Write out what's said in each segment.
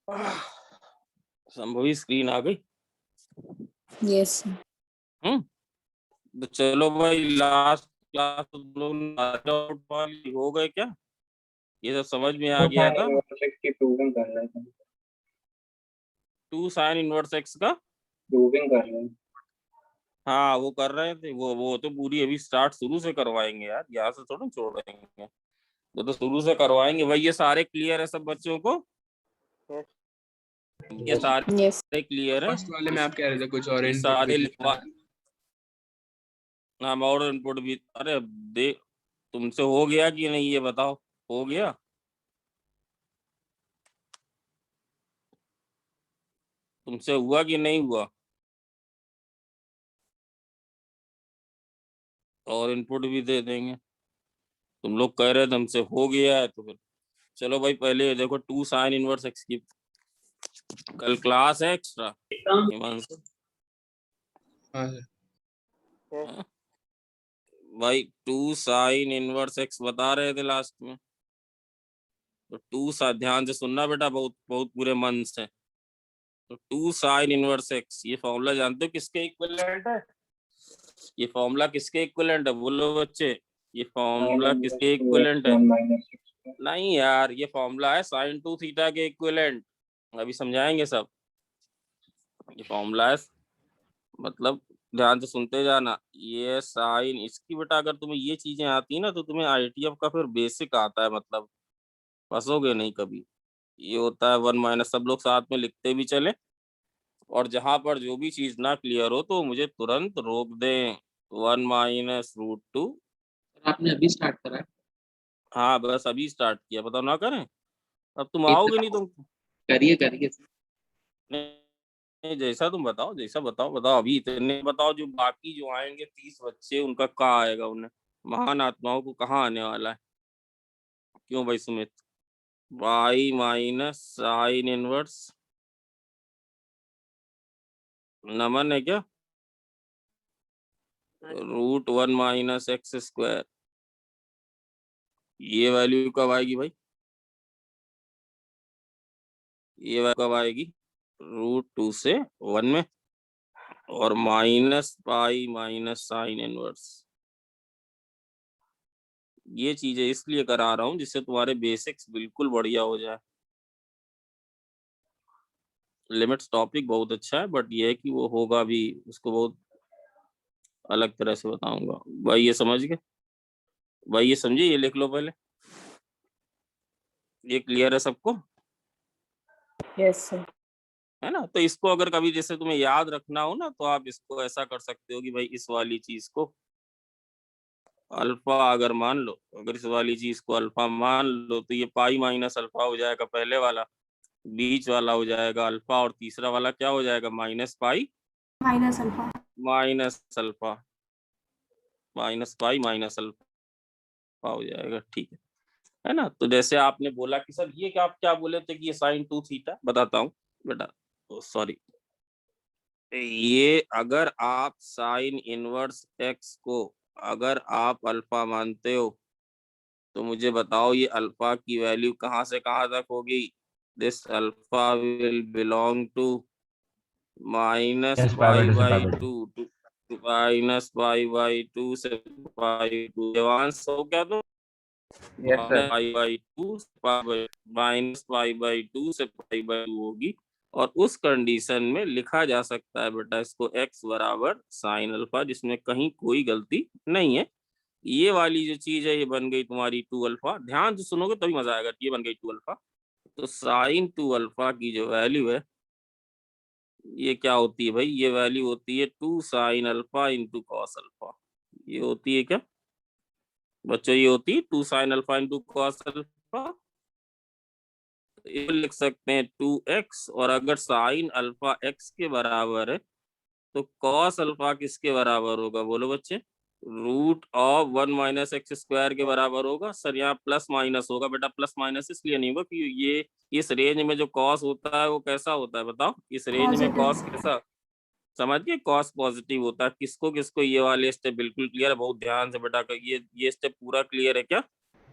Shambhavi screen आ गई। Yes तो चलो भाई, लास्ट क्लास डाउट वाली हो गए क्या? ये सब समझ में आ गया था। की प्रूविंग कर रहे थे। 2 sin इनवर्स एक्स का प्रूविंग कर रहे हैं। हाँ वो कर रहे थे। वो तो पूरी अभी स्टार्ट शुरू से करवाएंगे यार, यहाँ से थोड़ा छोड़ेंगे। वो तो शुरू से करवाएंगे भाई। ये सारे क्लियर है सब बच्चों को? ये सारे यस क्लियर है? फर्स्ट वाले में आप कह रहे थे कुछ और ये इनपुट सारे भी लिखवा। हाँ और इनपुट भी। अरे दे, तुमसे हो गया कि नहीं ये बताओ? हो गया? तुमसे हुआ कि नहीं हुआ? और इनपुट भी दे देंगे। तुम लोग कह रहे थे हमसे हो गया है, तो फिर चलो भाई पहले ये देखो 2 sin इनवर्स एक्स की। कल क्लास है एक्स्ट्रा हिमांशु? हाँ सर। हाँ? भाई 2 sin इनवर्स एक्स बता रहे थे लास्ट में। तो 2 सा ध्यान से सुनना बेटा, बहुत बहुत पूरे मन से। तो 2 sin इनवर्स एक्स, ये फॉर्मूला जानते हो किसके इक्विवेलेंट है? ये फॉर्मूला किसके इक्विवेलेंट है बोलो बच्चे? ये फॉर्मूला किसके इक्विवेलेंट है? नहीं यार, ये फॉर्मूला है sin 2 थीटा के इक्विवेलेंट। अभी समझाएंगे सब। ये फॉर्मूला है, मतलब ध्यान से सुनते जाना। ये साइन इसकी बेटा, अगर तुम्हें ये चीजें आती है ना तो तुम्हें आईटीएफ का फिर बेसिक आता है, मतलब फंसोगे नहीं कभी। ये होता है 1 माइनस, सब लोग साथ में लिखते भी चले। और जहां पर जो भी चीज ना क्लियर हो तो मुझे तुरंत रोक दें। 1 - √2। आपने अभी स्टार्ट करा है? हाँ बस अभी स्टार्ट किया, बताओ ना करें? अब तुम एक आओगे नहीं तुम। करिए करिए नहीं, जैसा तुम बताओ, जैसा बताओ बताओ। अभी इतने बताओ, जो बाकी जो आएंगे 30 बच्चे, उनका कहाँ आएगा? उन्हें महान आत्माओं को कहाँ आने वाला है? क्यों भाई Sumit? y minus sine inverse Naman है क्या? √1 - x²। ये वैल्यू कब आएगी भाई? ये वैल्यू कब आएगी? √2 से 1 में। और -π माइनस साइन इनवर्स। ये चीजें इसलिए करा रहा हूँ जिससे तुम्हारे बेसिक्स बिल्कुल बढ़िया हो जाए। लिमिट्स टॉपिक बहुत अच्छा है, बट ये है कि वो होगा भी, उसको बहुत अलग तरह से बताऊंगा। भाई ये समझ गए? भाई ये समझे? ये लिख लो पहले। ये क्लियर है सबको? यस सर है ना? तो इसको अगर कभी जैसे तुम्हें याद रखना हो ना, तो आप इसको ऐसा कर सकते हो कि भाई इस वाली चीज को अल्फा अगर मान लो, अगर इस वाली चीज को अल्फा मान लो, तो ये पाई माइनस अल्फा हो जाएगा पहले वाला, बीच वाला हो जाएगा अल्फा, और तीसरा वाला क्या हो जाएगा? Minus pi minus alpha minus alpha, minus pi minus alpha हो जाएगा। ठीक है ना? तो जैसे आपने बोला कि सर ये क्या, आप क्या बोले थे कि ये साइन 2 थीटा, बताता हूँ बेटा। सॉरी, ये अगर आप साइन इनवर्स एक्स को अगर आप अल्फा मानते हो, तो मुझे बताओ ये अल्फा की वैल्यू कहाँ से कहाँ तक होगी? This alpha will belong to -π/2 to -π/2 से π/2। एडवांस हो क्या? तो यस सर। π/2 -π/2 से π/2 होगी। और उस कंडीशन में लिखा जा सकता है बेटा इसको x बराबर साइन अल्फा, जिसमें कहीं कोई गलती नहीं है। ये वाली जो चीज है ये बन गई तुम्हारी 2 अल्फा। ध्यान से सुनोगे तभी मजा आएगा। ये बन गई 2 अल्फा। तो साइन 2 अल्फा की जो वैल्यू है, ये क्या होती है भाई? ये वैल्यू होती है 2 sine alpha into cos alpha. ये होती है क्या बच्चों? ये होती है 2 sine alpha into cos alpha. ये लिख सकते हैं 2x, और अगर साइन अल्फा x के बराबर है तो कॉस अल्फा किसके बराबर होगा बोलो बच्चे? √1 - x² के बराबर होगा। सर यहाँ प्लस माइनस होगा बेटा। प्लस माइनस इसलिए नहीं होगा कि ये इस रेंज में जो कॉस होता है वो कैसा होता है बताओ? इस रेंज में कॉस कैसा, समझ गए? कॉस पॉजिटिव होता है। किसको किसको ये वाले स्टेप बिल्कुल क्लियर है? बहुत ध्यान से बेटा, ये स्टेप पूरा क्लियर है क्या?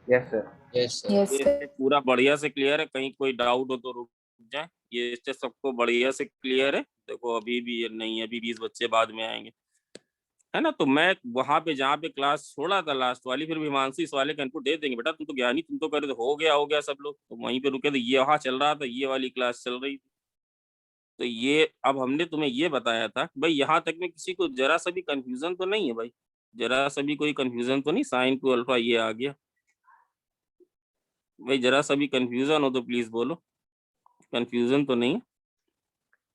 Yes sir. Yes sir yes ये सर स्टेप पूरा बढ़िया से क्लियर है? कहीं कोई डाउट हो तो रुक जाए। ये इससे सबको बढ़िया से क्लियर है? देखो अभी भी ये नहीं है, अभी 20 बच्चे बाद में आएंगे, है ना। तो मैं वहां पे जहाँ पे क्लास छोड़ा था लास्ट वाली, फिर हिमांशु इस वाले का इनपुट दे देंगे, बेटा तुम तो ज्ञानी, तुम तो कर रहे थे, हो गया सब लोग, तो वहीं पे रुके थे, ये वहां चल रहा था, ये वाली क्लास चल रही थी। तो ये अब हमने तुम्हें ये बताया था कि भाई यहाँ तक में किसी को जरा सा भी कंफ्यूजन तो नहीं है भाई, जरा सा भी कोई कंफ्यूजन तो नहीं, साइन टू अल्फा ये आ गया भाई, जरा सा भी कंफ्यूजन हो तो प्लीज बोलो, कंफ्यूजन तो नहीं है?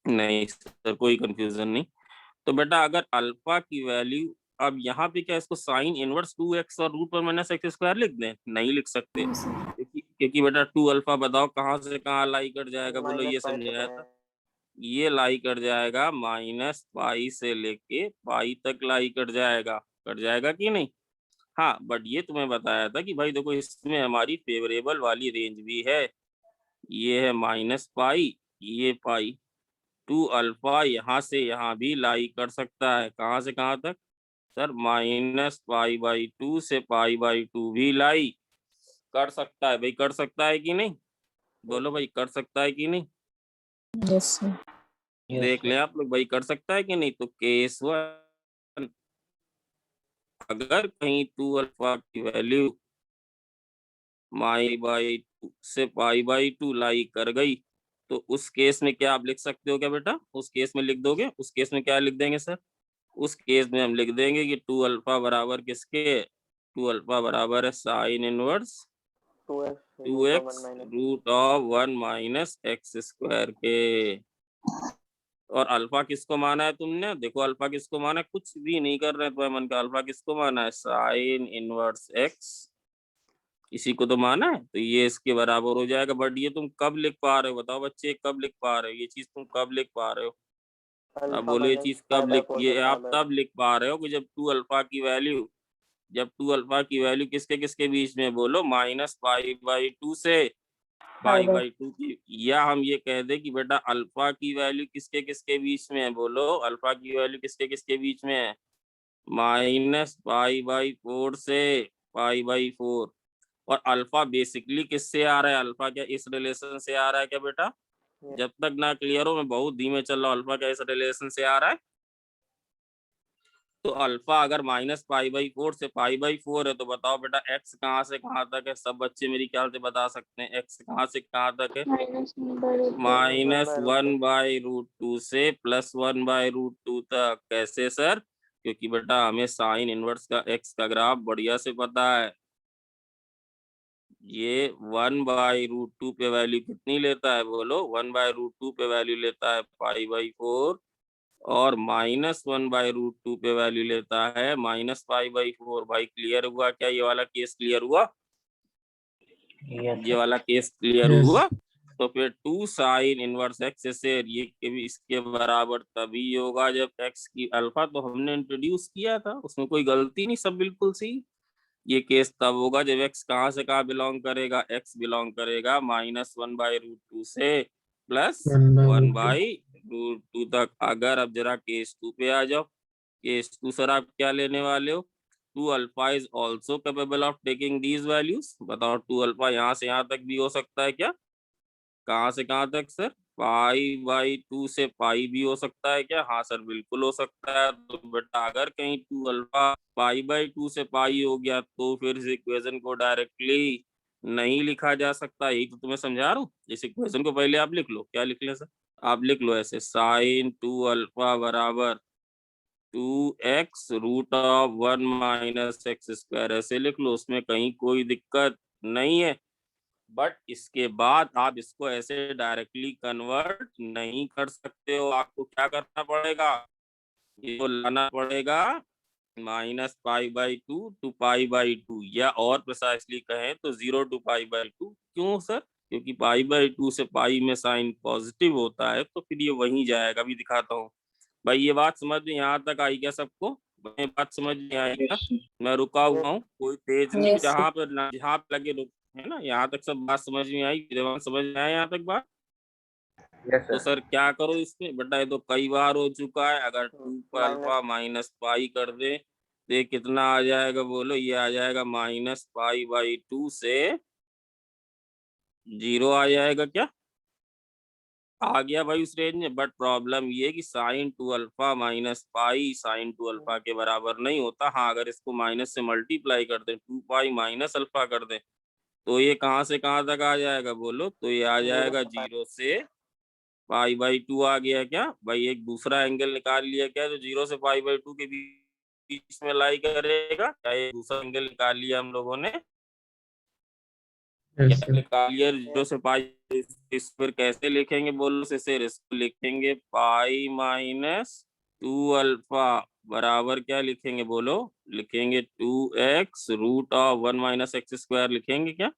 नहीं सर कोई कंफ्यूजन नहीं। तो बेटा अगर अल्फा की वैल्यू, अब यहाँ पे क्या इसको साइन इनवर्स 2x और रूट पर माइनस एक्स स्क्वायर लिख दें? नहीं लिख सकते, No, sir. क्योंकि बेटा 2 अल्फा बताओ कहाँ से कहाँ लाई कर जाएगा, बोलो ये समझाया था। ये लाई कर जाएगा माइनस पाई से लेके पाई तक लाई कर जाएगा कि नहीं? हाँ बट ये तुम्हें बताया था कि भाई देखो इसमें हमारी फेवरेबल वाली रेंज भी है, ये है माइनस पाई, ये पाई, 2 अल्फा यहाँ से यहाँ भी लाई कर सकता है, कहाँ से कहाँ तक सर? माइनस पाई बाई 2 से पाई बाई 2 भी लाई कर सकता है भाई, कर सकता है कि नहीं? बोलो भाई कर सकता है कि नहीं? Yes, sir. देख लें आप लोग भाई, कर सकता है कि नहीं? तो केस वन, अगर कहीं 2 अल्फा की वैल्यू माई बाई 2 से पाई बाई 2 लाई कर गई, तो उस केस में क्या आप लिख सकते हो क्या बेटा? उस केस में लिख दोगे? उस केस में क्या लिख देंगे सर? उस केस में हम लिख देंगे कि 2 अल्फा बराबर किसके? 2 अल्फा बराबर है sine inverse 2x root of 1 minus x square के। और अल्फा किसको माना है तुमने? देखो अल्फा किसको माना है, कुछ भी नहीं कर रहे तुम्हारे मन का, अल्फा किसको माना है? साइन इनवर्स एक्स, इसी को तो माना है, तो ये इसके बराबर हो जाएगा। बट ये तुम कब लिख पा रहे हो बताओ बच्चे, कब लिख पा रहे हो ये चीज, तुम कब लिख पा रहे हो? अब बोलो ये चीज कब लिख, ये आप तब लिख पा रहे हो कि जब 2 अल्फा की वैल्यू, जब 2 अल्फा की वैल्यू किसके किसके बीच में, बोलो माइनस पाई बाई 2 से पाई बाई 2 की, या हम ये कह दे कि बेटा अल्फा की वैल्यू किसके किसके बीच में है, बोलो अल्फा की वैल्यू किसके किसके बीच में है? माइनस पाई बाई 4 से पाई बाई 4। और अल्फा बेसिकली किससे आ रहा है? अल्फा क्या इस रिलेशन से आ रहा है क्या बेटा? जब तक ना क्लियर हो, मैं बहुत धीमे चल रहा हूँ, अल्फा क्या इस रिलेशन से आ रहा है? तो अल्फा अगर माइनस पाई बाई 4 से पाई बाई 4 है, तो बताओ बेटा एक्स कहाँ से कहाँ तक है? सब बच्चे मेरी ख्याल से बता सकते हैं एक्स कहाँ से कहाँ तक है? माइनस 1 बाई रूट 2 से प्लस 1 बाई रूट 2 तक। कैसे सर? क्योंकि बेटा हमें साइन इनवर्स का एक्स का ग्राफ बढ़िया से पता है, ये 1 बाई रूट 2 पे वैल्यू कितनी लेता है, बोलो 1 बाई रूट 2 पे वैल्यू लेता है पाई बाई 4, और माइनस 1 बाई रूट 2 पे वैल्यू लेता है माइनस पाई बाई 4। भाई क्लियर हुआ क्या? ये वाला केस क्लियर हुआ? ये वाला केस क्लियर Yes. हुआ? तो फिर 2 साइन इनवर्स एक्स से ये के भी इसके बराबर तभी होगा जब एक्स की अल्फा तो हमने इंट्रोड्यूस किया था, उसमें कोई गलती नहीं, सब बिल्कुल सही। ये केस तब होगा जब एक्स कहाँ से कहाँ बिलोंग करेगा? एक्स बिलोंग करेगा माइनस 1 बाई रूट 2 से प्लस 1 बाई रूट 2 तक। अगर अब जरा केस 2 पे आ जाओ, केस 2 सर आप क्या लेने वाले हो? 2 alpha is also capable of taking these values. बताओ 2 अल्फा यहाँ से यहाँ तक भी हो सकता है क्या? कहाँ से कहाँ तक सर? पाई बाई 2 से पाई भी हो सकता है क्या? हाँ सर बिल्कुल हो सकता है। तो बेटा अगर कहीं 2 अल्फा पाई बाई 2 से पाई हो गया, तो फिर इस इक्वेशन को डायरेक्टली नहीं लिखा जा सकता, यही तो तुम्हें समझा रहा हूँ। इस इक्वेशन को पहले आप लिख लो, क्या लिख लें सर? आप लिख लो ऐसे, साइन 2 अल्फा बराबर 2x root of 1 minus x square, ऐसे लिख लो, उसमें कहीं कोई दिक्कत नहीं है। बट इसके बाद आप इसको ऐसे डायरेक्टली कन्वर्ट नहीं कर सकते हो, आपको क्या करना पड़ेगा? इसको लाना पड़ेगा minus pi by 2 two pi by 2, या और प्रिसाइसली कहें तो 0 टू पाई बाई 2। क्यों सर? क्योंकि पाई बाई 2 से पाई में साइन पॉजिटिव होता है, तो फिर ये वहीं जाएगा। अभी दिखाता हूँ भाई, ये बात समझ में यहाँ तक आई क्या सबको? ये बात समझ में आई क्या? Yes, sir. मैं रुका हुआ हूँ, कोई तेज नहीं, Yes, sir. जहाँ पे लगे रुक, है ना। यहाँ तक सब बात समझ में आई, जवान समझ में आया यहाँ तक बात? Yes, तो sir. सर क्या करो इसमें बेटा, ये तो कई बार हो चुका है। अगर 2 पर अल्फा माइनस पाई कर दे तो ये कितना आ जाएगा, बोलो? ये आ जाएगा माइनस पाई बाई 2 से 0 आ जाएगा क्या? आ गया भाई उस रेंज में। बट प्रॉब्लम ये कि sine 2 alpha minus pi sine 2 alpha के बराबर नहीं होता। हाँ, अगर इसको माइनस से मल्टीप्लाई कर दे 2 पाई माइनस अल्फा कर दे तो ये कहाँ से कहाँ तक आ जाएगा बोलो? तो ये आ जाएगा 0 से पाई बाई 2 आ गया क्या भाई? एक दूसरा एंगल निकाल लिया क्या जो 0 से पाई बाई 2 के बीच में लाई करेगा? क्या ये दूसरा एंगल निकाल लिया हम लोगों ने? Yes, क्या sir. निकाल लिया 0 से पाई? इस फिर कैसे लिखेंगे बोलो? से इसको लिखेंगे पाई माइनस 2 अल्फा बराबर क्या लिखेंगे बोलो? लिखेंगे 2x root of 1 minus x square लिखेंगे क्या?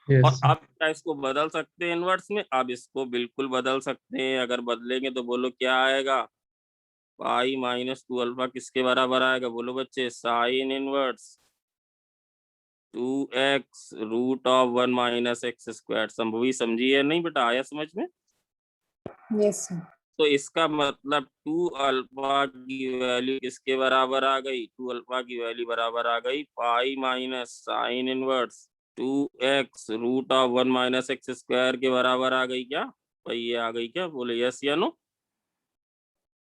Yes, और sir. अब क्या इसको बदल सकते हैं इनवर्स में? अब इसको बिल्कुल बदल सकते हैं। अगर बदलेंगे तो बोलो क्या आएगा? पाई माइनस 2 अल्फा किसके बराबर आएगा बोलो बच्चे? Sine inverse 2x root of 1 minus x square. Sambhavi समझी है नहीं बेटा? आया समझ में? Yes, sir. तो इसका मतलब 2 अल्फा की वैल्यू किसके बराबर आ गई? 2 अल्फा की वैल्यू बराबर आ गई pi minus sine inverse 2x root of 1 minus x square के बराबर आ गई क्या भाई? ये आ गई क्या? बोले यस या नो?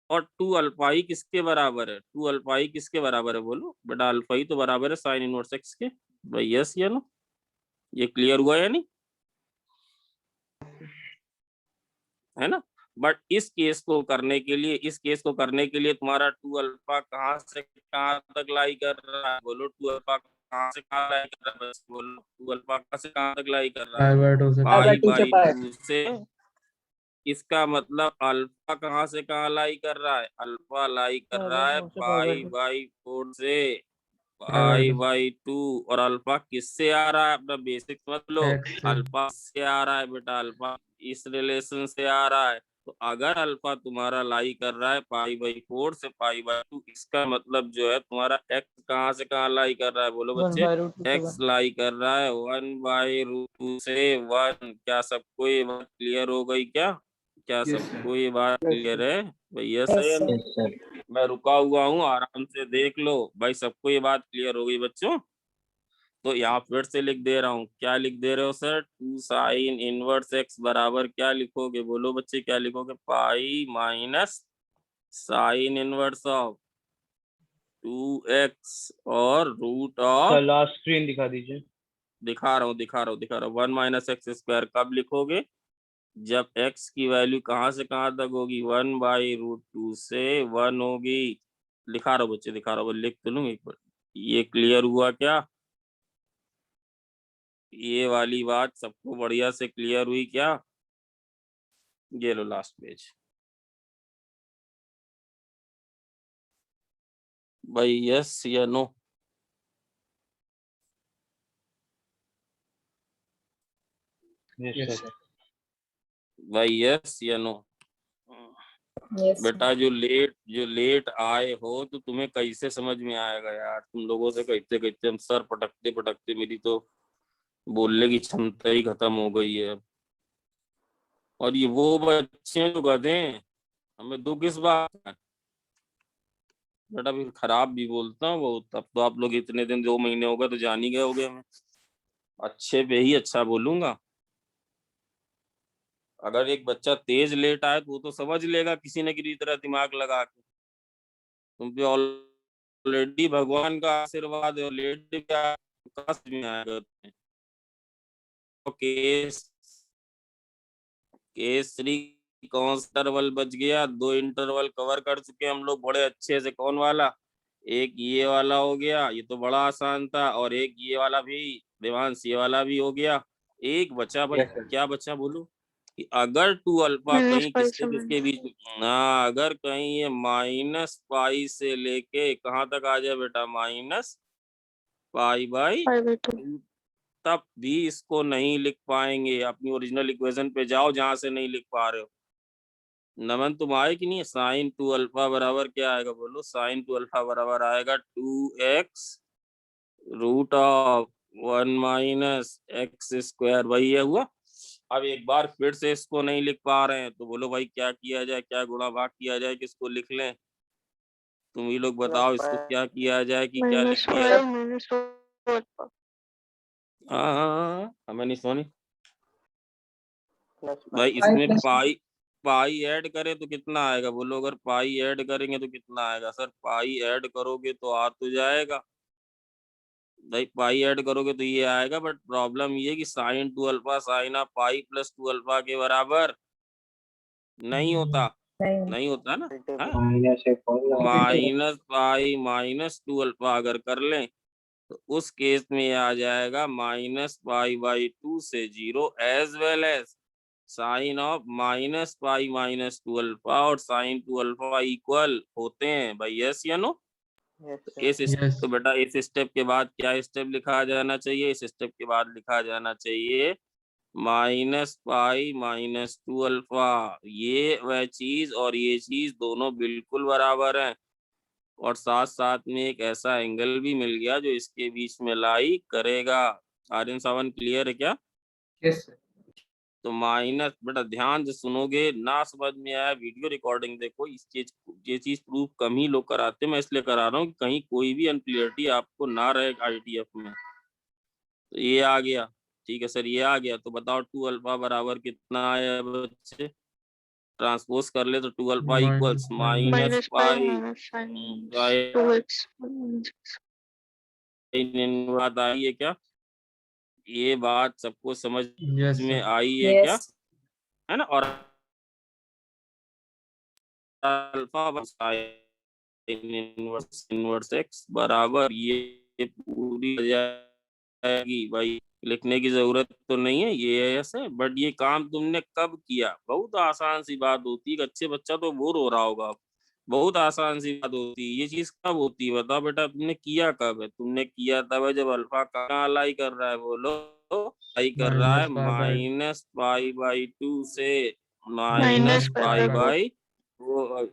और 2 अल्फा ही किसके बराबर है? 2 अल्फा ही किसके बराबर है बोलो? बेटा अल्फा ही तो बराबर है साइन इनवर्स एक्स के। भाई यस या नो? ये क्लियर हुआ या नहीं? है ना? बट इस केस को करने के लिए तुम्हारा 2 अल्फा कहाँ से कहाँ तक लाई कर रहा है बोलो? 2 अल्फा कहाँ से कहाँ लाई कर रहा है बस बोलो? 2 अल्फा कहाँ से कहाँ तक लाई कर रहा है? Pi by 2 से पाई 2 से बाई पाई। 2 से। इसका मतलब अल्फा कहाँ से कहाँ लाई कर रहा है? अल्फा लाई कर रहा है पाई बाई 4 से पाई बाई 2। और अल्फा किससे आ रहा है? अपना बेसिक समझ लो। X से अल्फा से आ रहा है बेटा, अल्फा इस रिलेशन से आ रहा है। तो अगर अल्फा तुम्हारा लाई कर रहा है पाई बाई 4 से पाई बाई 2, इसका मतलब जो है तुम्हारा एक्स कहाँ से कहाँ लाई कर रहा है बोलो 1 बच्चे? by root 2 से एक्स 1। लाई कर रहा है 1 बाई रूट 2 से 1। क्या सबको ये बात क्लियर हो गई क्या? क्या Yes, सबको ये बात Yes, क्लियर है भैया? Yes, से sir. Yes, sir. मैं रुका हुआ हूँ, आराम से देख लो भाई। सबको ये बात क्लियर हो गई बच्चों? तो यहाँ फिर से लिख दे रहा हूँ। क्या लिख दे रहे हो सर? 2 साइन इनवर्स एक्स बराबर क्या लिखोगे बोलो बच्चे? क्या लिखोगे? पाई minus sine inverse of 2x और रूट ऑफ। लास्ट स्क्रीन दिखा दीजिए। दिखा रहा हूँ 1 माइनस एक्स स्क्वायर कब लिखोगे? जब x की वैल्यू कहाँ से कहाँ तक होगी? 1 बाई रूट 2 से 1 होगी। दिखा रहा हूँ बच्चे, दिखा रहा हूँ, लिख तो लूँ एक बार। ये क्लियर हुआ क्या? ये वाली बात सबको बढ़िया से क्लियर हुई क्या? ये लो लास्ट पेज भाई। यस या नो? Yes, sir. भाई यस या नो? Yes, sir. बेटा जो लेट आए हो तो तुम्हें कैसे समझ में आएगा यार? तुम लोगों से कहते कहते हम सर पटकते पटकते मेरी तो बोलने की क्षमता ही खत्म हो गई है अब। और ये वो बच्चे हैं जो गधे हैं, हमें दुख किस बात का? बेटा फिर खराब भी बोलता हूँ बहुत। अब तो आप लोग इतने दिन 2 महीने हो गए तो जान ही गए होगे हमें। अच्छे पे ही अच्छा बोलूंगा। अगर एक बच्चा तेज लेट आए तो वो तो समझ लेगा किसी न किसी तरह दिमाग लगा के। तुम पे ऑलरेडी भगवान का आशीर्वाद है और लेट भी कहाँ समझ में आएगा तुम्हें? तो केस 3 कौन सा इंटरवल बच गया? 2 इंटरवल कवर कर चुके हम लोग बड़े अच्छे से। कौन वाला? एक ये वाला हो गया, ये तो बड़ा आसान था। और एक ये वाला भी देवांश, ये वाला भी हो गया। एक बचा भाई। Yes, sir. क्या बचा बोलो? कि अगर 2 अल्फा कहीं किसके किसके बीच में, हाँ अगर कहीं ये माइनस पाई से लेके कहाँ तक आ जाए बेटा? माइनस पाई बाई 2, तब भी इसको नहीं लिख पाएंगे। अपनी ओरिजिनल इक्वेशन पे जाओ जहां से नहीं लिख पा रहे हो। नमन तुम आए कि नहीं? साइन 2 अल्फा बराबर क्या आएगा बोलो? साइन 2 अल्फा बराबर आएगा 2x root of 1 minus x square. वही है हुआ। अब एक बार फिर से इसको नहीं लिख पा रहे हैं तो बोलो भाई क्या किया जाए? क्या गुणा भाग किया जाए? किसको लिख लें? तुम ही लोग बताओ इसको क्या किया जाए कि क्या लिख दिया जाए? हाँ, हमें नहीं सोनी। भाई Pi इसमें plus पाई पाई ऐड करे तो कितना आएगा बोलो, अगर पाई ऐड करेंगे तो कितना आएगा सर? पाई ऐड करोगे तो आ तो जाएगा भाई, पाई ऐड करोगे तो ये आएगा, बट प्रॉब्लम ये है कि sine 2 alpha sine of pi plus 2 alpha के बराबर नहीं होता, 9. नहीं होता ना। हाँ, माइनस एक और लगा दीजिए। माइनस पाई माइनस 2 अल्फा अगर कर लें तो उस केस में ये आ जाएगा माइनस पाई बाई 2 से 0 as well as sine of minus pi minus 2 alpha और साइन 2 अल्फा इक्वल होते हैं भाई, यस या नो? Yes. तो बेटा इस स्टेप के बाद क्या स्टेप लिखा जाना चाहिए? इस स्टेप के बाद लिखा जाना चाहिए माइनस पाई माइनस 2 अल्फा। ये वह चीज और ये चीज दोनों बिल्कुल बराबर हैं, और साथ साथ में एक ऐसा एंगल भी मिल गया जो इसके बीच में लाई करेगा। आर्यन सावन क्लियर है क्या? Yes, sir. तो माइनस, बेटा ध्यान से सुनोगे, ना समझ में आया वीडियो रिकॉर्डिंग देखो। ये चीज प्रूफ कम ही लोग कराते हैं, मैं इसलिए करा रहा हूँ कि कहीं कोई भी अनक्लियरिटी आपको ना रहे आईटीएफ में। तो ये आ गया, ठीक है सर, ये आ गया। तो बताओ 2 अल्फा बराबर कितना आया बच्चे? ट्रांसपोज कर ले तो 2 alpha equals minus minus pi पाई minus sin 2x बात आई है क्या? ये बात सबको समझ Yes, में sir. आई है क्या? Yes. है ना? और अल्फा इनवर्स एक्स बराबर ये पूरी हो जाएगी भाई, लिखने की जरूरत तो नहीं है ये ऐसे। बट ये काम तुमने कब किया? बहुत आसान सी बात होती है, अच्छे बच्चा तो बोर हो रहा होगा, बहुत आसान सी बात होती है। ये चीज कब होती है बताओ बेटा, तुमने किया कब है? तुमने किया तब है जब अल्फा कहाँ लाई कर रहा है बोलो? लाई कर रहा है Minus pi by minus pi by 2 से minus minus pi pi by by वो।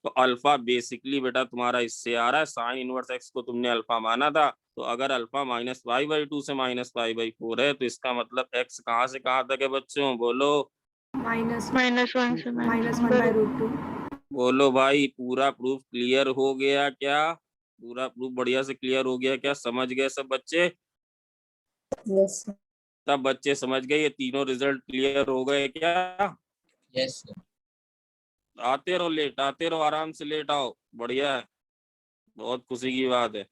तो अल्फा बेसिकली बेटा तुम्हारा इससे आ रहा है, साइन इनवर्स एक्स को तुमने अल्फा माना था, तो अगर अल्फा माइनस पाई बाई 2 से माइनस पाई बाई 4 है तो इसका मतलब एक्स कहाँ से कहाँ तक है बच्चों? बोलो Minus minus 1 से minus 1 by root 2. बोलो भाई, पूरा प्रूफ क्लियर हो गया क्या? पूरा प्रूफ बढ़िया से क्लियर हो गया क्या? समझ गए सब बच्चे? Yes. sir. सब बच्चे समझ गए? ये तीनों रिजल्ट क्लियर हो गए क्या? Yes sir. आते रहो लेट, आते रहो, आराम से लेट आओ, बढ़िया है, बहुत खुशी की बात है।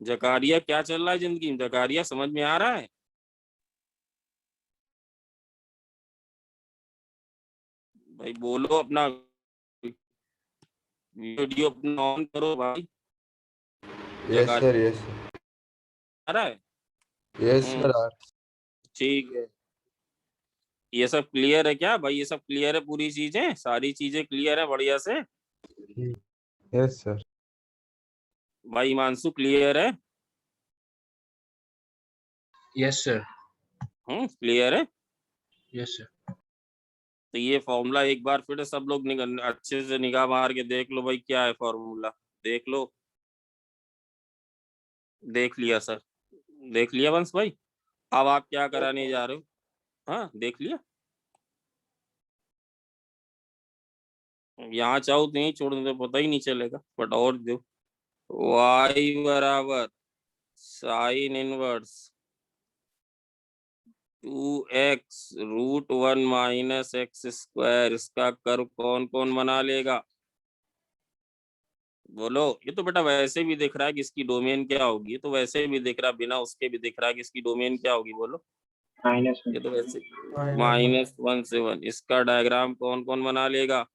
जकारिया क्या चल रहा है जिंदगी में? जकारिया समझ में आ रहा है? भाई बोलो, अपना वीडियो अपना ऑन करो भाई। यस सर, यस सर, आ रहा है? Yes sir. ठीक है, ये सब क्लियर है क्या भाई? ये सब क्लियर है, पूरी चीजें, सारी चीजें क्लियर है बढ़िया से? Yes sir. भाई हिमांशु क्लियर है? Yes, sir. क्लियर है? Yes, sir. तो ये फॉर्मूला एक बार फिर सब लोग अच्छे से निगाह मार के देख लो भाई, क्या है फॉर्मूला, देख लो। देख लिया सर, देख लिया वंश भाई? अब आप क्या कराने जा रहे हो? हाँ देख लिया? यहाँ चाहो तो यही छोड़ दो, पता ही नहीं चलेगा, बट और दो। y बराबर sine inverse 2x root 1 minus x square, इसका कर्व कौन कौन बना लेगा बोलो? ये तो बेटा वैसे भी दिख रहा है कि इसकी डोमेन क्या होगी, ये तो वैसे भी दिख रहा, बिना उसके भी दिख रहा है कि इसकी डोमेन क्या होगी बोलो? माइनस ये तो वैसे -1 -1 से 1। इसका डायग्राम कौन कौन बना लेगा?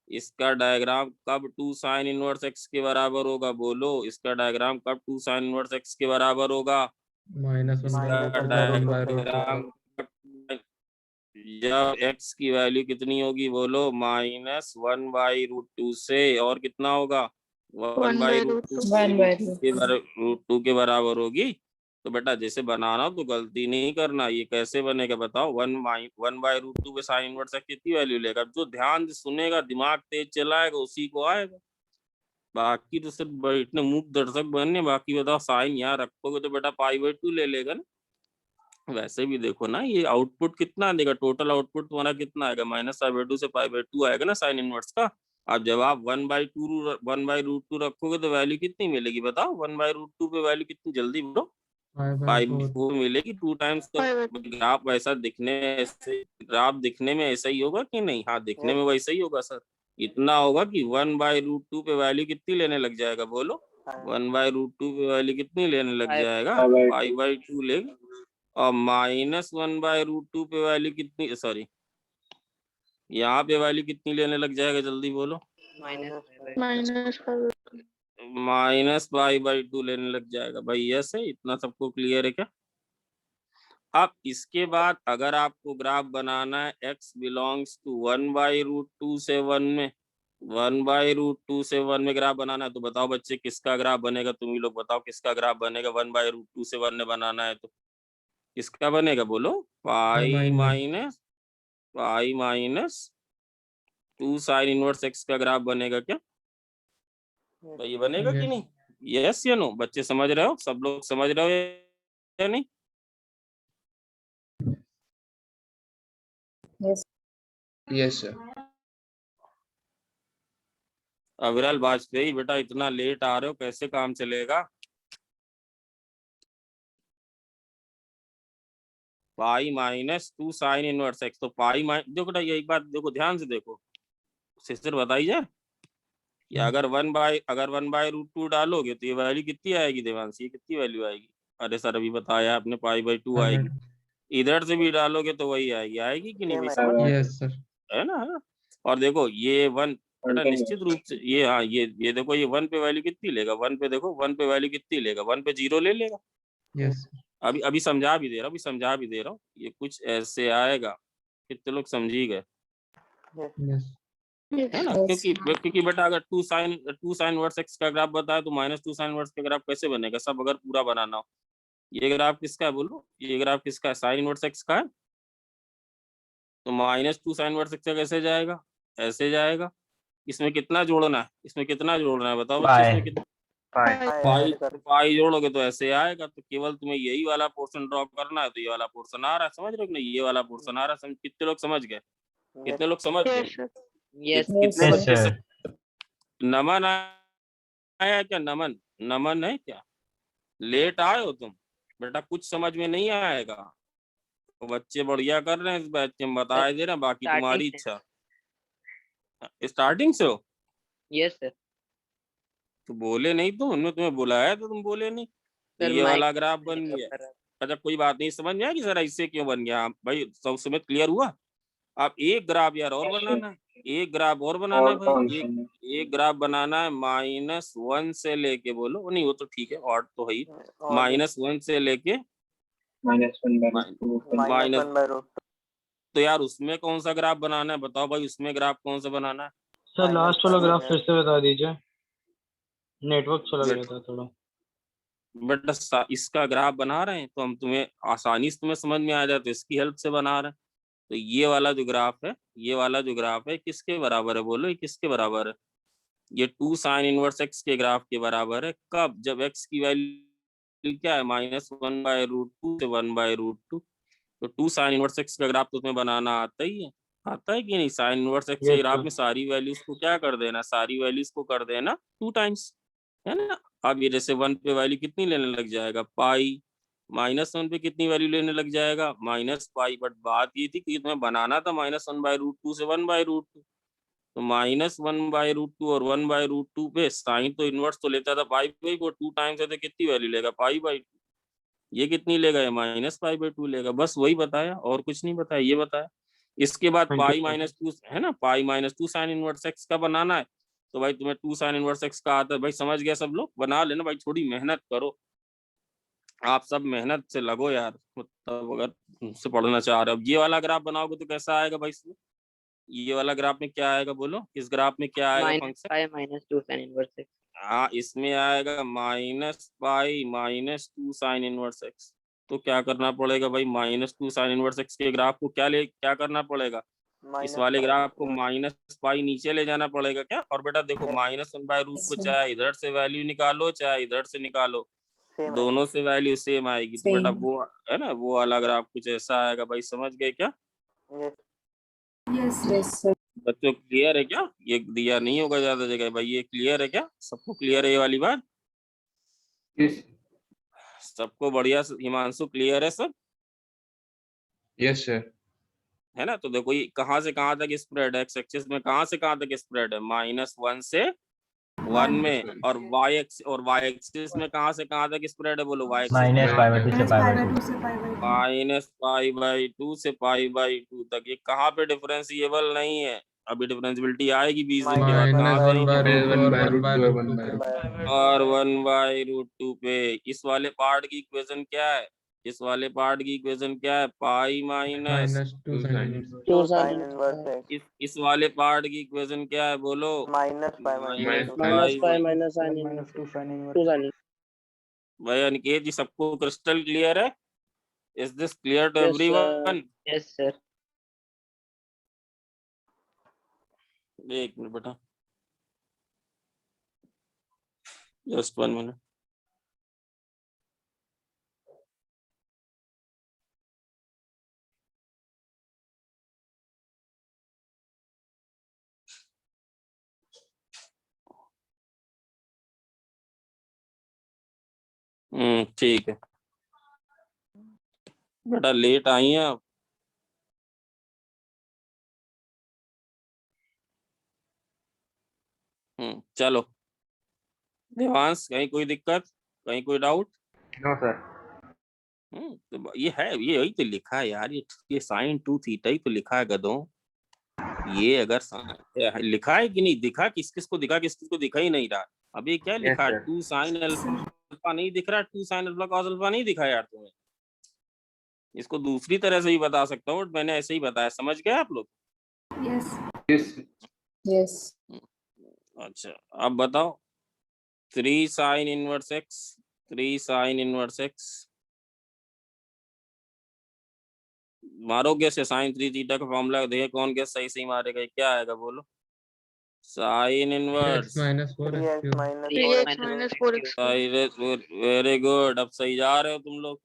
इसका डायग्राम कब 2 साइन इनवर्स एक्स के बराबर होगा बोलो? इसका डायग्राम कब 2 साइन इनवर्स एक्स के बराबर होगा? -1 इसका डायग्राम जब एक्स की वैल्यू कितनी होगी बोलो? -1/√2 से, और कितना होगा? 1/√2 1 by root 2. √2 के बराबर होगी। तो बेटा जैसे बनाना तो गलती नहीं करना। ये कैसे बनेगा बताओ? 1/√2 पे साइन इनवर्स एक्स कितनी वैल्यू लेगा? जो ध्यान से सुनेगा, दिमाग तेज चलाएगा, उसी को आएगा। बाकी तो सिर्फ बैठने मूक दर्शक बनने, बाकी बताओ साइन यहाँ रखोगे तो बेटा π/2 ले लेगा ना। वैसे भी देखो ना, ये आउटपुट कितना देगा? टोटल आउटपुट तुम्हारा कितना आएगा? -π/2 से π/2 आएगा ना साइन इनवर्स का। अब जब आप 1/√2 रखोगे तो वैल्यू कितनी मिलेगी बताओ? 1/√2 पे वैल्यू कितनी, जल्दी बोलो? पाई बाई 4 मिलेगी 2 टाइम्स। तो 5/4 ग्राफ वैसा दिखने ऐसे ग्राफ दिखने में ऐसा ही होगा कि नहीं? हाँ, दिखने में वैसा ही होगा सर। इतना होगा कि 1/√2 पे वैल्यू कितनी लेने लग जाएगा बोलो? 1/√2 पे वैल्यू कितनी लेने लग जाएगा? पाई/2 लेगा। और -1/√2 पे वैल्यू कितनी, सॉरी यहाँ पे वैल्यू कितनी लेने लग जाएगा? जल्दी बोलो। -5/2 -पाई/2 लेने लग जाएगा भाई। यस है, इतना सबको क्लियर है क्या? अब इसके बाद अगर आपको ग्राफ बनाना है x बिलोंग्स टू 1/√2 से 1 में, 1/√2 से 1 में ग्राफ बनाना है, तो बताओ बच्चे किसका ग्राफ बनेगा? तुम ही लोग बताओ किसका ग्राफ बनेगा? 1/√2 से 1 में बनाना है तो किसका बनेगा बोलो? पाई माइनस 2 साइन इनवर्स x का ग्राफ बनेगा क्या? तो ये बनेगा कि नहीं? यस या नो? बच्चे समझ रहे हो? सब लोग समझ रहे हो या नहीं? Yes. Yes, sir. अविरल वाजपेयी बेटा इतना लेट आ रहे हो, कैसे काम चलेगा? पाई-2 साइन इनवर्स x, तो पाई देखो बेटा, ये एक बात देखो, ध्यान से देखो, सिस्टर बताइए कि अगर 1/√2 डालोगे तो ये वैल्यू कितनी आएगी देवांश? ये कितनी वैल्यू आएगी? अरे सर अभी बताया आपने, पाई/2 आएगी। इधर से भी डालोगे तो वही आएगी कि नहीं? Yes, sir. है ना? और देखो ये 1 बेटा निश्चित रूप से ये, हाँ ये देखो, ये 1 पे वैल्यू कितनी लेगा? 1 पे देखो, 1 पे वैल्यू कितनी लेगा? 1 पे 0 ले लेगा। Yes. अभी समझा भी दे रहा हूँ, ये कुछ ऐसे आएगा। कितने लोग समझी गए? Yes. है ना? Yes. क्योंकि बेटा अगर 2 साइन वर्स x का ग्राफ बताया तो -2 साइन वर्स का ग्राफ कैसे बनेगा? सब अगर पूरा बनाना हो, ये ग्राफ किसका है बोलो? ये ग्राफ किसका है? साइन इनवर्स x का है। तो -2 साइन इनवर्स x का कैसे जाएगा? ऐसे जाएगा। इसमें कितना जोड़ना है? बताओ बच्चे, इसमें कितना? पाई जोड़ोगे तो ऐसे आएगा। तो केवल तुम्हें यही वाला पोर्शन ड्रॉ करना है, तो ये वाला पोर्शन आ रहा है, समझ रहे हो कि नहीं? ये वाला पोर्शन आ रहा है। कितने लोग समझ गए? कितने लोग समझ गए? Yes, sir. कितने बच्चे नमन आया क्या? नमन है क्या? लेट आए हो तुम बेटा, कुछ समझ में नहीं आएगा। तो बच्चे बढ़िया कर रहे हैं इस बैच में, बताए दे रहे हैं, बाकी तुम्हारी इच्छा। स्टार्टिंग से हो? Yes sir. तो बोले नहीं, तो उन्होंने तुम्हें बुलाया तो तुम बोले नहीं। तो ये वाला ग्राफ बन गया। अच्छा कोई बात नहीं, समझ में आया कि सर इससे क्यों बन गया? भाई सब समझ क्लियर हुआ? आप एक ग्राफ यार और बनाना है, एक ग्राफ और बनाना है भाई। एक ग्राफ बनाना है -1 से लेके, बोलो नहीं वो तो ठीक है, और तो है ही, -1 से लेके -1/√2। तो यार उसमें कौन सा ग्राफ बनाना है बताओ भाई? उसमें ग्राफ कौन सा बनाना है? सर लास्ट वाला ग्राफ फिर से बता दीजिए, नेटवर्क चला गया था थोड़ा। बेटा इसका ग्राफ बना रहे हैं तो हम तुम्हें आसानी से तुम्हें समझ में आ जाए, तो इसकी हेल्प से बना रहे हैं। तो ये वाला जो ग्राफ है, किसके बराबर है बोलो? ये किसके बराबर है? ये 2 साइन इनवर्स x के ग्राफ के बराबर है। कब? जब x की वैल्यू क्या है? -1/√2 से 1/√2। तो 2 साइन इनवर्स x का ग्राफ तो तुम्हें बनाना आता ही है, आता है कि नहीं? साइन इनवर्स x के ग्राफ में सारी वैल्यूज को क्या कर देना? सारी वैल्यूज को कर देना 2 टाइम्स, है ना? अब ये जैसे 1 पे वैल्यू कितनी लेने लग जाएगा? पाई। -1 पे कितनी वैल्यू लेने लग जाएगा? -पाई। बट बात ये थी कि तुम्हें बनाना था -1/√2 से 1/√2। तो -1/√2 और 1/√2 पे साइन तो इनवर्स तो लेता था पाई/2, 2 टाइम्स है तो कितनी वैल्यू लेगा? पाई/2। ये कितनी लेगा? ये -पाई/2 लेगा। बस वही बताया, और कुछ नहीं बताया, ये बताया। इसके बाद पाई-2 है ना, पाई-2 साइन इनवर्स x का बनाना है। तो भाई तुम्हें 2 साइन इनवर्स x का आता है भाई, समझ गया सब लोग? बना लेना भाई, थोड़ी मेहनत करो, आप सब मेहनत से लगो यार, मतलब अगर तुमसे पढ़ना चाह रहे हो। ये वाला ग्राफ बनाओगे तो कैसा आएगा भाई? इसमें ये वाला ग्राफ में क्या आएगा बोलो? इस ग्राफ में क्या आएगा फंक्शन? -2 sin inverse x। हाँ, इसमें आएगा -पाई-2 साइन इनवर्स x। तो क्या करना पड़ेगा भाई? -2 साइन इनवर्स x के ग्राफ को क्या करना पड़ेगा? इस वाले ग्राफ को -पाई नीचे ले जाना पड़ेगा क्या? और बेटा देखो, -1/√2 को चाहे इधर से वैल्यू निकालो चाहे इधर से निकालो, दोनों से वैल्यू सेम आएगी। तो बेटा वो है ना, वो वाला ग्राफ कुछ ऐसा आएगा भाई, समझ गए क्या? Yes, sir. बच्चों क्लियर है क्या? ये दिया नहीं होगा ज्यादा जगह भाई, ये क्लियर है क्या? सबको क्लियर है ये वाली बात? सबको बढ़िया हिमांशु क्लियर है सब, Yes, sir. है ना? तो देखो ये कहाँ से कहाँ तक स्प्रेड है, एक्स एक्सिस में कहाँ से कहाँ तक स्प्रेड है, -1 से 1 में, और वाई एक्सिस में कहाँ से कहाँ तक स्प्रेड है बोलो, वाई एक्सिस -π/2 से π/2 से पाई बाई -π/2 से π/2 तक। ये कहाँ पे डिफरेंशिएबल नहीं है, अभी डिफरेंशिएबिलिटी आएगी बीच में के बाद, कहाँ पे और 1/√2 पे। इस वाले पार्ट की इक्वेशन क्या है, इस वाले पार्ट की इक्वेशन क्या है, पाई minus -2 sin inverse. 2 sin inverse x इस वाले पार्ट की इक्वेशन क्या है बोलो, -π -π minus sin inverse 2 sin inverse. भाई अनिकेत जी सबको क्रिस्टल क्लियर है? Is this clear to Yes, everyone? Yes, sir. एक मिनट बेटा, जस्ट 1 मिनट। ठीक है बेटा, लेट आई हैं आप? चलो देवांश, कहीं कोई दिक्कत, कहीं कोई डाउट? No sir. तो ये है, ये यही तो लिखा है यार, ये sin 2 थीटा ही तो लिखा है गधों। ये अगर लिखा है कि नहीं दिखा, किस किस को दिखा, किस किस को दिखा ही नहीं रहा। अभी क्या लिखा है, 2 sin अल्फा नहीं दिख रहा, 2 sin अल्फा cos अल्फा नहीं दिखा यार तुम्हें। इसको दूसरी तरह से ही बता सकता हूँ, मैंने ऐसे ही बताया, समझ गए आप लोग? यस अच्छा अब बताओ, 3 sin inverse x, 3 sin inverse x मारो गैस, sin 3 थीटा का फॉर्मूला देखे कौन गैस सही सही मारेगा, क्या आएगा बोलो? sin inverse 3x - 4x3। Very good, अब सही जा रहे हो तुम लोग।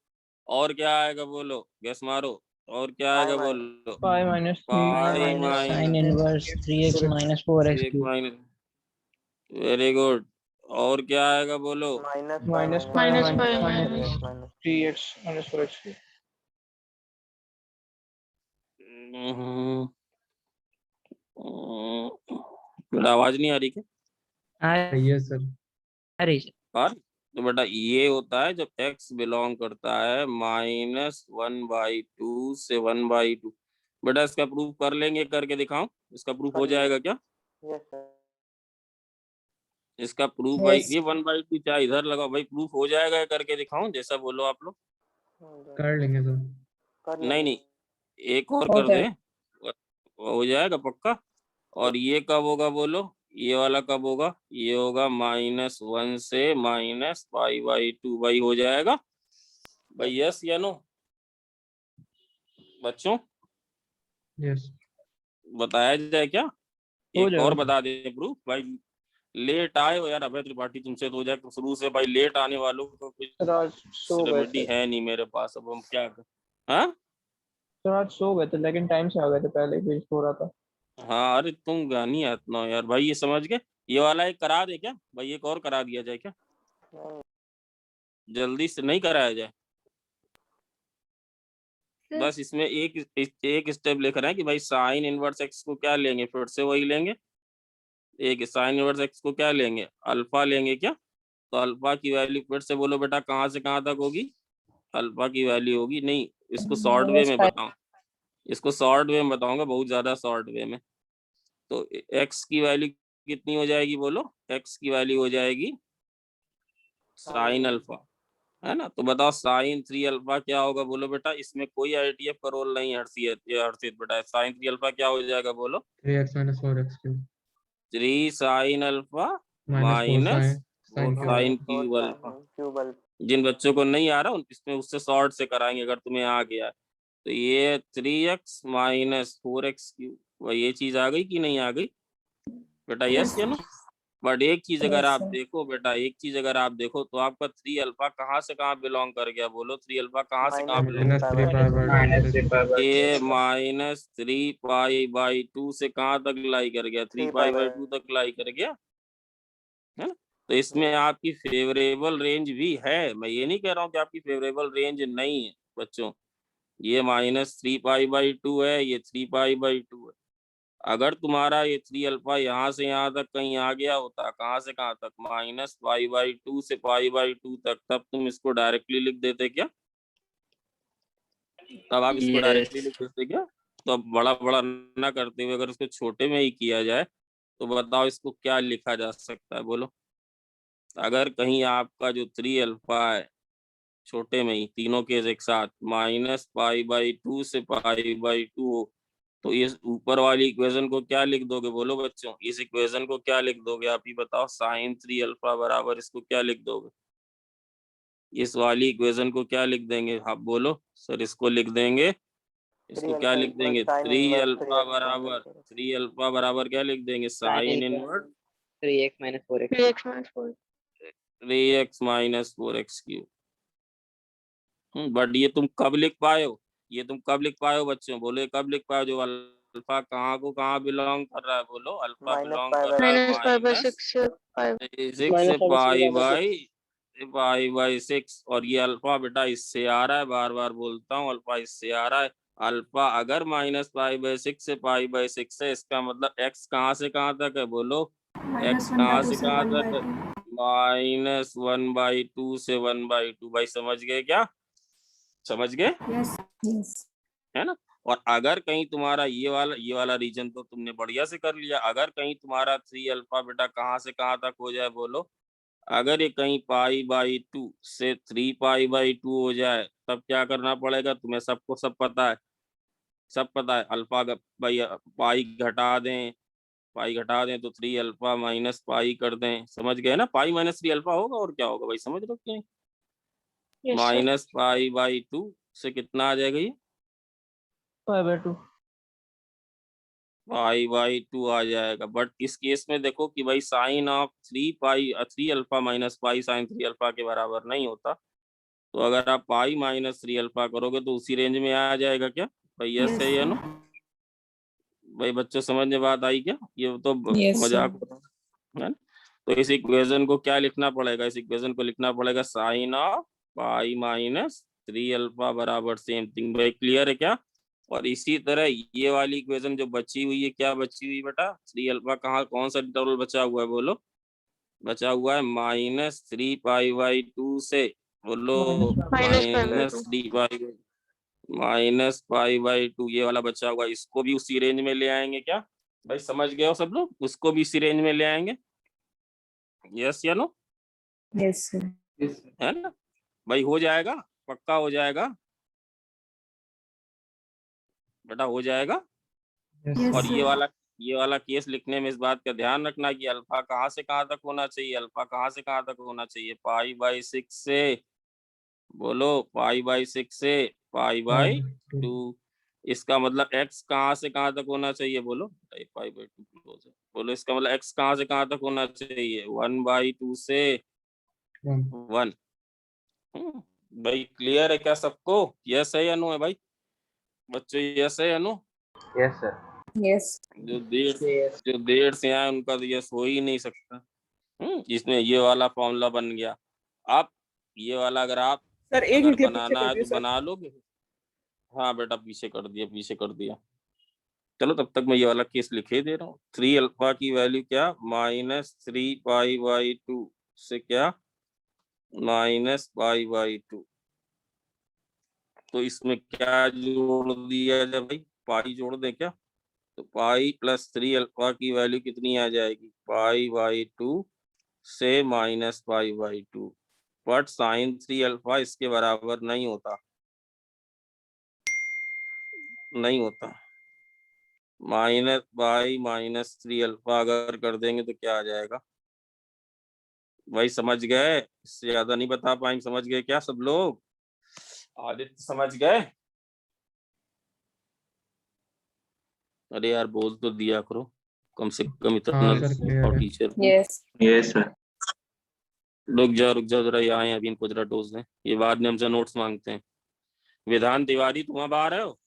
और क्या आएगा बोलो, गैस मारो, और क्या आएगा बोलो? π minus sin inverse 3x - 4x3। Very good, और क्या आएगा बोलो? minus π minus 3x minus 4x3। बेटा आवाज नहीं आ रही क्या? Yes, sir. अरे और तो बेटा ये होता है जब x बिलोंग करता है -1/2 से 1/2। बेटा इसका प्रूफ कर लेंगे, करके दिखाऊं? इसका प्रूफ हो जाएगा क्या? इसका प्रूफ भाई Yes. ये 1/2 चाहे इधर लगाओ भाई, प्रूफ हो जाएगा, करके दिखाऊं? जैसा बोलो आप लोग। कर लेंगे सर। नहीं एक और हो कर दे, हो जाएगा पक्का। और ये कब होगा बोलो, ये वाला कब होगा? ये होगा -1 से -π/2 भाई, हो जाएगा भाई, यस या नो बच्चों? Yes. बताया जाए क्या? हो एक जाएगा। और बता दे प्रूफ भाई। लेट आए हो यार अभय त्रिपाठी, तुमसे तो हो जाए, शुरू से भाई लेट आने वालों को कुछ सर आज सो गए रेमेडी थे। है नहीं मेरे पास, अब हम क्या कर। हाँ सर आज सो गए थे, लेकिन टाइम से आ गए थे, पहले ही हो रहा था। हाँ, अरे तुम गानी आतना हो यार भाई, ये समझ गए? ये वाला एक करा दे क्या भाई, एक और करा दिया जाए क्या? जल्दी से नहीं कराया जाए? बस इसमें एक स्टेप लिख रहे हैं कि भाई साइन इनवर्स एक्स को क्या लेंगे, फिर से वही लेंगे। एक साइन इनवर्स एक्स को क्या लेंगे, अल्फा लेंगे क्या? तो अल्फा की वैल्यू फिर से बोलो बेटा, कहाँ से कहाँ तक होगी? अल्फा की वैल्यू होगी, नहीं इसको शॉर्ट वे में बताऊं, इसको शॉर्ट वे में बताऊंगा, बहुत ज्यादा शॉर्ट वे में। तो एक्स की वैल्यू कितनी हो जाएगी बोलो? एक्स की वैल्यू हो जाएगी साइन अल्फा, है ना? तो बताओ साइन 3 अल्फा क्या होगा बोलो बेटा? इसमें कोई आईटीएफ का रोल नहीं है हर्षित बेटा। साइन 3 अल्फा क्या हो जाएगा बोलो? 3x - 4x3 3 sine alpha -4 sine cube alpha. जिन बच्चों को नहीं आ रहा इसमें उससे शॉर्ट से कराएंगे, अगर तुम्हें आ गया तो ये 3x - 4x3, ये चीज आ गई कि नहीं आ गई बेटा? यस या नो? बट एक चीज अगर आप देखो बेटा, एक चीज अगर आप देखो तो आपका 3 अल्फा कहाँ से कहाँ बिलोंग कर गया बोलो? 3 अल्फा कहाँ से कहाँ बिलोंग? ये -3π/2 से कहाँ तक लाई कर गया? 3π/2 तक लाई कर गया, है ना? तो इसमें आपकी फेवरेबल रेंज भी है, मैं ये नहीं कह रहा हूँ कि आपकी फेवरेबल रेंज नहीं है बच्चों। ये -3π/2 है, ये 3π/2 है। अगर तुम्हारा ये 3 अल्फा यहाँ से यहाँ तक कहीं आ गया होता, कहाँ से कहाँ तक, -π/2 से π/2 तक, तब तुम इसको डायरेक्टली लिख देते क्या? तब आप इसको डायरेक्टली लिख देते क्या? तो अब बड़ा बड़ा ना करते हुए अगर इसको छोटे में ही किया जाए तो बताओ इसको क्या लिखा जा सकता है, बोलो। अगर कहीं आपका जो 3 अल्फा है छोटे में ही तीनों केस एक साथ -π/2 से π/2 हो, तो इस ऊपर वाली इक्वेशन को क्या लिख दोगे, बोलो बच्चों। इस इक्वेशन को क्या लिख दोगे आप ही बताओ। sin3 अल्फा बराबर इसको क्या लिख दोगे? इस वाली इक्वेशन को क्या लिख देंगे आप बोलो। सर इसको लिख देंगे, इसको क्या लिख देंगे, 3 अल्फा बराबर क्या लिख देंगे, sine inverse 3x minus 4x. 3x minus 4. 3x minus 4x cube. But ये तुम कब लिख पाए हो, ये तुम कब लिख पाए हो बच्चों, बोलो ये कब लिख पाए हो? जो अल्फा कहाँ को कहाँ बिलोंग कर रहा है, बोलो। अल्फा बिलोंग कर रहा है -π/6 से 5. 6 से π/6, और ये अल्फा बेटा इससे आ रहा है, बार बार बोलता हूँ, अल्फा इससे आ रहा है। अल्फा अगर -π/6 से π/6 है, इसका मतलब x कहाँ से कहाँ तक है, बोलो। x कहाँ से कहाँ तक है, -1/2 से 1/2। भाई समझ गए क्या? समझ गए? यस यस है ना। और अगर कहीं तुम्हारा ये वाला रीजन तो तुमने बढ़िया से कर लिया। अगर कहीं तुम्हारा 3 अल्फा बेटा कहाँ से कहाँ तक हो जाए, बोलो। अगर ये कहीं π/2 से 3π/2 हो जाए, तब क्या करना पड़ेगा तुम्हें, सबको सब पता है, सब पता है। अल्फा भाई पाई घटा दें तो 3 अल्फा माइनस पाई कर दें, समझ गए ना। पाई -3 अल्फा होगा, और क्या होगा भाई, समझ रहे हो कि नहीं? Yes, sir. -π/2 से कितना आ जाएगा ये, π/2. π/2 आ जाएगा। बट इस केस में देखो कि भाई sine of 3 alpha minus pi sine 3 alpha के बराबर नहीं होता। तो अगर आप π-3 अल्फा करोगे तो उसी रेंज में आ जाएगा क्या भाई? यस है या नो? भाई बच्चों समझ में बात आई क्या? ये तो मजाक हो रहा है ना। तो इस इक्वेशन को क्या लिखना पड़ेगा, इस इक्वेशन को लिखना पड़ेगा साइन ऑफ π-3 अल्फा बराबर सेम थिंग। भाई क्लियर है क्या? और इसी तरह ये वाली इक्वेशन जो बची हुई है, क्या बची हुई बेटा, 3 अल्फा कहाँ, कौन सा इंटरवल बचा हुआ है, बोलो। बचा हुआ है -3π/2 से, बोलो -3π/2 ये वाला बचा हुआ है। इसको भी उसी रेंज में ले आएंगे क्या भाई? समझ गए हो सब लोग? उसको भी इसी रेंज में ले आएंगे, यस या नो? यस है ना भाई? हो जाएगा, पक्का हो जाएगा बेटा, हो जाएगा। और ये वाला केस लिखने में इस बात का ध्यान रखना कि अल्फा कहाँ से कहाँ तक होना चाहिए, अल्फा कहाँ से कहाँ तक होना चाहिए, π/6 से, बोलो π/6 से π/2। इसका मतलब x कहाँ से कहाँ तक होना चाहिए, बोलो। π/2 क्लोज है, बोलो। इसका मतलब x कहाँ से कहाँ तक होना चाहिए, 1/2 से 1। भाई क्लियर है क्या सबको? यस है या नो है भाई बच्चों? यस है या नो? Yes sir. यस जो देर से आए उनका तो यस हो ही नहीं सकता। इसमें ये वाला फॉर्मूला बन गया। आप ये वाला अगर आप सर एक अगर मिनट के बनाना है पीछे तो बना लोगे। हाँ बेटा पीछे कर दिया। चलो तब तक मैं ये वाला केस लिखे दे रहा हूँ। 3 अल्फा की वैल्यू क्या, -3π/2 से क्या, -π/2। तो इसमें क्या जोड़ दिया जाए भाई, पाई जोड़ दें क्या? तो पाई प्लस 3 अल्फा की वैल्यू कितनी आ जाएगी, π/2 से -π/2। बट साइन 3 अल्फा इसके बराबर नहीं होता, -π/-3 अल्फा अगर कर देंगे तो क्या आ जाएगा भाई? समझ गए? इससे ज्यादा नहीं बता पाएंगे। समझ गए क्या सब लोग? आदित्य समझ गए? अरे यार बोल तो दिया करो कम से कम इतना। हाँ सर क्लियर और है। Teacher yes yes sir. रुक जाओ जरा, यहाँ आए अभी इनको जरा डोज दें, ये बाद में हमसे नोट्स मांगते हैं। विधान तिवारी तुम अब आ रहे हो?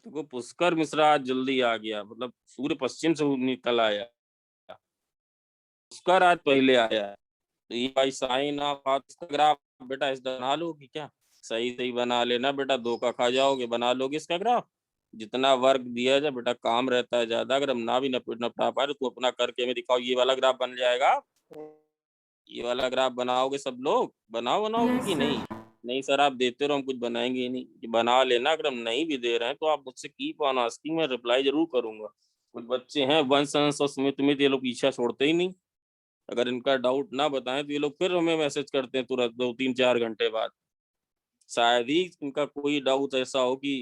देखो पुष्कर मिश्रा आज जल्दी आ गया, मतलब सूर्य पश्चिम से निकल आया, पुष्कर आज पहले आया है। तो ये भाई साइन ऑफ इसका ग्राफ बेटा इस बना लोगी क्या? सही सही बना लेना बेटा, दो का खा जाओगे, बना लोगे इसका ग्राफ। जितना वर्क दिया जाए बेटा काम रहता है ज्यादा, अगर हम ना भी नपटा पाए तो अपना करके हमें दिखाओ। ये वाला ग्राफ बन जाएगा, ये वाला ग्राफ बनाओगे सब लोग? बनाओगे Yes, कि sir. नहीं? नहीं सर आप देते रहो, हम कुछ बनाएंगे ही नहीं। ये बना लेना, अगर हम नहीं भी दे रहे हैं तो आप मुझसे कीप ऑन आस्किंग, मैं रिप्लाई जरूर करूंगा। कुछ बच्चे हैं वंश अंश और सुमित ये लोग पीछा छोड़ते ही नहीं। अगर इनका डाउट ना बताएं तो ये लोग फिर हमें मैसेज करते हैं तुरंत 2-3-4 घंटे बाद। शायद ही इनका कोई डाउट ऐसा हो कि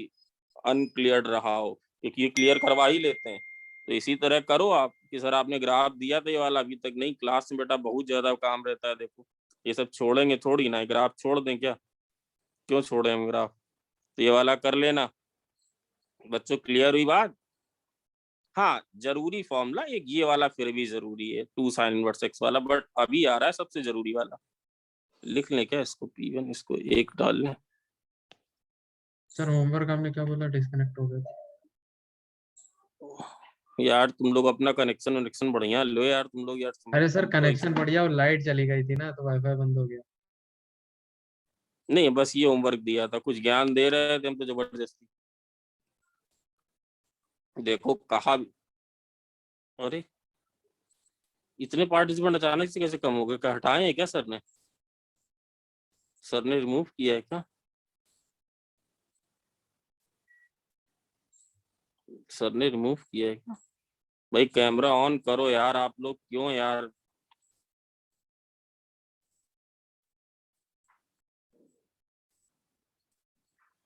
अनक्लियर रहा हो, क्योंकि ये क्लियर करवा ही लेते हैं। तो इसी तरह करो आप कि सर आपने ग्राफ दिया था ये वाला, अभी तक नहीं। क्लास में बेटा बहुत ज्यादा काम रहता है, देखो ये सब छोड़ेंगे थोड़ी ना, ग्राफ छोड़ दें क्या? क्यों छोड़े हम ग्राफ? तो ये वाला कर लेना बच्चों, क्लियर हुई बात? हाँ जरूरी फॉर्मूला एक ये वाला फिर भी जरूरी है, 2 sin इनवर्स x वाला, बट अभी आ रहा है सबसे जरूरी वाला। लिख लें क्या इसको? P1 इसको 1 डाल लें। सर होमवर्क आपने क्या बोला, डिस्कनेक्ट हो गया? यार तुम लोग अपना कनेक्शन बढ़िया लो यार, तुम लोग यार। अरे सर कनेक्शन बढ़िया और लाइट चली गई थी ना, तो वाईफाई बंद हो गया। नहीं बस ये होमवर्क दिया था, कुछ ज्ञान दे रहे थे हम तो जबरदस्ती। देखो कहा, अरे इतने पार्टिसिपेंट अचानक से कैसे कम हो गए? क्या हटाए हैं क्या सर ने? सर ने रिमूव किया है क्या? सर ने रिमूव किया है क्या? भाई कैमरा ऑन करो यार, आप लोग क्यों यार?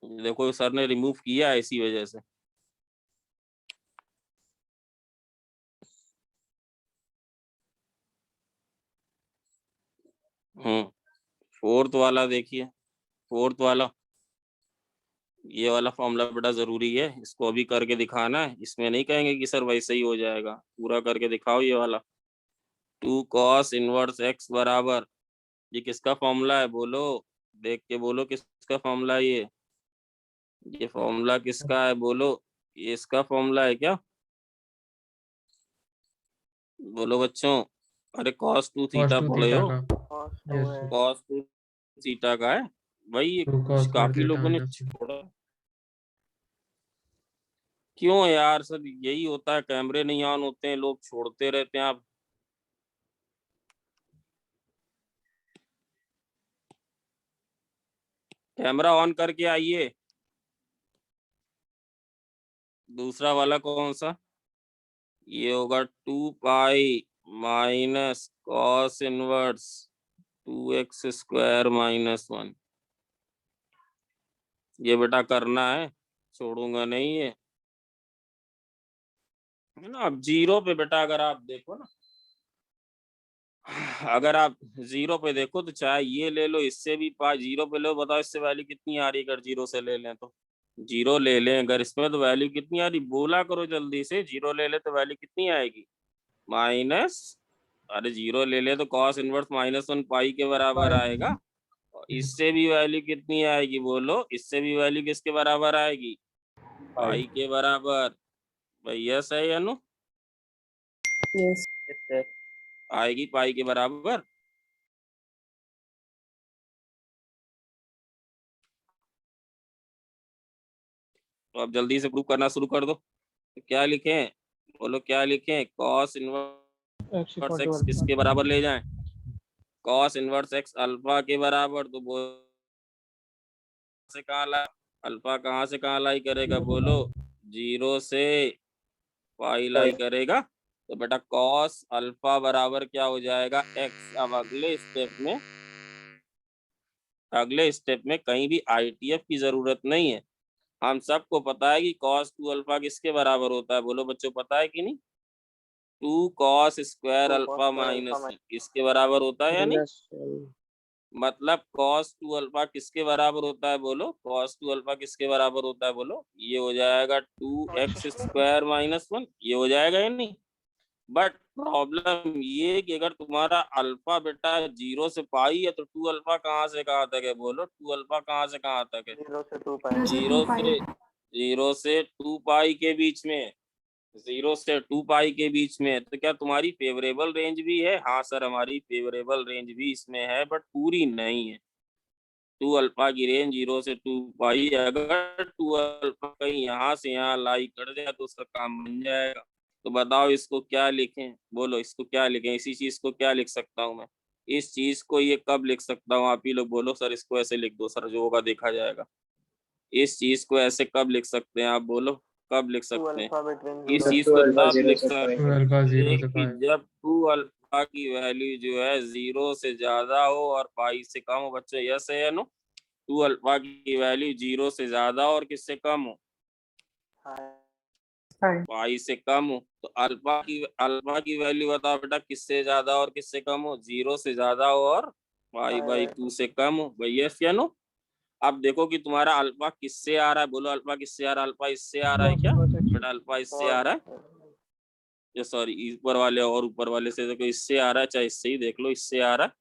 देखो सर ने रिमूव किया है इसी वजह से। फोर्थ वाला देखिए, फोर्थ वाला ये वाला फॉर्मूला बेटा जरूरी है, इसको अभी करके दिखाना है। इसमें नहीं कहेंगे कि सर वैसे ही हो जाएगा, पूरा करके दिखाओ ये वाला। 2 cos इनवर्स x बराबर, ये किसका फॉर्मूला है बोलो? देख के बोलो किसका फॉर्मूला है ये फॉर्मूला किसका है बोलो? ये इसका फॉर्मूला है क्या? बोलो बच्चों। अरे cos 2 थीटा पढ़े हो? cos 2 थीटा का है भाई, ये काफी लोगों ने छोड़ा। क्यों यार सर, यही होता है, कैमरे नहीं ऑन होते हैं, लोग छोड़ते रहते हैं। आप कैमरा ऑन करके आइए। दूसरा वाला कौन सा? ये होगा 2 pi minus cos inverse 2x square minus 1। ये बेटा करना है, छोड़ूंगा नहीं ये, है ना। अब जीरो पे बेटा अगर आप देखो ना, अगर आप जीरो पे देखो तो चाहे ये ले लो, इससे भी जीरो पे लो, बताओ इससे वैल्यू कितनी आ रही है? अगर जीरो से ले लें तो, जीरो ले लें अगर इसमें तो वैल्यू कितनी आ रही? बोला करो जल्दी से, जीरो ले ले तो वैल्यू कितनी आएगी? माइनस, अरे जीरो ले ले तो कॉस इनवर्स -1 पाई के बराबर आएगा। इससे भी वैल्यू कितनी आएगी बोलो? इससे भी वैल्यू किसके बराबर आएगी? पाई के बराबर। भैया सही है अनु? Yes. आएगी पाई के बराबर। तो अब जल्दी से प्रूव करना शुरू कर दो। तो क्या लिखें बोलो, क्या लिखें? कॉस इनवर्स एक्स किसके बराबर ले जाएं? कॉस इनवर्स एक्स अल्फा के बराबर। तो बोल से कहाँ ला, अल्फा कहाँ से कहाँ लाई करेगा बोलो? 0 से पाई लाई करेगा। तो बेटा कॉस अल्फा बराबर क्या हो जाएगा? एक्स। अब अगले स्टेप में कहीं भी आईटीएफ की जरूरत नहीं है। हम सबको पता है कि cos 2 अल्फा किसके बराबर होता है? बोलो बच्चों, पता है कि नहीं? 2 cos स्क्वायर अल्फा माइनस किसके बराबर होता है या नहीं? मतलब cos 2 अल्फा किसके बराबर होता है बोलो? cos 2 अल्फा किसके बराबर होता है बोलो? ये हो जाएगा 2x स्क्वायर माइनस 1, ये हो जाएगा या नहीं? बट प्रॉब्लम ये कि अगर तुम्हारा अल्फा बेटा 0 से पाई है तो 2 अल्फा कहाँ से कहाँ तक है बोलो? 2 अल्फा कहाँ से कहाँ तक है? 0 से 2 pi. 0 से 2 पाई के बीच में, 0 से 2 पाई के बीच में, तो क्या तुम्हारी फेवरेबल रेंज भी है? हाँ सर, हमारी फेवरेबल रेंज भी इसमें है, बट पूरी नहीं है। 2 अल्फा की रेंज 0 से 2 पाई, अगर 2 अल्फा कहीं यहाँ से यहाँ लाई कर जाए तो उसका काम बन जाएगा। तो बताओ इसको क्या लिखें? बोलो इसको क्या लिखें? इसी चीज को क्या लिख सकता हूँ मैं? इस चीज को ये कब लिख सकता हूँ? आप ही लोग बोलो सर, इसको ऐसे लिख दो सर, जो होगा देखा जाएगा। इस चीज को ऐसे कब लिख सकते हैं? आप बोलो कब लिख सकते हैं? इस Sir, चीज 2 को alpha तब 0 लिख से सकते 5. 2 अल्फा 0 हैं से कि 5। जब 2 अल्फा की वैल्यू जो है 0 से ज्यादा हो और पाई से कम हो। बच्चों यस है या नो? 2 अल्फा की वैल्यू 0 से ज्यादा और किससे कम हो? पाई से कम हो। तो अल्फा की वैल्यू बताओ बेटा, किससे ज्यादा और किससे कम हो? 0 से ज्यादा हो और पाई बाई 2 से कम हो। भाई यस या नो? अब देखो कि तुम्हारा अल्फा किससे आ रहा है। बोलो अल्फा किससे आ रहा है? अल्फा इससे आ रहा है क्या बेटा? अल्फा इससे आ रहा है, ये सॉरी ऊपर वाले और ऊपर वाले से देखो, इससे आ रहा है, चाहे इससे ही देख लो, इससे आ रहा है।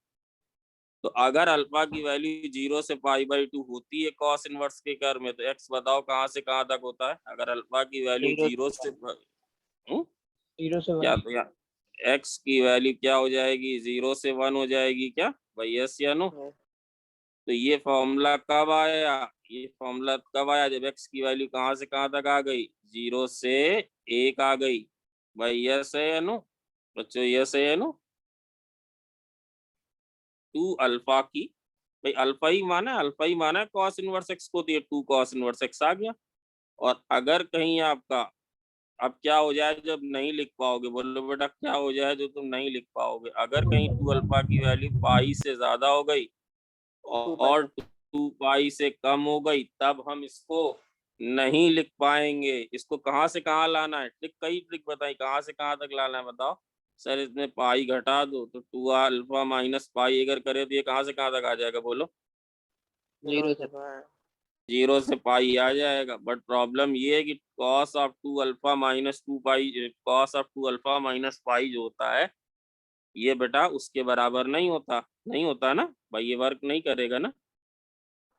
तो अगर अल्फा की वैल्यू 0 से पाई बाई 2 होती है कॉस इनवर्स के कर्व में, तो एक्स बताओ कहाँ से कहाँ तक होता है? अगर अल्फा की वैल्यू 0 से 0 से क्या, 1. तो या एक्स की वैल्यू क्या हो जाएगी? 0 से 1 हो जाएगी क्या भाई? यस या नो? तो ये फॉर्मूला कब आया? ये फॉर्मूला कब आया? जब एक्स की वैल्यू कहाँ से कहाँ तक आ गई? 0 से 1 आ गई। भाई यस है या नो? बच्चों यस है या नो? 2 अल्फा की, भाई अल्फा ही माना है कॉस इनवर्स एक्स को, तो ये 2 कॉस इनवर्स एक्स आ गया। और अगर कहीं आपका, अब क्या हो जाए जब नहीं लिख पाओगे? बोलो बेटा क्या हो जाए जो तुम नहीं लिख पाओगे? अगर कहीं 2 अल्फा की वैल्यू पाई से ज्यादा हो गई और 2 पाई से कम हो गई, तब हम इसको नहीं लिख पाएंगे। इसको कहाँ से कहाँ लाना है? कई ट्रिक बताई, कहाँ से कहाँ तक लाना है बताओ? सर इसमें पाई घटा दो तो 2 अल्फा माइनस पाई अगर करे तो ये कहाँ से कहाँ तक आ जाएगा? बोलो 0 से 0 से पाई आ जाएगा। बट प्रॉब्लम ये है कि cos of 2 alpha minus 2 pi, cos of 2 alpha minus पाई जो होता है ये बेटा उसके बराबर नहीं होता। नहीं होता ना भाई? ये वर्क नहीं करेगा ना?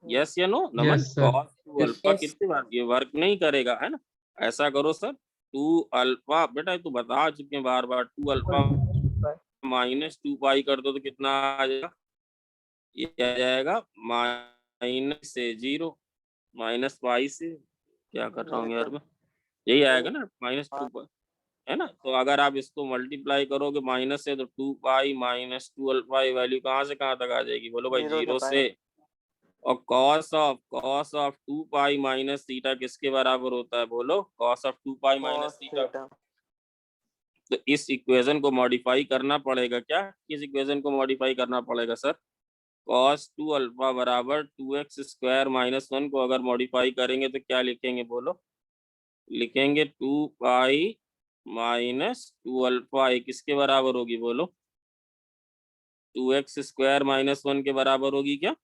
यस या no Naman? Yes sir. Cos 2 alpha Yes. कितनी बार ये वर्क नहीं करेगा, है ना? ऐसा करो सर, 2 अल्फा बेटा तो बता चुके हैं बार बार, 2 अल्फा माइनस 2 पाई कर दो तो कितना आ जाएगा? ये आ जाएगा माइनस से 0, माइनस पाई से, क्या कर रहा हूँ यार मैं, यही आएगा ना -2 है ना? तो अगर आप इसको मल्टीप्लाई करोगे माइनस से, तो 2 पाई माइनस 2 अल्फा वैल्यू कहाँ से कहाँ तक आ जाएगी? बोलो भाई 0 से। और cos of 2 pi minus theta किसके बराबर होता है? बोलो cos of 2 pi minus theta. तो इस इक्वेशन को मॉडिफाई करना पड़ेगा क्या? किस इक्वेशन को मॉडिफाई करना पड़ेगा सर? कॉस 2 अल्फा बराबर 2x स्क्वायर माइनस 1 को अगर मॉडिफाई करेंगे तो क्या लिखेंगे? बोलो लिखेंगे 2 पाई माइनस 2 अल्फा, ये किसके बराबर होगी? बोलो 2x स्क्वायर माइनस 1 के बराबर होगी क्या?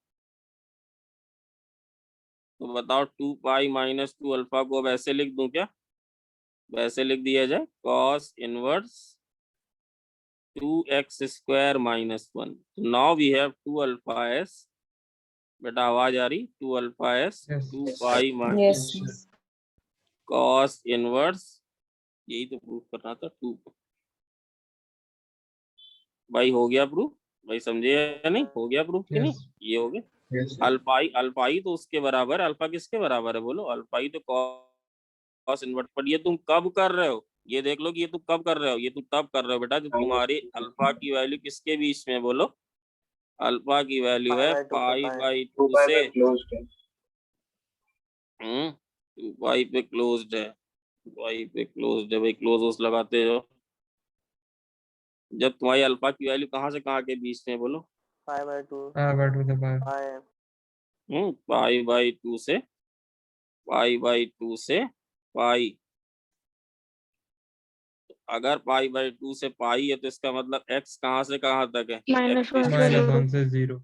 तो बताओ 2 पाई माइनस 2 अल्फा को अब ऐसे लिख दूं क्या? वैसे लिख दिया जाए cos inverse 2x square minus 1। Now we have 2 alpha s, बेटा आवाज आ रही? 2 alpha s Yes. 2 pi Yes. Minus cos inverse, यही तो प्रूफ करना था 2। भाई हो गया प्रूफ? भाई समझे या नहीं? हो गया प्रूफ कि नहीं? Yes. ये हो गया। Yes. अल्फाई तो उसके बराबर है। अल्फा किसके बराबर है? बोलो अल्फाई तो कॉस इनवर्स। पर ये तुम कब कर रहे हो? ये देख लो कि ये तुम कब कर रहे हो। ये तुम तब कर रहे हो बेटा जब तुम्हारी अल्फा की वैल्यू किसके बीच में? बोलो अल्फा की वैल्यू है पाई बाई 2 2 पाई से में क्लोज्ड है. 2 पाई पे क्लोज्ड है। पाई पे क्लोज्ड है भाई, क्लोज लगाते हो जब तुम्हारी अल्फा की वैल्यू कहाँ से कहाँ के बीच में? बोलो I by 2 the power. Pi by 2 से पाई बाई 2 से पाई। अगर पाई बाई 2 से पाई है तो इसका मतलब एक्स कहाँ से कहाँ तक है? -1 से -1 0. से 0.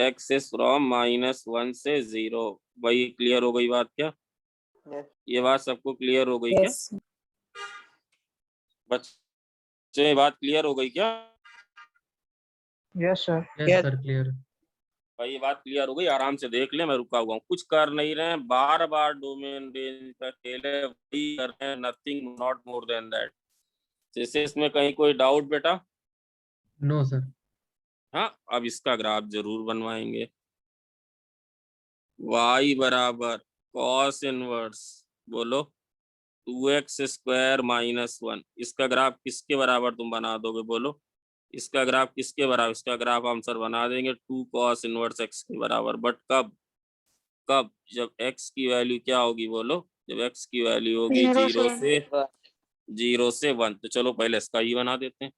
एक्स इज फ्रॉम -1 से 0। भाई क्लियर हो गई बात क्या? ये बात सबको क्लियर हो गई क्या? Yes. बच्चे ये बात क्लियर हो गई क्या? Yes, sir. Yes sir, clear. भाई ये बात क्लियर हो गई, आराम से देख ले, मैं रुका हुआ हूँ, कुछ कर नहीं रहे हैं, बार बार डोमेन रेंज का खेल है, वही कर रहे हैं, nothing not more than that. जैसे इसमें कहीं कोई डाउट बेटा? No sir. हाँ, अब इसका ग्राफ जरूर बनवाएंगे। y बराबर cos इनवर्स, बोलो 2x² - 1, इसका ग्राफ किसके बराबर तुम बना दोगे? बोलो इसका ग्राफ किसके बराबर? इसका ग्राफ हम सर बना देंगे 2 cos इनवर्स x के बराबर। बट कब? कब? जब x की वैल्यू क्या होगी? बोलो, जब x की वैल्यू होगी 0 से 1। तो चलो पहले इसका ही बना देते हैं।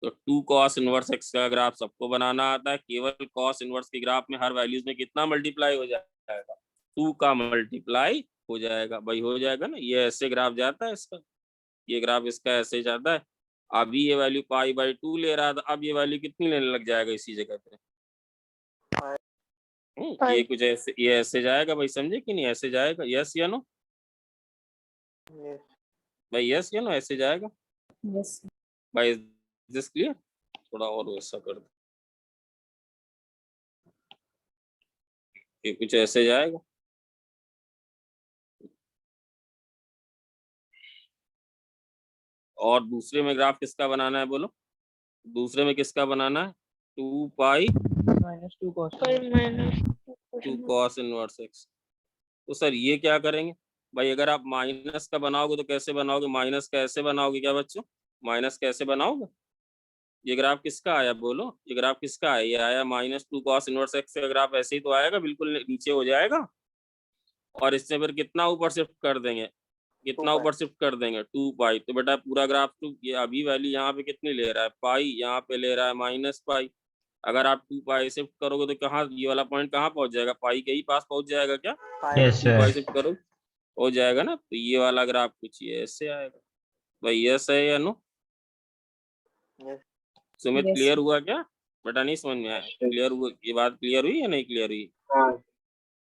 तो 2 cos इनवर्स x का ग्राफ सबको बनाना आता है, केवल cos इनवर्स के ग्राफ में हर वैल्यूज में कितना मल्टीप्लाई हो जाएगा? 2 का मल्टीप्लाई हो जाएगा भाई, हो जाएगा ना। ये ऐसे ग्राफ जाता है इसका, ये ग्राफ इसका ऐसे जाता है। अभी ये वैल्यू π/2 ले रहा था, अब ये वैल्यू कितनी लेने लग जाएगा इसी जगह पे? ये कुछ ऐसे, ये ऐसे जाएगा भाई, समझे कि नहीं? ऐसे जाएगा, यस या नो भाई? यस या नो? ऐसे जाएगा Yes. भाई, इज दिस क्लियर? थोड़ा और वैसा कर दो, ये कुछ ऐसे जाएगा। और दूसरे में ग्राफ किसका बनाना है? बोलो दूसरे में किसका बनाना है? 2 पाई -2 cos -2 cos इनवर्स x। तो सर ये क्या करेंगे भाई? अगर आप माइनस का बनाओगे तो कैसे बनाओगे? माइनस का ऐसे बनाओगे क्या बच्चों? माइनस कैसे बनाओगे? ये ग्राफ किसका आया? बोलो ये ग्राफ किसका आया? ये आया -2 cos इनवर्स x का ग्राफ, ऐसे ही तो आएगा, बिल्कुल नीचे हो जाएगा। और इससे फिर कितना ऊपर शिफ्ट कर देंगे? कितना ऊपर शिफ्ट कर देंगे? 2 पाई। तो बेटा पूरा ग्राफ तो ये अभी वैल्यू यहाँ पे कितनी ले रहा है? पाई, यहाँ पे ले रहा है -पाई। अगर आप 2 पाई शिफ्ट करोगे तो कहाँ, ये वाला पॉइंट कहाँ पहुंच जाएगा? पाई के ही पास पहुंच जाएगा क्या? यस 2 पाई सर। शिफ्ट करो हो जाएगा ना। तो ये वाला ग्राफ कुछ ये ऐसे आएगा भाई। यस है या नो? सुमित Yes. क्लियर हुआ क्या बेटा? नहीं समझ में आया? क्लियर हुआ? ये बात क्लियर हुई या नहीं क्लियर हुई? हाँ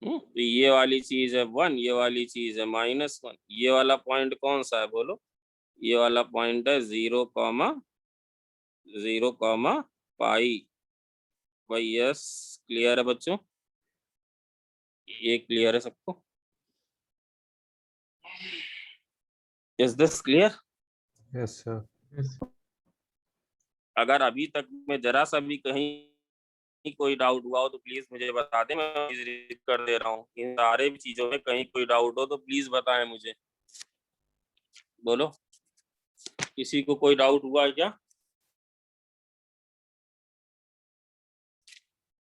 तो ये वाली चीज है 1, ये वाली चीज है -1। ये वाला पॉइंट कौन सा है? बोलो ये वाला पॉइंट है 0, पाई भाई। यस क्लियर है बच्चों? ये क्लियर है सबको? Is this clear? Yes, sir. Yes. अगर अभी तक में जरा सा भी कहीं कोई डाउट हुआ हो तो प्लीज मुझे बता दें, मैं रिपीट कर दे रहा हूँ। इन सारे भी चीजों में कहीं कोई डाउट हो तो प्लीज बताएं मुझे। बोलो किसी को कोई डाउट हुआ है क्या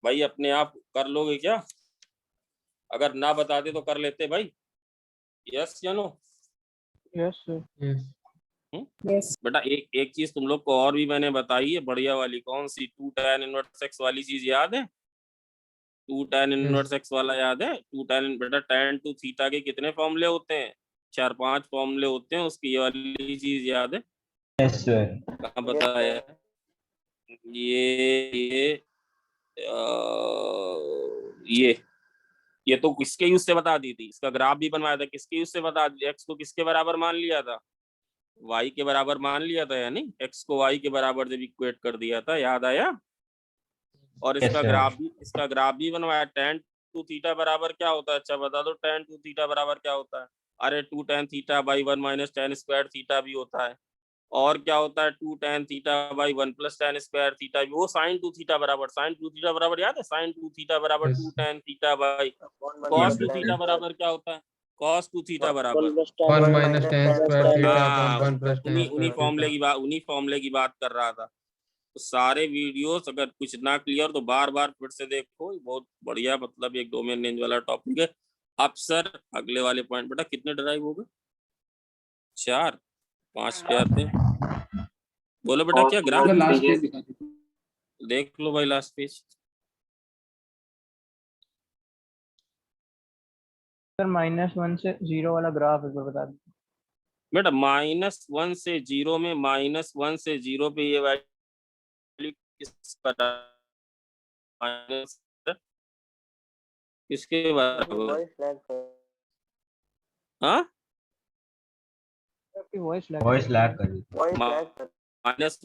भाई? अपने आप कर लोगे क्या? अगर ना बताते तो कर लेते भाई। यस या no? Yes sir. Yes. Yes. बेटा एक चीज तुम लोग को और भी मैंने बताई है बढ़िया वाली। कौन सी? 2 tan इनवर्स x वाली चीज याद है? 2 tan इनवर्स x वाला याद है? 2 tan, बेटा tan to थीटा के कितने फॉर्मूले होते हैं? 4-5 फॉर्मूले होते हैं उसकी। ये वाली चीज याद है? Yes sir. कहाँ बताया है? ये ये तो किसके यूज से बता दी थी? इसका ग्राफ भी बनवाया था, किसके यूज से बता दी? x को किसके बराबर मान लिया था? y के बराबर मान लिया था या नहीं? x को y के बराबर जब इक्वेट कर दिया था, याद आया? और इसका ग्राफ भी बनवाया। tan to थीटा बराबर क्या होता है? अच्छा बता दो, tan to थीटा बराबर क्या होता है? अरे 2 tan theta by 1 - tan square theta भी होता है। और क्या होता है? 2 tan theta by 1 + tan square theta भी। वो sin 2 थीटा बराबर, sin 2 थीटा बराबर याद है? sin 2 थीटा बराबर Yes. 2 tan theta by cos 2 theta बराबर क्या होता है? cos 2 थीटा बराबर 1 - tan square theta हाँ, upon 1 + tan उन्हीं square theta. उन्हीं फॉर्मूले की बात कर रहा था। तो सारे वीडियोस अगर कुछ ना क्लियर तो बार बार फिर से देखो, बहुत बढ़िया, मतलब एक डोमेन रेंज वाला टॉपिक है। अब सर अगले वाले पॉइंट, बेटा कितने ड्राइव हो गए? 4 5 पे आते हैं। बोलो बेटा क्या ग्राफ लास्ट पेज देख लो भाई, लास्ट पेज। सर -1 से 0 वाला ग्राफ एक बार बता दीजिए। बेटा -1 से 0 में, -1 से 0 पे ये वैल्यू किस पर किसके बराबर? हाँ आपकी वॉइस लैग कर रही है। माइनस,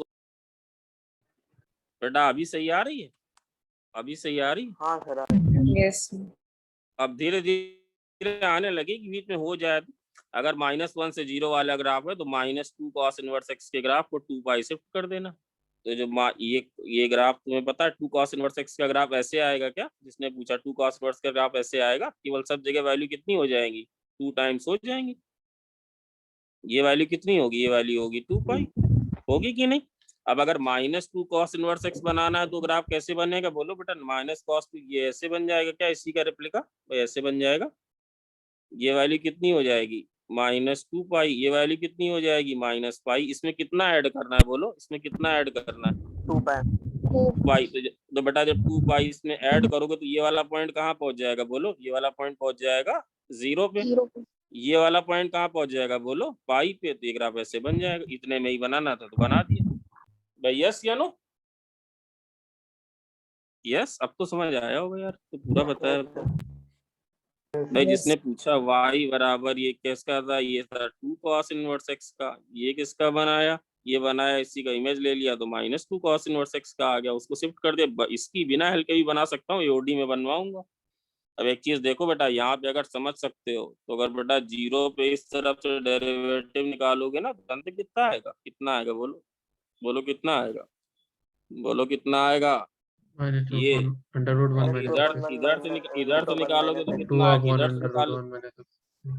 बेटा अभी सही आ रही है? अभी सही आ रही? हाँ सर Yes. अब धीरे धीरे आने लगी कि बीच में हो जाए। अगर -1 से 0 वाला ग्राफ है तो -2 cos इनवर्स x के ग्राफ को 2 पाई शिफ्ट कर देना। तो जो ये ग्राफ तुम्हें पता है 2 cos इनवर्स x का ग्राफ ऐसे आएगा क्या? जिसने पूछा 2 cos इनवर्स का ग्राफ ऐसे आएगा, केवल सब जगह वैल्यू कितनी हो जाएंगी? 2 टाइम्स हो जाएंगी। ये वैल्यू कितनी होगी? ये वैल्यू होगी 2 पाई, होगी कि नहीं? अब अगर -2 cos इनवर्स x बनाना है तो ग्राफ कैसे बनेगा बोलो बेटा? -cos, ये ऐसे बन जाएगा क्या? इसी का रेप्लिका भाई ऐसे बन जाएगा। ये वैल्यू कितनी हो जाएगी? -2 पाई। ये वैल्यू कितनी हो जाएगी? -पाई। इसमें कितना ऐड करना है बोलो? इसमें कितना ऐड करना है? 2 पाई 2 पाई। तो बेटा जब 2 पाई इसमें ऐड करोगे तो ये वाला पॉइंट कहाँ पहुंच जाएगा बोलो? ये वाला पॉइंट पहुंच जाएगा 0 पे। 0 पे ये वाला पॉइंट कहाँ पहुंच जाएगा बोलो? पाई पे। तो ये ग्राफ ऐसे बन जाएगा। इतने में ही बनाना था तो बना दिया भाई। यस या नो? यस, अब तो समझ आया होगा यार, तो पूरा बताया तो। भाई Yes. जिसने पूछा y बराबर ये किसका था? ये था 2 cos इनवर्स x का। ये किसका बनाया? ये बनाया, इसी का इमेज ले लिया तो -2 cos इनवर्स x का आ गया, उसको शिफ्ट कर दिया। इसकी बिना हेल्प के भी बना सकता हूँ, एओडी में बनवाऊंगा। अब एक चीज देखो बेटा, यहाँ पे अगर समझ सकते हो तो अगर बेटा 0 पे इस तरफ से डेरिवेटिव निकालोगे ना तो अंत कितना आएगा? कितना आएगा बोलो? बोलो कितना आएगा? बोलो कितना आएगा? ये अंडर रूट 1 और इधर से निकालोगे तो 2 कितना है? अपॉन इधर से अंडर रूट निकालो, 1 -2।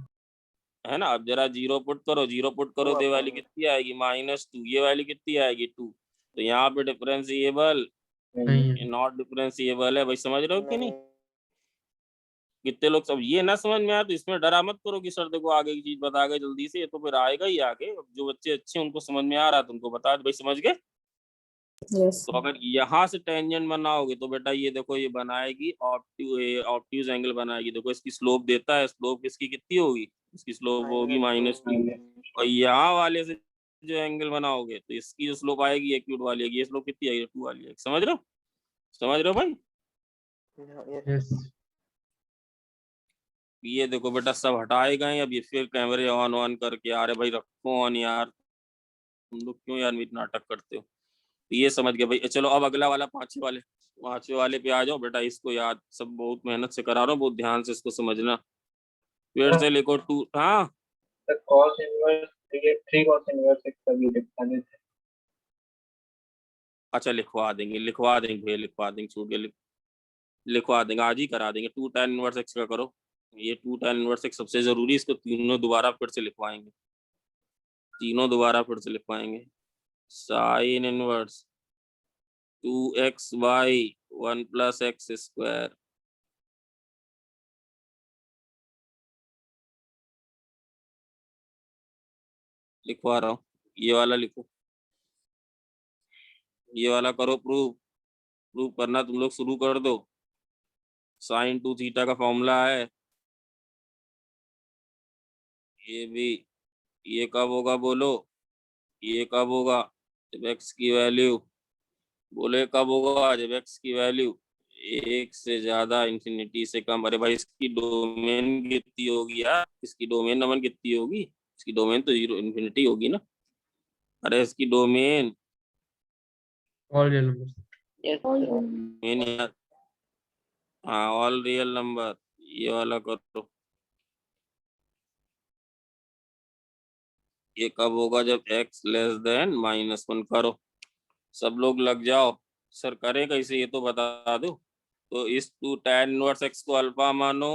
है ना? अब जरा जीरो पुट करो, जीरो पुट करो तो ये वैल्यू कितनी आएगी? -2। ये वैल्यू कितनी आएगी? 2। तो यहाँ पे डिफरेंशिएबल नहीं है। नॉट डिफरेंशिएबल है भाई। समझ रहे हो कि नहीं? कितने लोग सब ये ना समझ में आया तो इसमें डरा मत करो कि सर देखो आगे की चीज बता गए जल्दी से, ये तो फिर आएगा ही आगे। अब जो बच्चे अच्छे उनको समझ में आ रहा है तुमको बता दो भाई, समझ गए? Yes. तो अगर यहाँ से टेंजेंट बनाओगे तो बेटा ये देखो ये बनाएगी ऑब्ट्यूज एंगल बनाएगी। देखो इसकी स्लोप देता है, स्लोप इसकी कितनी होगी? इसकी स्लोप होगी -2। और यहाँ वाले से जो एंगल बनाओगे तो इसकी जो स्लोप आएगी एक्यूट वाली है, ये स्लोप कितनी आएगी? 2 वाली है। समझ रहे हो? समझ रहे हो भाई? यस। ये देखो बेटा सब हटाए गए। अब ये फिर कैमरे ऑन करके आ रहे भाई, रखो ऑन यार, तुम लोग क्यों यार इतना नाटक करते हो? तो ये समझ गए भाई। चलो अब अगला वाला पांचवे वाले पे आ जाओ बेटा। इसको याद सब बहुत मेहनत से करा रहा हूँ, बहुत ध्यान से इसको समझना। फिर से लिखो 2। हाँ cos inverse 3 cos inverse x का भी लिखा देते अच्छा लिखवा देंगे भैया, लिखवा देंगे, छूट गया। लिखवा देंगे, आज ही करा देंगे। 2 tan इनवर्स x का करो। ये 2 tan इनवर्स x सबसे जरूरी, इसको तीनों दोबारा फिर से लिखवाएंगे। तीनों दोबारा फिर से लिखवाएंगे। Sine inverse 2xy 1 + x²। लिखवा रहा हूँ, ये वाला लिखो, ये वाला करो प्रूव। प्रूव करना तुम लोग शुरू कर दो। sin 2 थीटा का फॉर्मूला है ये भी। ये कब होगा बोलो? ये कब होगा? जब x की वैल्यू, बोले कब होगा? जब x की वैल्यू 1 से ज्यादा इंफिनिटी से कम। अरे भाई इसकी डोमेन कितनी होगी यार? इसकी डोमेन नमन कितनी होगी? इसकी डोमेन तो 0 इंफिनिटी होगी ना। अरे इसकी domain all real numbers. Main यार, हाँ ऑल रियल नंबर। ये वाला करो। ये कब होगा? जब x <(-1) करो। सब लोग लग जाओ। सर करे कैसे ये तो बता दो। तो इस 2 tan इनवर्स x को अल्फा मानो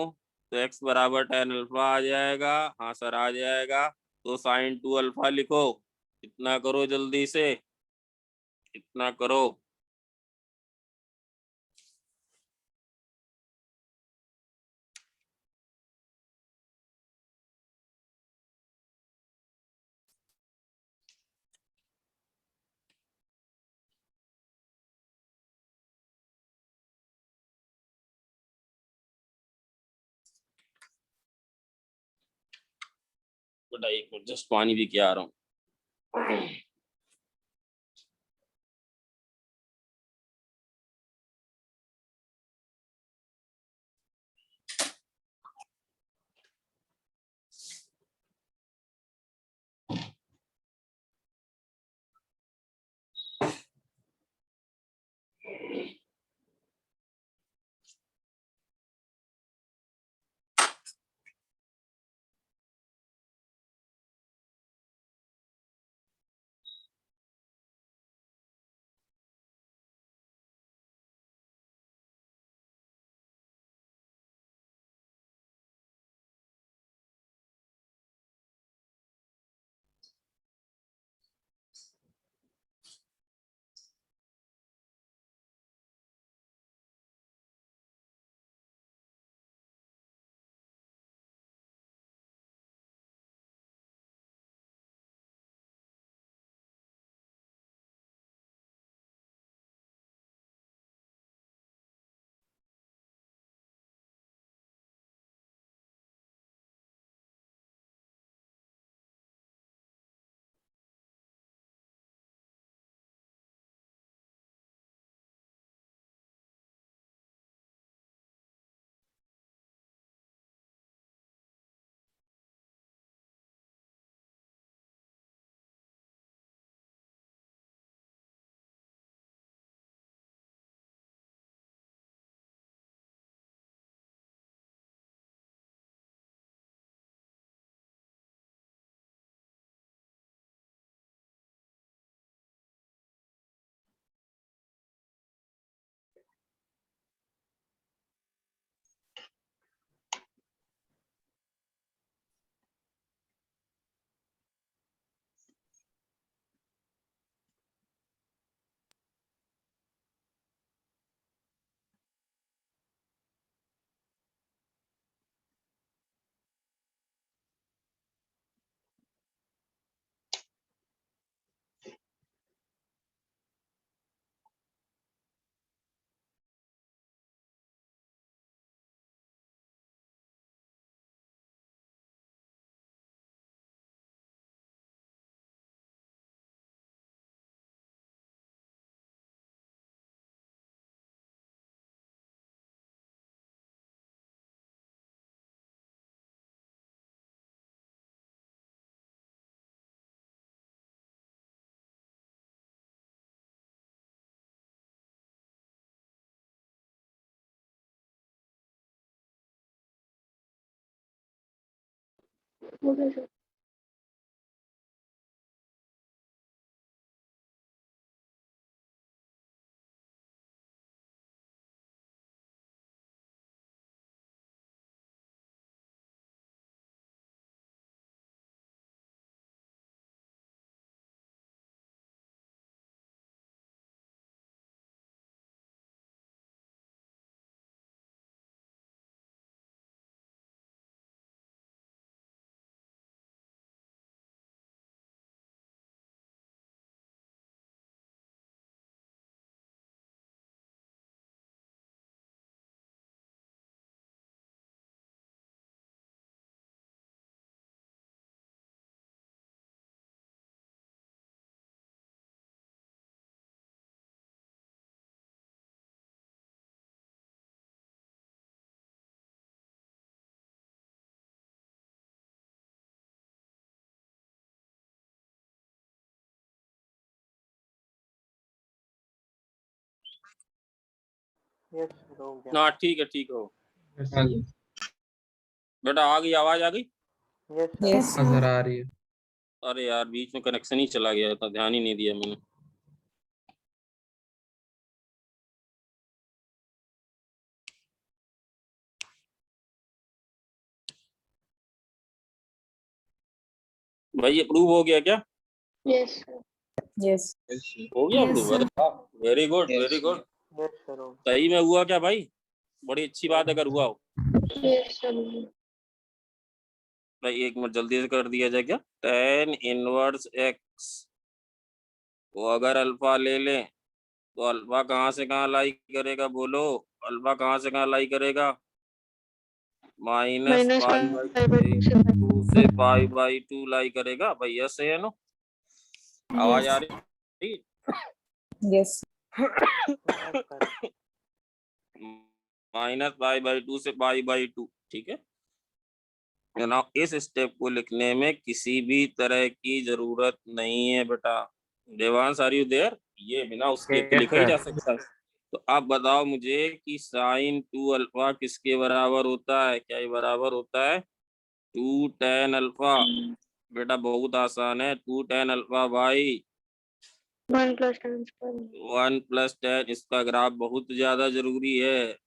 तो x बराबर tan अल्फा आ जाएगा। हाँ सर आ जाएगा। तो sin 2 अल्फा लिखो। इतना करो जल्दी से, इतना करो। बेटा एक मिनट, जस्ट पानी भी क्या आ रहा हूँ। Okay, sir. यस सर हो गया। ना ठीक है, ठीक हो Yes, हाँ sir. जी। बेटा। आ गई, आवाज आ गई? Yes sir. Yes, हाँ sir. सर, आ रही है। अरे यार, बीच में कनेक्शन ही चला गया था, ध्यान ही नहीं दिया मैंने। भाई अप्रूव हो गया क्या? Yes, sir. Yes. हो गया Yes, अप्रूव? sir. अरे very good, very good. Yes sir हो सही में हुआ क्या भाई? बड़ी अच्छी बात है अगर हुआ हो। Yes, sir. भाई एक मिनट जल्दी से कर दिया जाए क्या? tan इनवर्स x वो अगर अल्फा ले लें तो अल्फा कहाँ से कहाँ लाई करेगा? बोलो, अल्फा कहाँ से कहाँ लाई करेगा? Minus Minus pi 1 by pi by 2 से pi. 2 से पाई बाई 2 लाई करेगा। भैया से है नो? आवाज आ रही? Yes. माइनस पाई बाई 2 से पाई बाई 2, ठीक है ना? इस स्टेप को लिखने में किसी भी तरह की जरूरत नहीं है बेटा। Devansh, are you there? ये बिना उसके तो लिखा ही जा सकता है। तो आप बताओ मुझे कि साइन 2 अल्फा किसके बराबर होता है? क्या ये बराबर होता है 2 tan अल्फा? बेटा बहुत आसान है, 2 tan alpha by 1 plus tan square. 1 plus tan। इसका ग्राफ बहुत ज्यादा जरूरी है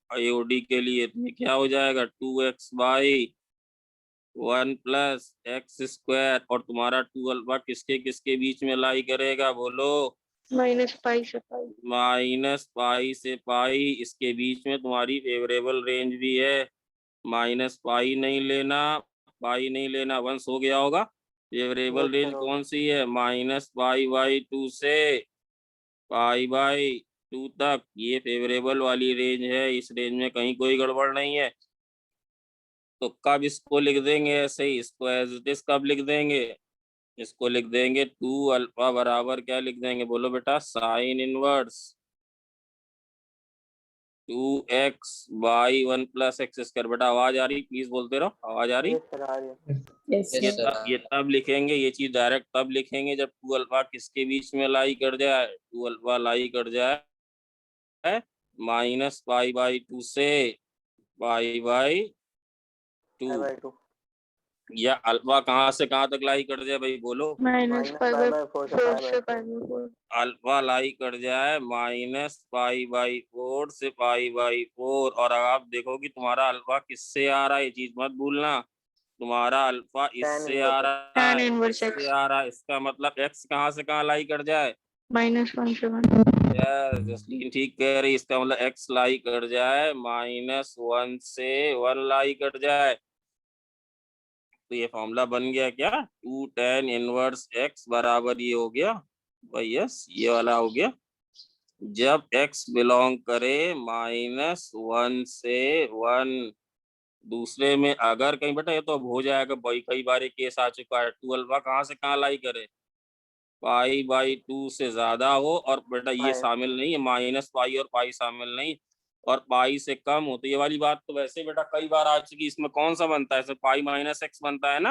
आईओडी के लिए। तो ये क्या हो जाएगा 2x by 1 plus x square. और तुम्हारा 2 अल्फा किसके किसके बीच में लाई करेगा? बोलो। Minus pi से pi. माइनस पाई से पाई, इसके बीच में तुम्हारी फेवरेबल रेंज भी है। माइनस पाई नहीं लेना, पाई नहीं लेना, वंस हो गया होगा। फेवरेबल रेंज कौन सी है? माइनस पाई बाई 2 से पाई बाई 2 तक, ये फेवरेबल वाली रेंज है। इस रेंज में कहीं कोई गड़बड़ नहीं है। तो कब इसको लिख देंगे ऐसे ही? इसको एज इट इज कब लिख देंगे? इसको लिख देंगे 2 अल्फा बराबर क्या लिख देंगे? बोलो बेटा, sign inverse 2x by 1 plus x square. बेटा आवाज आ रही? प्लीज बोलते रहो, आवाज आ रही? यस सर आ रही है। Yes, Yes, sir. sir. ये तब लिखेंगे, ये चीज डायरेक्ट तब लिखेंगे जब 2 अल्फा किसके बीच में लाई कर जाए? 2 अल्फा लाई कर जाए माइनस पाई बाई 2 से पाई बाई 2, बाय 2 या अल्फा कहाँ से कहाँ तक लाई कर जाए भाई? बोलो। Minus pi by 4 4 से pi by 4. अल्फा लाई कर जाए माइनस पाई बाई 4 से पाई बाई 4। और अब आप देखो कि तुम्हारा अल्फा किससे आ रहा है, ये चीज मत भूलना। तुम्हारा अल्फा इससे आ रहा Tan है, inverse इससे x. आ रहा है। इसका मतलब एक्स कहाँ से कहाँ लाई कर जाए? Minus 1 से 1. यस, जसलीन ठीक कह रही। इसका मतलब एक्स लाई कर जाए माइनस 1 से 1 लाई कर जाए। तो ये फॉर्मूला बन गया क्या? 2 tan इनवर्स x बराबर ये हो गया भाई, यस ये वाला हो गया। जब x बिलोंग करे -1 से 1। दूसरे में अगर कहीं, बेटा ये तो अब हो जाएगा भाई, कई बार ये केस आ चुका है। 2 अल्फा कहाँ से कहाँ लाई करे? पाई बाई 2 से ज्यादा हो, और बेटा ये शामिल नहीं है, माइनस पाई और पाई शामिल नहीं, और पाई से कम हो। तो ये वाली बात तो वैसे बेटा कई बार आ चुकी। इसमें कौन सा बनता है? इसमें पाई माइनस एक्स बनता है ना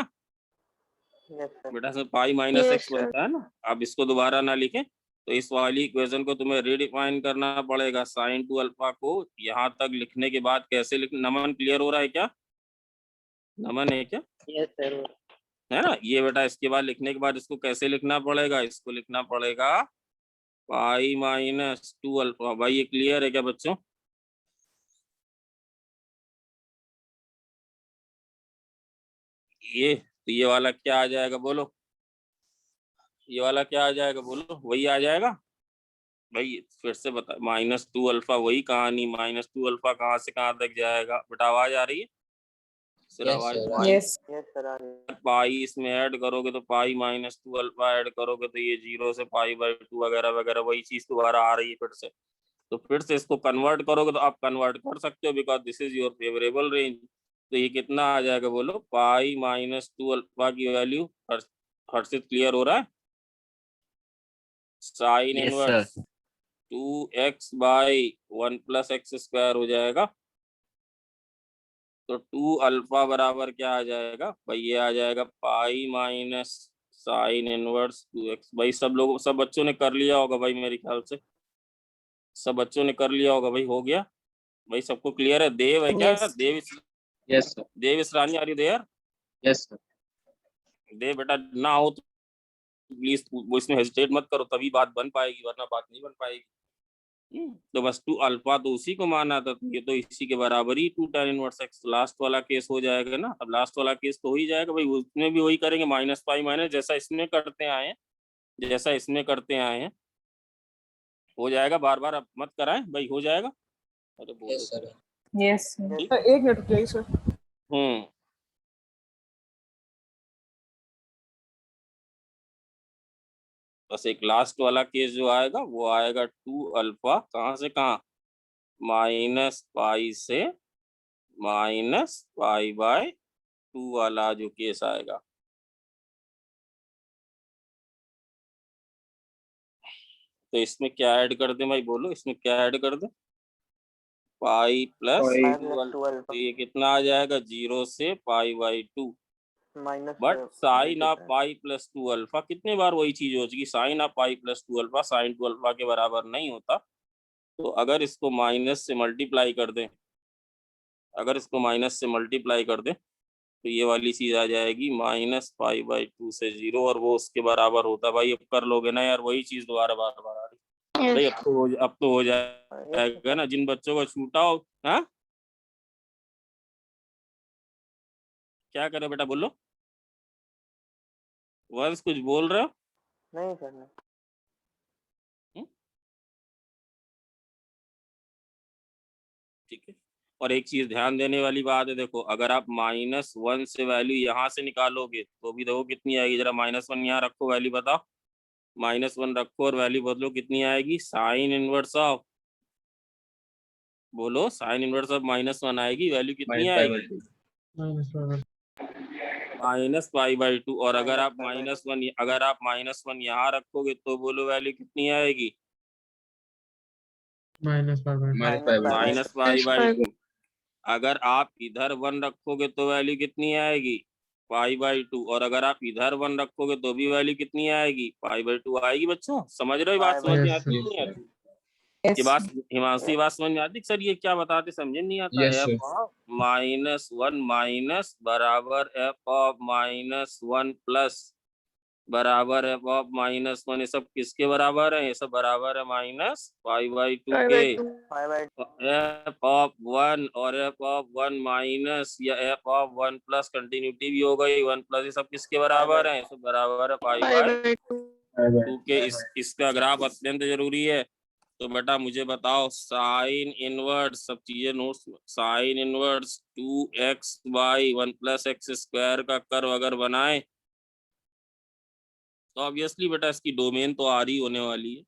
यस सर। बेटा? इसमें pi minus Yes, x sir. बनता है ना। अब इसको दोबारा ना लिखें, तो इस वाली इक्वेशन को तुम्हें रीडिफाइन करना पड़ेगा। साइन 2 अल्फा को यहाँ तक लिखने के बाद कैसे लिख? नमन क्लियर हो रहा है क्या? नमन है क्या? Yes, sir. है ना। ये बेटा इसके बाद लिखने के बाद इसको कैसे लिखना पड़ेगा, इसको लिखना पड़ेगा पाई माइनस 2 अल्फा। भाई ये क्लियर है क्या बच्चों? ये वाला क्या आ जाएगा बोलो, ये वाला क्या आ जाएगा बोलो, वही आ जाएगा भाई। फिर से बता, -2 अल्फा वही कहानी, -2 अल्फा कहाँ से कहाँ तक जाएगा बेटा? आवाज आ रही है सर? Yes, आवाज sir. Yes. Yes, sir. आ रही है। पाई इसमें ऐड करोगे तो पाई -2 अल्फा ऐड करोगे तो ये 0 से पाई/2 वगैरह वगैरह वही चीज दोबारा आ रही है फिर से। तो फिर से इसको कन्वर्ट करोगे तो आप कन्वर्ट कर सकते हो, because this is your favourable range. तो ये कितना आ जाएगा बोलो, पाई -2 अल्फा की वैल्यू। हर्षित क्लियर हो रहा है? Sign Yes, inverse 2x by 1 + x² हो जाएगा। तो 2 अल्फा बराबर क्या आ जाएगा भाई? ये आ जाएगा पाई माइनस साइन इनवर्स 2x। भाई सब बच्चों ने कर लिया होगा भाई, मेरे ख्याल से सब बच्चों ने कर लिया होगा भाई। हो गया भाई, सबको क्लियर है? देव है क्या? Yes. Yes, sir. Dev Israni are you there? Yes, sir. Dev बेटा ना हो तो प्लीज वो इसमें हेजिटेट मत करो, तभी बात बन पाएगी, वरना बात नहीं बन पाएगी। तो बस 2 अल्फा तो उसी को माना था, तो ये तो इसी के बराबर ही 2 tan इनवर्स x। लास्ट वाला केस हो जाएगा ना। अब लास्ट वाला केस तो हो ही जाएगा भाई, उसमें भी वही करेंगे, -पाई माइनस जैसा इसमें करते आए हैं, जैसा इसमें करते आए हैं हो जाएगा। बार बार अब मत कराएं भाई, हो जाएगा। अरे बोलो Yes, sir. Yes. ठीक? एक मिनट रुकिए सर। बस एक लास्ट वाला केस जो आएगा वो आएगा 2 अल्फा कहाँ से कहाँ, -पाई से -पाई/2 वाला जो केस आएगा। तो इसमें क्या ऐड कर दे भाई बोलो, इसमें क्या ऐड कर दे? Pi plus pi 2 alpha. तो ये कितना आ जाएगा? 0 से पाई/2। But sine of pi plus 2 alpha कितने बार वही चीज हो जाएगी, sine of pi plus 2 alpha sine 2 alpha के बराबर नहीं होता। तो अगर इसको माइनस से मल्टीप्लाई कर दें, अगर इसको माइनस से मल्टीप्लाई कर दें तो ये वाली चीज आ जाएगी -पाई/2 से 0, और वो उसके बराबर होता है। भाई अब कर लोगे ना यार, वही चीज दोबारा बार बार आ रही। भाई अब तो हो जाएगा ना, जिन बच्चों को छूटा हो। हाँ क्या करे बेटा बोलो, वंश कुछ बोल रहे हो? नहीं सर, नहीं। ठीक है। और एक चीज ध्यान देने वाली बात है, देखो अगर आप -1 से वैल्यू यहाँ से निकालोगे तो भी देखो कितनी आएगी। जरा -1 यहाँ रखो, वैल्यू बताओ। -1 रखो और वैल्यू बदलो, कितनी आएगी? साइन इनवर्स ऑफ, बोलो साइन इनवर्स ऑफ -1 आएगी। वैल्यू कितनी आएगी? -पाई/2। और अगर आप -1 यहाँ रखोगे तो बोलो वैल्यू कितनी आएगी? -पाई/2। अगर आप इधर 1 रखोगे तो वैल्यू कितनी आएगी? पाई/2। और अगर आप इधर 1 रखोगे तो भी वैल्यू कितनी आएगी? पाई/2 आएगी। बच्चों समझ रहे हो बात? समझ में आती नहीं आती? ये बात हिमांशी, बात समझ में आती सर? ये क्या बताते समझे नहीं आता? f(-1) बराबर f(-1) प्लस बराबर f(-1) ये सब किसके बराबर है? ये सब बराबर है -पाई/2 के। f(1) और f(1) माइनस या f(1) प्लस कंटिन्यूटी भी हो गई 1 प्लस, ये सब किसके बराबर है? ये सब बराबर है पाई/2 के। इसका ग्राफ अत्यंत जरूरी है। तो बेटा मुझे बताओ, साइन इनवर्स, सब चीजें notes, sign inverse 2x by 1 + x² का कर्व अगर बनाए तो ऑब्वियसली बेटा इसकी डोमेन तो आर ही होने वाली है।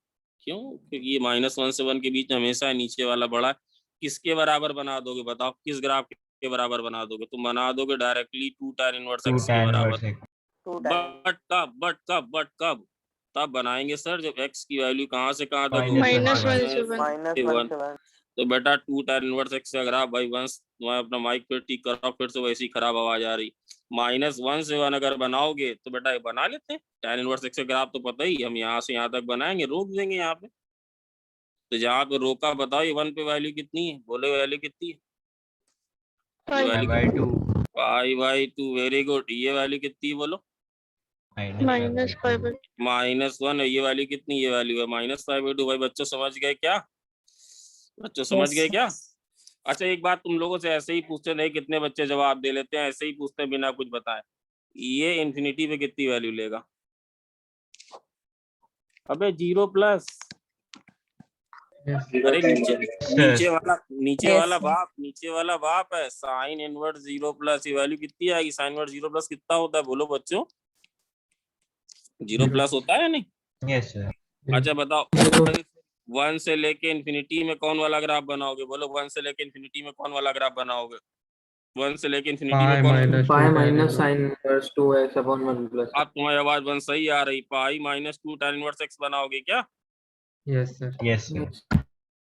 क्यों? क्योंकि ये -1 से 1 के बीच हमेशा नीचे वाला बड़ा। किसके बराबर बना दोगे बताओ? किस ग्राफ के बराबर बना दोगे? तुम बना दोगे डायरेक्टली 2 tan इनवर्स x के बराबर। बट कब तब बनाएंगे सर जब x की वैल्यू कहाँ से कहाँ तक होगी? -1 से 1। तो बेटा 2 tan इनवर्स x का ग्राफ भाई वंश, तुम्हारा अपना माइक पे ठीक करो, फिर से वैसी खराब आवाज आ रही। -1 से 1 अगर बनाओगे तो बेटा ये बना लेते हैं tan इनवर्स x का ग्राफ, तो पता ही हम यहाँ से यहाँ तक बनाएंगे, रोक देंगे यहाँ पे। तो जहाँ पे रोका बताओ ये 1 पे वैल्यू कितनी है? बोले वैल्यू कितनी है? पाई/2। Very good. ये वैल्यू कितनी है बोलो? -5/2 -1 ये वाली कितनी, ये वाली है -5/2। भाई बच्चों समझ गए क्या? बच्चों समझ Yes. गए क्या? अच्छा एक बात तुम लोगों से ऐसे ही पूछते नहीं, कितने बच्चे जवाब दे लेते हैं, ऐसे ही पूछते हैं बिना कुछ बताए। ये इन्फिनिटी पे कितनी वैल्यू लेगा? अबे 0+। अरे नीचे वाला Yes. बाप, नीचे वाला बाप है साइन इनवर्स 0+। ये वैल्यू कितनी आएगी? साइन इनवर्स 0+ कितना होता है बोलो बच्चों? 0+ होता है या नहीं? Yes sir. अच्छा बताओ 1 से लेके इन्फिनिटी में कौन वाला ग्राफ बनाओगे? बोलो 1 से लेके इन्फिनिटी में कौन वाला ग्राफ बनाओगे? 1 से लेके इन्फिनिटी में कौन? -sin⁻1+। आप तुम्हारी आवाज बन सही आ रही। पाई -2 tan इनवर्स x बनाओगे क्या? Yes sir. Yes sir.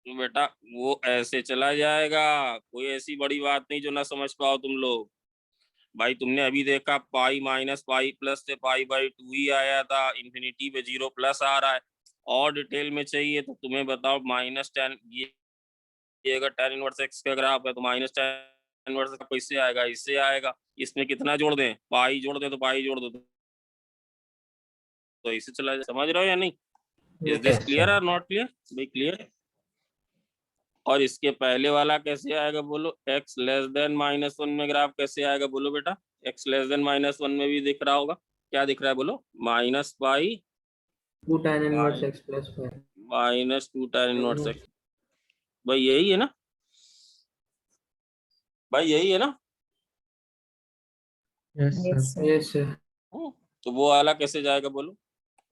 तो बेटा वो ऐसे चला जाएगा, कोई ऐसी बड़ी बात नहीं जो ना समझ पाओ तुम लोग। भाई तुमने अभी देखा पाई -पाई+ से पाई/2 ही आया था, इन्फिनिटी पे 0+ आ रहा है। और डिटेल में चाहिए तो तुम्हें बताओ -tan ये अगर tan इनवर्स x का ग्राफ है तो -tan इनवर्स का कैसे आएगा? इससे आएगा। इसमें कितना जोड़ दें? पाई जोड़ दें तो पाई जोड़ दो तो इससे चला जाए। समझ रहे हो या नहीं? Is this Yes, clear sir. और नॉट क्लियर? भाई क्लियर। और इसके पहले वाला कैसे आएगा बोलो? x <-1 में ग्राफ कैसे आएगा बोलो बेटा? x <-1 में भी दिख रहा होगा। क्या दिख रहा है बोलो? -पाई 2 tan inverse x plus 5 -2 tan inverse x। भाई यही है ना? भाई यही है ना? Yes sir. Yes, sir. yes sir तो वो वाला कैसे जाएगा बोलो?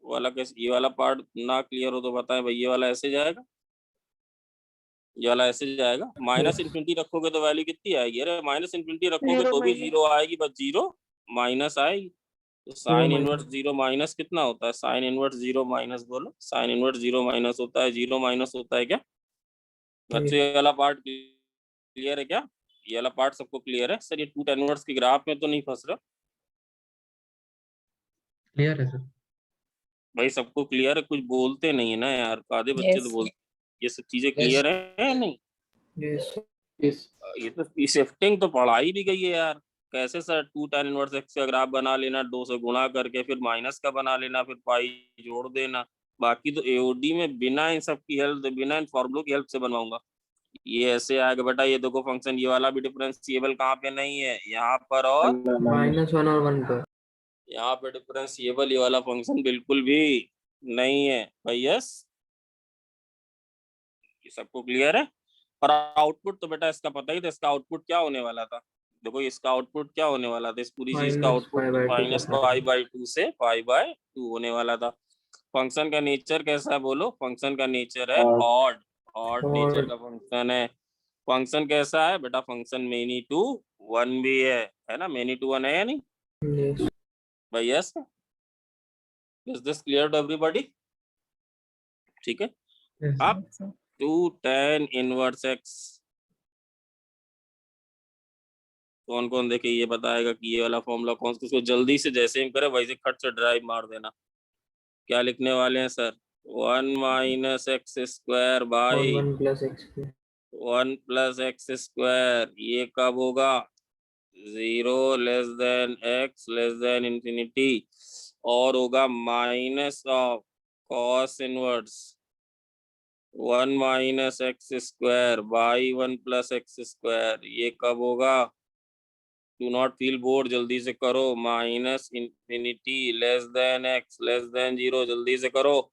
वो वाला कैसे? ये वाला पार्ट ना क्लियर हो तो बताएं भाई। ये वाला ऐसे जाएगा, ये वाला ऐसे जाएगा। -इन्फिनिटी रखोगे तो वैल्यू कितनी आएगी? अरे -इन्फिनिटी रखोगे तो भी 0 आएगी, बस 0 माइनस आएगी। तो साइन इनवर्स 0 माइनस कितना होता है? साइन इनवर्स 0 माइनस बोलो। साइन इनवर्स 0 माइनस होता है, 0 माइनस होता है क्या बच्चों? ये वाला पार्ट क्लियर है क्या? ये वाला पार्ट सबको क्लियर है? सर ये 2 tan इनवर्स के ग्राफ में तो नहीं फंस रहा? क्लियर है सर। भाई सबको क्लियर है? कुछ बोलते नहीं है ना यार, आधे बच्चे Yes. तो बोलते। ये सब चीजें क्लियर है या नहीं? yes yes ये तो शिफ्टिंग तो पढ़ाई भी गई है यार। कैसे सर 2 tan इनवर्स x का ग्राफ बना लेना, 2 से गुणा करके, फिर माइनस का बना लेना, फिर पाई जोड़ देना। बाकी तो एओडी में बिना इन सब की हेल्प, बिना इन फॉर्मूलों की हेल्प से बनवाऊंगा। ये ऐसे आएगा बेटा। ये देखो फंक्शन, ये वाला भी डिफरेंशिएबल कहाँ पे नहीं है? यहाँ पर और -1 और 1 पर यहाँ पे डिफरेंशिएबल ये वाला फंक्शन बिल्कुल भी नहीं है भाई। यस, ये सबको क्लियर है? और आउटपुट तो बेटा इसका पता ही था। इसका आउटपुट क्या होने वाला था? देखो इसका आउटपुट क्या होने वाला था? इस पूरी चीज का आउटपुट -π/2 से π/2 होने वाला था। फंक्शन का नेचर कैसा है बोलो? फंक्शन का नेचर है ऑड। ऑड नेचर का फंक्शन है। फंक्शन कैसा है बेटा? फंक्शन मेनी टू 1 भी है ना? मेनी टू 1 है या नहीं yes भाई? Yes, is this clear to everybody? ठीक है। यस अब 2 tan इनवर्स x कौन कौन देखे ये बताएगा कि ये वाला फॉर्मूला कौन सा? इसको जल्दी से जैसे ही करे वैसे खट से ड्राइव मार देना। क्या लिखने वाले हैं sir? 1 - x² by 1 plus x square 1 + x²। ये कब होगा? 0 <x > और होगा minus of cos inverse 1 - x² by 1 + x²। ये कब होगा? डू नॉट फील बोर्ड, जल्दी से करो। -∞ x <0। जल्दी से करो।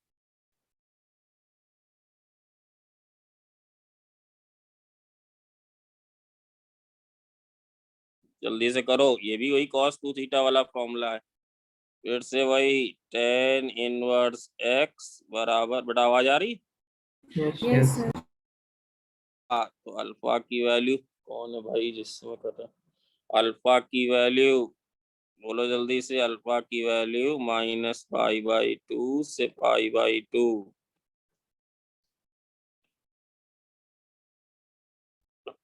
जल्दी से करो। ये भी वही cos 2θ वाला फॉर्मूला है। फिर से वही tan इनवर्स x बराबर, बेटा आवाज आ रही? yes Yes, sir. तो अल्फा की वैल्यू कौन है भाई जिसमें कर रहा है? अल्फा की वैल्यू बोलो जल्दी से। अल्फा की वैल्यू -π/2 से π/2।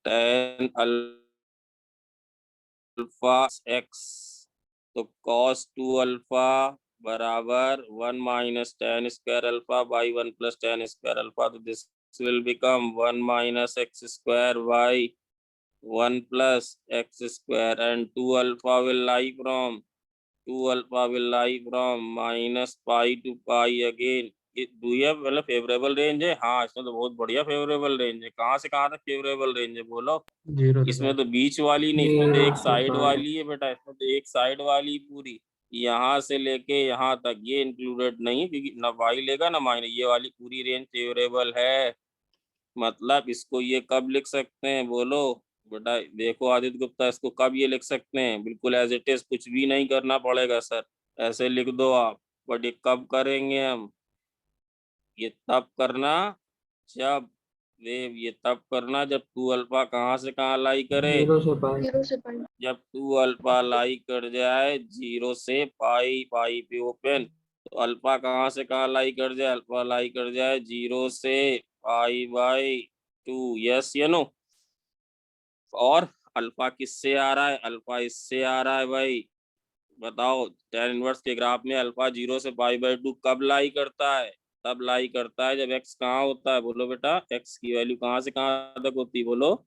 tan अल्फा x तो cos 2 अल्फा बराबर 1 - tan² alpha by 1 + tan² alpha. तो this will become 1 - x² by 1 + x² and 2 alpha will lie from 2 alpha will lie from minus pi to pi again. Do you have मतलब favourable range है? हाँ, इसमें तो बहुत बढ़िया favourable range है। कहाँ से कहाँ तक फेवरेबल रेंज है बोलो? 0 से इसमें तो बीच वाली नहीं, इसमें तो 0 एक से साइड pi। वाली है बेटा, इसमें तो एक साइड वाली पूरी यहाँ से लेके यहाँ तक ये इंक्लूडेड नहीं है, क्योंकि ना वाई लेगा ना माइनस, ये वाली पूरी रेंज फेवरेबल है। मतलब इसको ये कब लिख सकते हैं बोलो बेटा? देखो आदित्य गुप्ता, इसको कब ये लिख सकते हैं? बिल्कुल एज इट इज, कुछ भी नहीं करना पड़ेगा सर, ऐसे लिख दो आप। बट ये कब करेंगे हम? ये तब करना जब ये तब करना जब 2 अल्फा कहाँ से कहाँ लाई करे? 0 से pi। जब 2 अल्फा लाई कर जाए 0 से पाई, पाई पे ओपन, तो अल्फा कहाँ से कहाँ लाई कर जाए? अल्फा लाई कर जाए 0 से पाई बाई 2। यस या नो? और अल्फा किससे आ रहा है? अल्फा इससे आ रहा है भाई। बताओ tan इनवर्स के ग्राफ में अल्फा 0 से पाई बाई 2 कब लाई करता है? तब लाई करता है जब x कहाँ होता है बोलो बेटा? x की वैल्यू कहाँ से कहाँ तक होती है बोलो?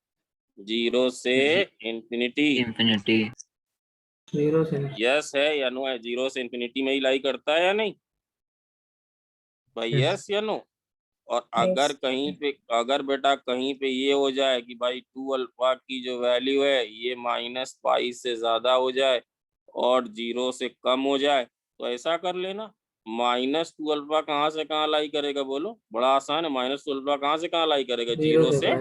0 से इंफिनिटी। 0 से यस है या नो है? 0 से इंफिनिटी में ही लाई करता है या नहीं भाई? Yes. यस या नो? और अगर कहीं पे, अगर बेटा कहीं पे ये हो जाए कि भाई 2 अल्फा की जो वैल्यू है ये माइनस पाई से ज्यादा हो जाए और 0 से कम हो जाए, तो ऐसा कर लेना, माइनस 2 अल्फा कहाँ से कहाँ लाई करेगा बोलो? बड़ा आसान है, माइनस 2 अल्फा कहाँ से कहाँ लाई करेगा? 0 से।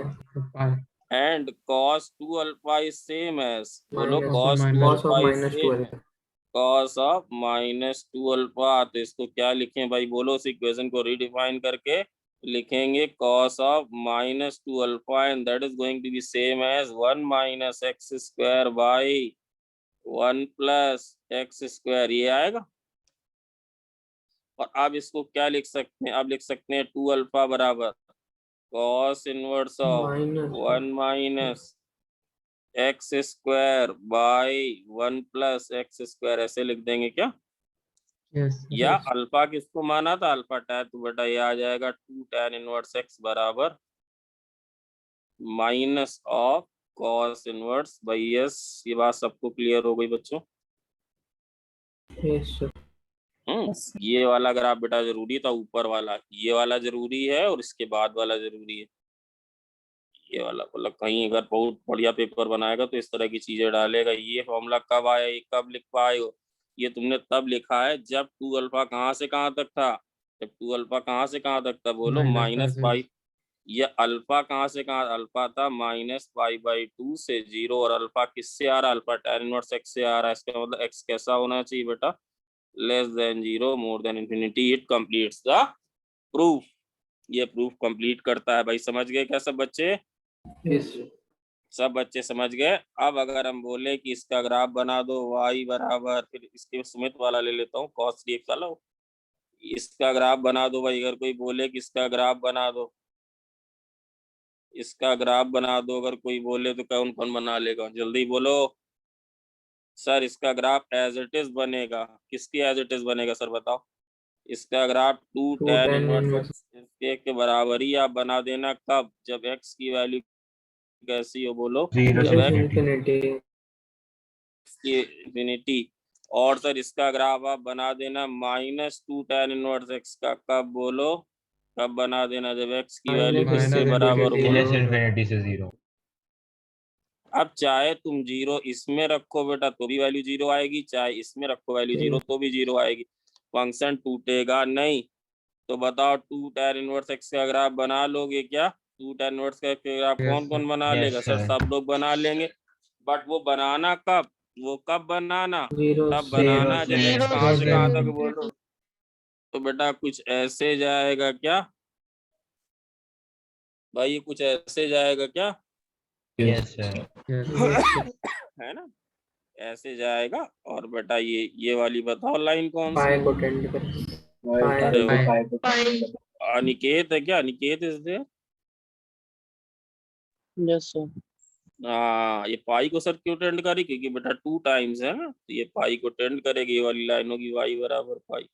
pi and cos 2 alpha is same as बोलो? Minus cos 2 minus cos of alpha is minus 2 same alpha. cos of minus 2 alpha. तो इसको क्या लिखें भाई बोलो? इस इक्वेशन को रीडिफाइन करके लिखेंगे cos of minus 2 alpha, and that is going to be same as 1 minus x square by 1 plus x square, ये आएगा। और अब इसको क्या लिख सकते हैं? अब लिख सकते हैं 2 अल्फा बराबर cos inverse of Minus 1 minus x square by 1 plus x square, ऐसे लिख देंगे क्या? yes या अल्फा किसको माना था? अल्फा टैन, तो बेटा ये आ जाएगा 2 tan इनवर्स एक्स बराबर minus of cos inverse by yes. ये बात सबको क्लियर हो गई बच्चों? yes sir। ये वाला ग्राफ बेटा जरूरी था, ऊपर वाला ये वाला जरूरी है और इसके बाद वाला जरूरी है। ये वाला मतलब कहीं अगर बहुत बढ़िया पेपर बनाएगा तो इस तरह की चीजें डालेगा। ये फॉर्मूला कब आया, ये कब लिख पाए हो? ये तुमने तब लिखा है जब 2 अल्फा कहाँ से कहाँ तक था? जब 2 अल्फा कहाँ से कहाँ तक था बोलो? Minus pi. ये अल्फा कहाँ से कहाँ? अल्फा था माइनस पाई बाई 2 से 0, और अल्फा किससे आ रहा है? अल्फा tan इनवर्स x से आ रहा है। इसका मतलब x कैसा होना चाहिए बेटा? Less than 0 more than infinity. It completes the proof. ये प्रूफ कंप्लीट करता है भाई। समझ गए क्या सब बच्चे? yes sir। सब बच्चे समझ गए? अब अगर हम बोले कि इसका ग्राफ बना दो y बराबर, फिर इसके सुमित वाला ले लेता हूँ cos 3x वाला, इसका ग्राफ बना दो भाई। अगर कोई बोले कि इसका ग्राफ बना दो, इसका ग्राफ बना दो, अगर कोई बोले तो कौन कौन बना लेगा? जल्दी बोलो सर। इसका ग्राफ एज इट इज बनेगा। किसकी एज इट इज बनेगा सर बताओ? इसका ग्राफ 2 tan इनवर्स x के बराबर ही आप बना देना। कब? जब x की वैल्यू कैसी हो बोलो? जब x की इंफिनिटी। और सर इसका ग्राफ आप बना देना माइनस 2 tan इनवर्स x का। कब बोलो? कब बना देना? जब x की वैल्यू किससे बराबर हो? इंफिनिटी से 0। अब चाहे तुम 0 इसमें रखो बेटा तो भी वैल्यू 0 आएगी, चाहे इसमें रखो वैल्यू 0 तो भी 0 आएगी। फंक्शन टूटेगा नहीं। तो बताओ 2 tan इनवर्स x का ग्राफ बना लोगे क्या? 2 tan इनवर्स का ग्राफ कौन कौन बना लेगा सर? सब लोग बना लेंगे। बट वो बनाना कब? वो कब बनाना? तब बनाना जब x कहाँ से कहाँ तक बोलो। तो बेटा कुछ ऐसे जाएगा क्या भाई? ये कुछ ऐसे जाएगा क्या? Yes sir. है ना? ऐसे जाएगा। और बेटा ये वाली बताओ लाइन कौन सी? को टेंड करें। अनिकेत है क्या? Aniket is there? Yes sir. हाँ, ये पाई को सर क्यों टेंड करी? क्योंकि बेटा 2 टाइम्स है ना, तो ये पाई को टेंड करेगी। ये वाली लाइन होगी y बराबर पाई।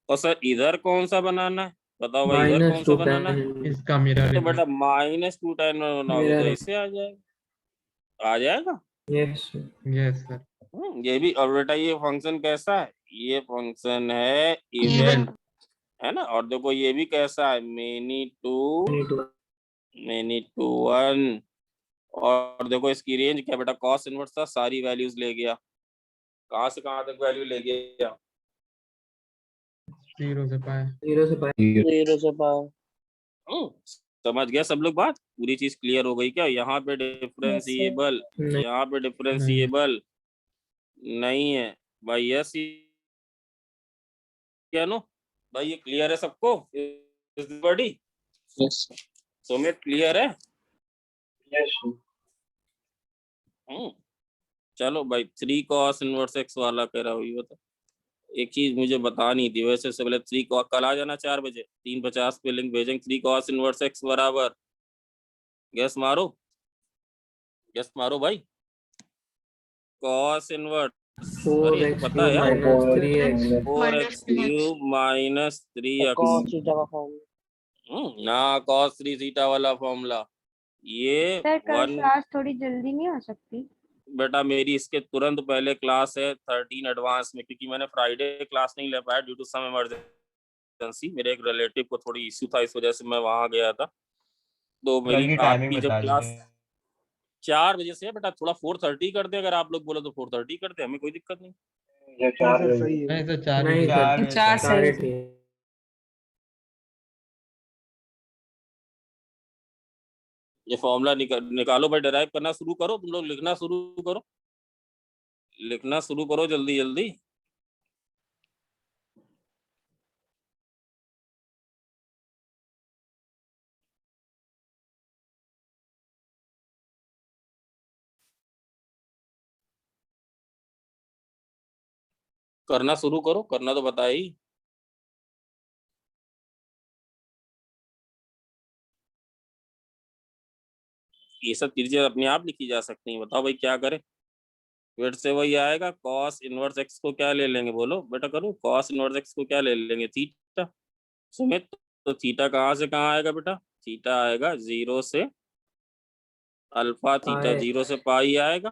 और सर इधर कौन सा बनाना है बताओ भाई? इधर कौन सा बनाना है? इसका मिरर तो बेटा माइनस 2 tan बनाओगे तो ऐसे आ जाएगा। आ जाएगा? Yes yes sir. ये भी। और बेटा ये फंक्शन कैसा है? ये फंक्शन है इवन, है ना। और देखो ये भी कैसा है? Many to one. और देखो इसकी रेंज क्या बेटा? कॉस इनवर्स था, सारी वैल्यूज ले गया। कहाँ से कहाँ तक वैल्यू ले गया? 0 से पाए। 0 से पाए। समझ गया सब लोग बात? पूरी चीज क्लियर हो गई क्या? यहाँ पे Yes, sir. डिफरेंशिएबल, यहाँ पे डिफरेंशिएबल नहीं है भाई। यस क्या नो भाई? ये क्लियर है सबको? बड़ी Yes. सुमित क्लियर है? यस चलो भाई 3 cos इनवर्स x वाला कह रहा हुई बता। एक चीज मुझे बतानी थी वैसे से पहले। 3 cos कल आ जाना 4 बजे, 3:50 पे लिंक भेजेंगे। 3 cos इनवर्स x बराबर, गैस मारो, गैस मारो भाई। cos इनवर्स 4x पता है यार? minus 3x 4x cube minus 3x। cos theta का फॉर्म। ना cos 3 थीटा वाला फॉर्मूला। ये सर कल 1 क्लास थोड़ी जल्दी नहीं हो सकती? बेटा मेरी इसके तुरंत पहले क्लास है 13 एडवांस में, क्योंकि मैंने फ्राइडे क्लास नहीं ले पाया ड्यू टू सम इमरजेंसी। मेरे एक रिलेटिव को थोड़ी इश्यू था, इस वजह से मैं वहां गया था। तो मेरी आपकी जब क्लास 4 बजे से है बेटा, थोड़ा 4:30 कर दे। अगर आप लोग बोलो तो 4:30 कर दे, हमें कोई दिक्कत नहीं। ये 4 नहीं तो 4 नहीं सर, चार साढ़े सही। ठीक। ये फॉर्मूला निकालो भाई, डिराइव करना शुरू करो। तुम लोग लिखना शुरू करो, लिखना शुरू करो जल्दी जल्दी। करना शुरू करो, करना तो बताया ही। ये सब चीजें अपने आप लिखी जा सकती हैं। बताओ भाई क्या करें? फिर से वही आएगा। cos इनवर्स x को क्या ले लेंगे? बोलो बेटा करो। cos इनवर्स x को क्या ले लेंगे? थीटा। सुमित तो थीटा कहाँ से कहाँ आएगा बेटा? थीटा आएगा 0 से अल्फा, थीटा 0 से पाई आएगा।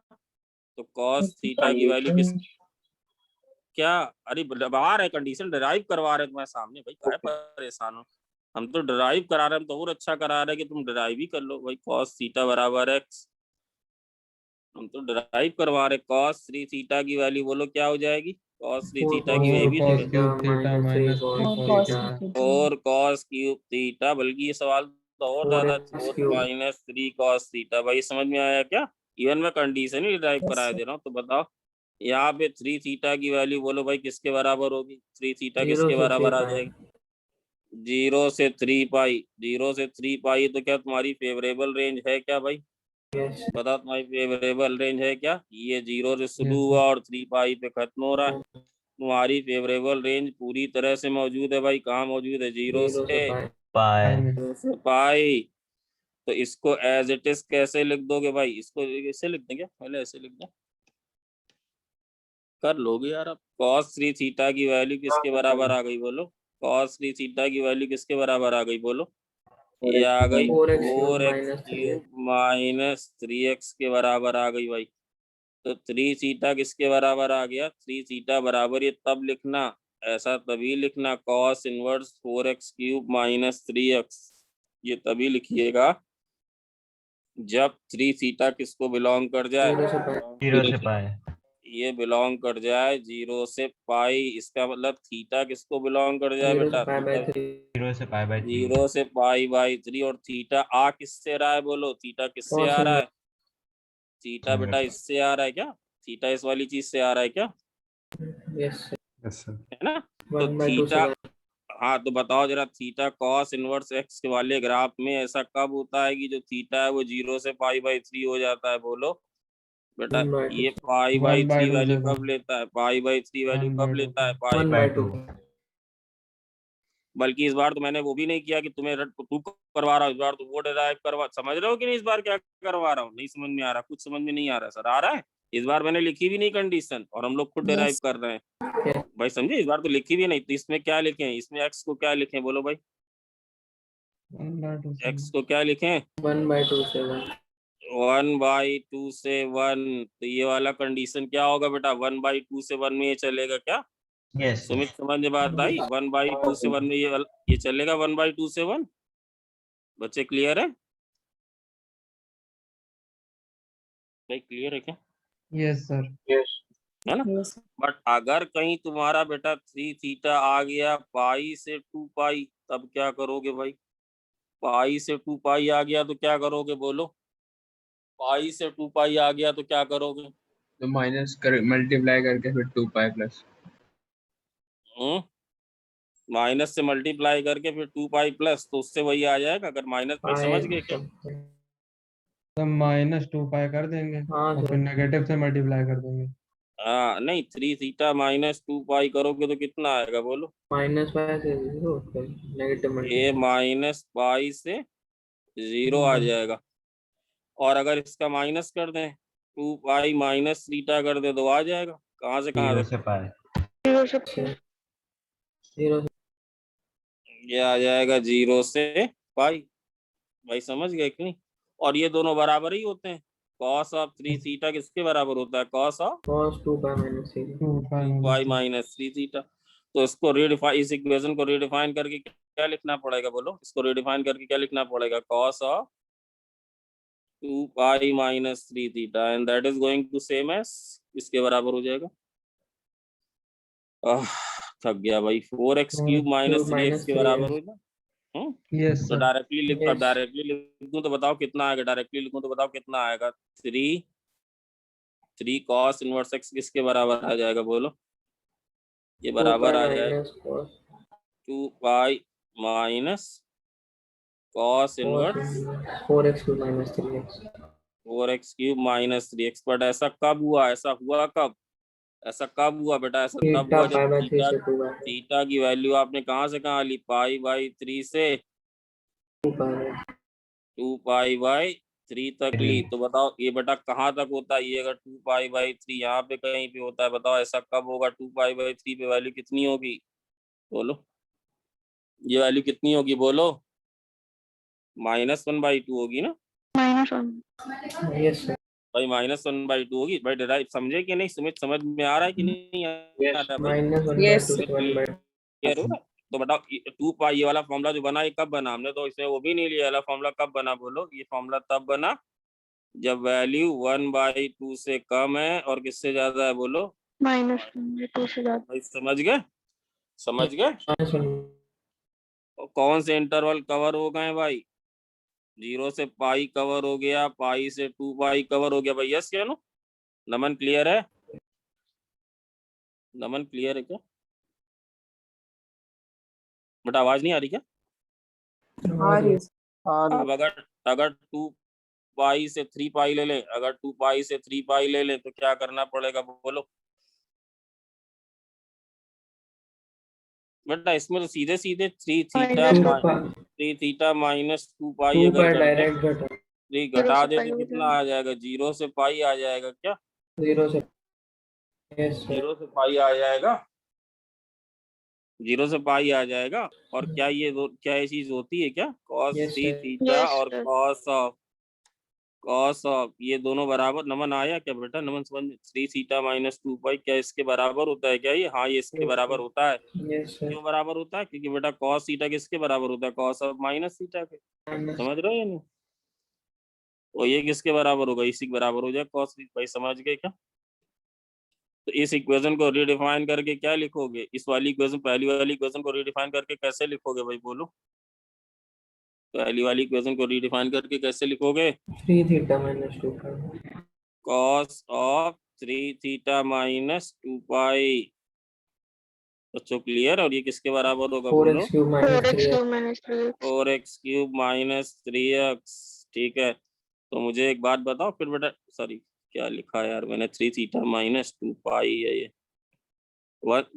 तो cos थीटा की वैल्यू किस क्या? अरे आ रहे कंडीशन डिराइव करवा रहे तुम्हारे सामने भाई, क्या परेशान हो? हम तो डिराइव करा रहे हैं, हम तो और अच्छा करा रहे हैं कि तुम डिराइव ही कर लो भाई। cos थीटा बराबर x, हम तो डिराइव करवा रहे। cos 3 थीटा की वैल्यू बोलो क्या हो जाएगी? cos 3 थीटा की value cos cube theta minus 3 cos cos theta. और cos क्यूब थीटा, बल्कि ये सवाल तो और ज्यादा 4 माइनस 3 cos थीटा। भाई समझ में आया क्या? इवन मैं कंडीशन ही डिराइव कराए दे रहा हूँ। तो बताओ यहाँ पे 3 थीटा की वैल्यू बोलो भाई किसके बराबर होगी? 3 थीटा किसके बराबर आ जाएगी? 0 से 3 पाई। 0 से 3 पाई तो क्या तुम्हारी फेवरेबल रेंज है क्या भाई? बताओ तुम्हारी फेवरेबल रेंज है क्या? ये 0 से शुरू हुआ और 3 पाई पे खत्म हो रहा है। तुम्हारी फेवरेबल रेंज पूरी तरह से मौजूद है भाई। कहाँ मौजूद है? 0 से पाई। तो इसको एज इट इज कैसे लिख दोगे भाई? इसको ऐसे लिख देंगे, पहले ऐसे लिख दें, कर लोगे यार आप। cos 3 थीटा की वैल्यू किसके बराबर आ गई बोलो? cos 3 थीटा की वैल्यू किसके बराबर आ गई बोलो? ये आ गई 4x क्यूब माइनस 3x के बराबर आ गई भाई। तो 3 थीटा किसके बराबर आ गया? 3 थीटा बराबर, ये तब लिखना, ऐसा तभी लिखना, cos inverse 4x cube minus 3x। ये तभी लिखिएगा जब 3 थीटा किसको बिलोंग कर जाए? 0 से पाए। ये बिलोंग कर जाए 0 से पाई। इसका मतलब थीटा किसको बिलोंग कर जाए बेटा? 0 से पाई बाय 3। 0 से पाई बाई 3। और थीटा आ किससे रहा है बोलो? थीटा किससे आ रहा है? थीटा बेटा इससे आ रहा है क्या? थीटा इस वाली चीज से आ रहा है क्या? Yes sir. है ना? तो थीटा, हाँ तो बताओ जरा, थीटा cos इनवर्स x के वाले ग्राफ में ऐसा कब होता है कि जो थीटा है वो 0 से पाई बाई 3 हो जाता है? बोलो बेटा। ये पाई बाई 3 वैल्यू कब लेता है? पाई बाई 3 वैल्यू कब लेता है? पाई बाई 2। बल्कि इस बार तो मैंने वो भी नहीं किया कि तू करवा रहा हूँ। इस बार तो वो डिराइव करवा, समझ रहे हो कि नहीं? इस बार क्या करवा रहा हूँ? नहीं समझ में आ रहा? कुछ समझ में नहीं आ रहा सर? आ रहा है? इस बार मैंने लिखी भी नहीं कंडीशन और हम लोग खुद डिराइव कर रहे हैं भाई, समझे? इस बार तो लिखी भी नहीं। तो इसमें क्या लिखें? इसमें x को क्या लिखें बोलो भाई? x को क्या लिखें? 1/2 से 1। 1/2 से 1, तो ये वाला कंडीशन क्या होगा बेटा? 1/2 से 1 में ये चलेगा क्या? यस सुमित समझ में बात आई? 1/2 से 1 में ये चलेगा 1/2 से 1। बच्चे क्लियर है? भाई क्लियर है क्या? Yes sir. यस है ना? Yes. बट अगर कहीं तुम्हारा बेटा 3 थीटा आ गया पाई से 2 पाई, तब क्या करोगे भाई? पाई से 2 पाई आ गया तो क्या करोगे बोलो? पाई से 2 पाई आ गया तो क्या करोगे? तो माइनस कर मल्टीप्लाई करके फिर 2 पाई प्लस माइनस से मल्टीप्लाई करके फिर 2 पाई प्लस, तो उससे वही आ जाएगा। अगर माइनस भाई समझ गए क्या? तो -2 पाई कर देंगे हाँ और फिर नेगेटिव से मल्टीप्लाई कर देंगे। हाँ नहीं, 3 थीटा माइनस 2 पाई करोगे तो कितना आएगा बोलो? माइनस पाई से 0 नेगेटिव ये माइनस पाई से 0 आ जाएगा। और अगर इसका माइनस कर दें, 2 पाई माइनस थीटा कर दे तो आ जाएगा। कहाँ से कहाँ 0 तक? से पाई 0 ये आ जाएगा 0 से पाई। भाई समझ गए कि नहीं? और ये दोनों बराबर ही होते हैं। cos ऑफ 3 थीटा किसके बराबर होता है? cos of cos 2 pi minus 3 2 pi 2 pi minus 3 theta. तो इसको रीडिफाइन, इस इक्वेशन को रीडिफाइन करके क्या लिखना पड़ेगा बोलो? इसको रीडिफाइन करके क्या लिखना पड़ेगा? cos of 2 pi minus 3 theta, and that is going to same as, इसके बराबर हो जाएगा। थक गया भाई। 4x क्यूब माइनस 3x के बराबर हो जाए। यस तो सर। डायरेक्टली लिख, Yes. डायरेक्टली लिख दूं तो बताओ कितना आएगा? डायरेक्टली लिखूं तो बताओ कितना आएगा? 3 cos इनवर्स x किसके बराबर आ जाएगा बोलो? ये 2 बराबर पाई आ जाएगा minus cos 2 pi minus cos inverse 4x cube minus 3x 4x cube minus 3x। But ऐसा कब हुआ? ऐसा हुआ कब? ऐसा कब हुआ बेटा? ऐसा तब थीटा हुआ जब पाई बाय 3 थीटा से 2 बाय थीटा की वैल्यू आपने कहाँ से कहाँ ली? पाई बाई 3 से 2 पाई 2 पाई बाई 3 तक ली। तो बताओ ये बेटा कहाँ तक होता है? ये अगर 2 पाई बाई 3 यहाँ पे कहीं पे होता है, बताओ ऐसा कब होगा? 2 पाई बाई 3 पे वैल्यू कितनी होगी बोलो? ये वैल्यू कितनी होगी बोलो? -1/2 होगी ना -1 यस सर भाई? -1/2 होगी भाई। डिराइव समझे कि नहीं? सुमित समझ में आ रहा है कि नहीं आ यस रहा है भाई? Minus 1 Yes. By 2 1 by clear हो रहा है? तो बताओ 2 पाई ये वाला फॉर्मूला जो बना, ये कब बना? हमने तो इसमें वो भी नहीं लिया। वाला फॉर्मूला कब बना बोलो? ये फॉर्मूला तब बना जब वैल्यू 1/2 से कम है और किससे ज्यादा है बोलो? -2 से ज्यादा। भाई समझ गए? समझ गए? माइनस 1 और कौन से इंटरवल कवर हो गए भाई? 0 से पाई कवर हो गया, पाई से 2 पाई कवर हो गया भाई। यस क्या नो? नमन क्लियर है? नमन क्लियर है क्या बेटा? आवाज नहीं आ रही क्या? आ रही है। अब अगर 2 पाई से 3 पाई ले लें, अगर 2 पाई से 3 पाई ले लें तो क्या करना पड़ेगा बोलो? बेटा इसमें तो सीधे सीधे 3 थीटा माइनस 2 पाई 2 अगर पाई कर दें, डायरेक्ट घटा 3 घटा दे तो कितना आ जाएगा? 0 से पाई आ जाएगा क्या? 0 से यस सर 0 से पाई आ जाएगा, 0 से पाई आ जाएगा। और क्या क्या ये चीज होती है क्या? cos Yes, 3 sir. Theta Yes, और sir. cos ऑफ ये दोनों बराबर। नमन आया क्या बेटा? नमन समझ? 3 थीटा माइनस 2 पाई क्या इसके बराबर होता है क्या ये? हाँ ये इसके Yes, बराबर sir. होता है। यस सर क्यों बराबर होता है? क्योंकि बेटा cos थीटा किसके बराबर होता है? cos ऑफ माइनस थीटा के। समझ रहे हो या नहीं? तो ये किसके बराबर होगा? इसी के बराबर हो जाएगा cos थीटा। भाई समझ गए क्या? तो इस इक्वेशन को रीडिफाइन करके क्या लिखोगे? इस वाली इक्वेशन, पहली वाली इक्वेशन को रीडिफाइन करके कैसे लिखोगे भाई बोलो? पहली वाली इक्वेशन को रीडिफाइन करके कैसे लिखोगे? 3 theta minus 2 pi cos of 3 theta minus 2 पाई। बच्चों क्लियर? और ये किसके बराबर होगा बोलो? 4x cube minus 3x 4x cube minus 3x। ठीक है, तो मुझे एक बात बताओ फिर बेटा। सॉरी क्या लिखा है यार मैंने? 3 थीटा माइनस 2 पाई है ये।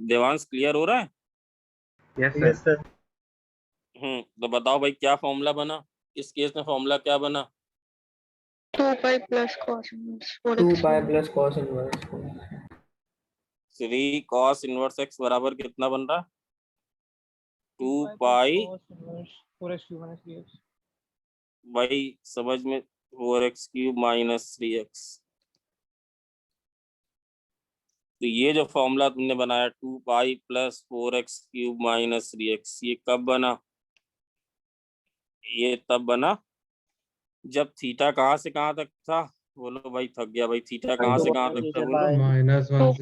देवांश क्लियर हो रहा है? यस सर तो बताओ भाई क्या फॉर्मूला बना इस केस में? फॉर्मूला क्या बना? 2 pi plus cos inverse 2 pi plus cos inverse 3 cos inverse x बराबर कितना बन रहा है? 2 पाई। 4x cube minus 3x। भाई समझ में 4x³ माइनस 3x। तो ये जो फॉर्मूला तुमने बनाया 2 pi plus 4x³ minus 3x, ये कब बना? ये तब बना जब थीटा कहाँ से कहाँ तक था? बोलो भाई, थक गया भाई। थीटा कहाँ से कहाँ तक था? बोलो। -1 से 2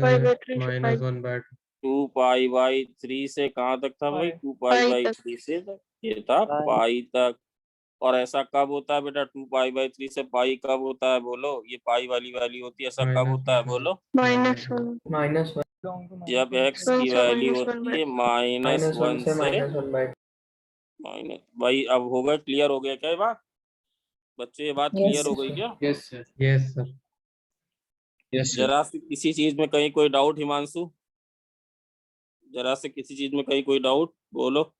-1/2। 2 पाई/3 से कहाँ तक था भाई? 2 पाई/3 से तक। ये था पाई तक। और ऐसा कब होता है बेटा? 2 पाई/3 से पाई कब होता है? बोलो। ये पाई वाली वैल्यू होती है, ऐसा कब होता है? बोलो। -1 -1 जब x की वैल्यू होती है -1 से माइनस। भाई अब हो गया, क्लियर हो गया क्या ये बात? बच्चों ये बात क्लियर हो गई क्या? Yes sir, yes sir. Yes sir. जरा से किसी चीज में कहीं कोई डाउट? हिमांशु, जरा से किसी चीज में कहीं कोई डाउट? बोलो।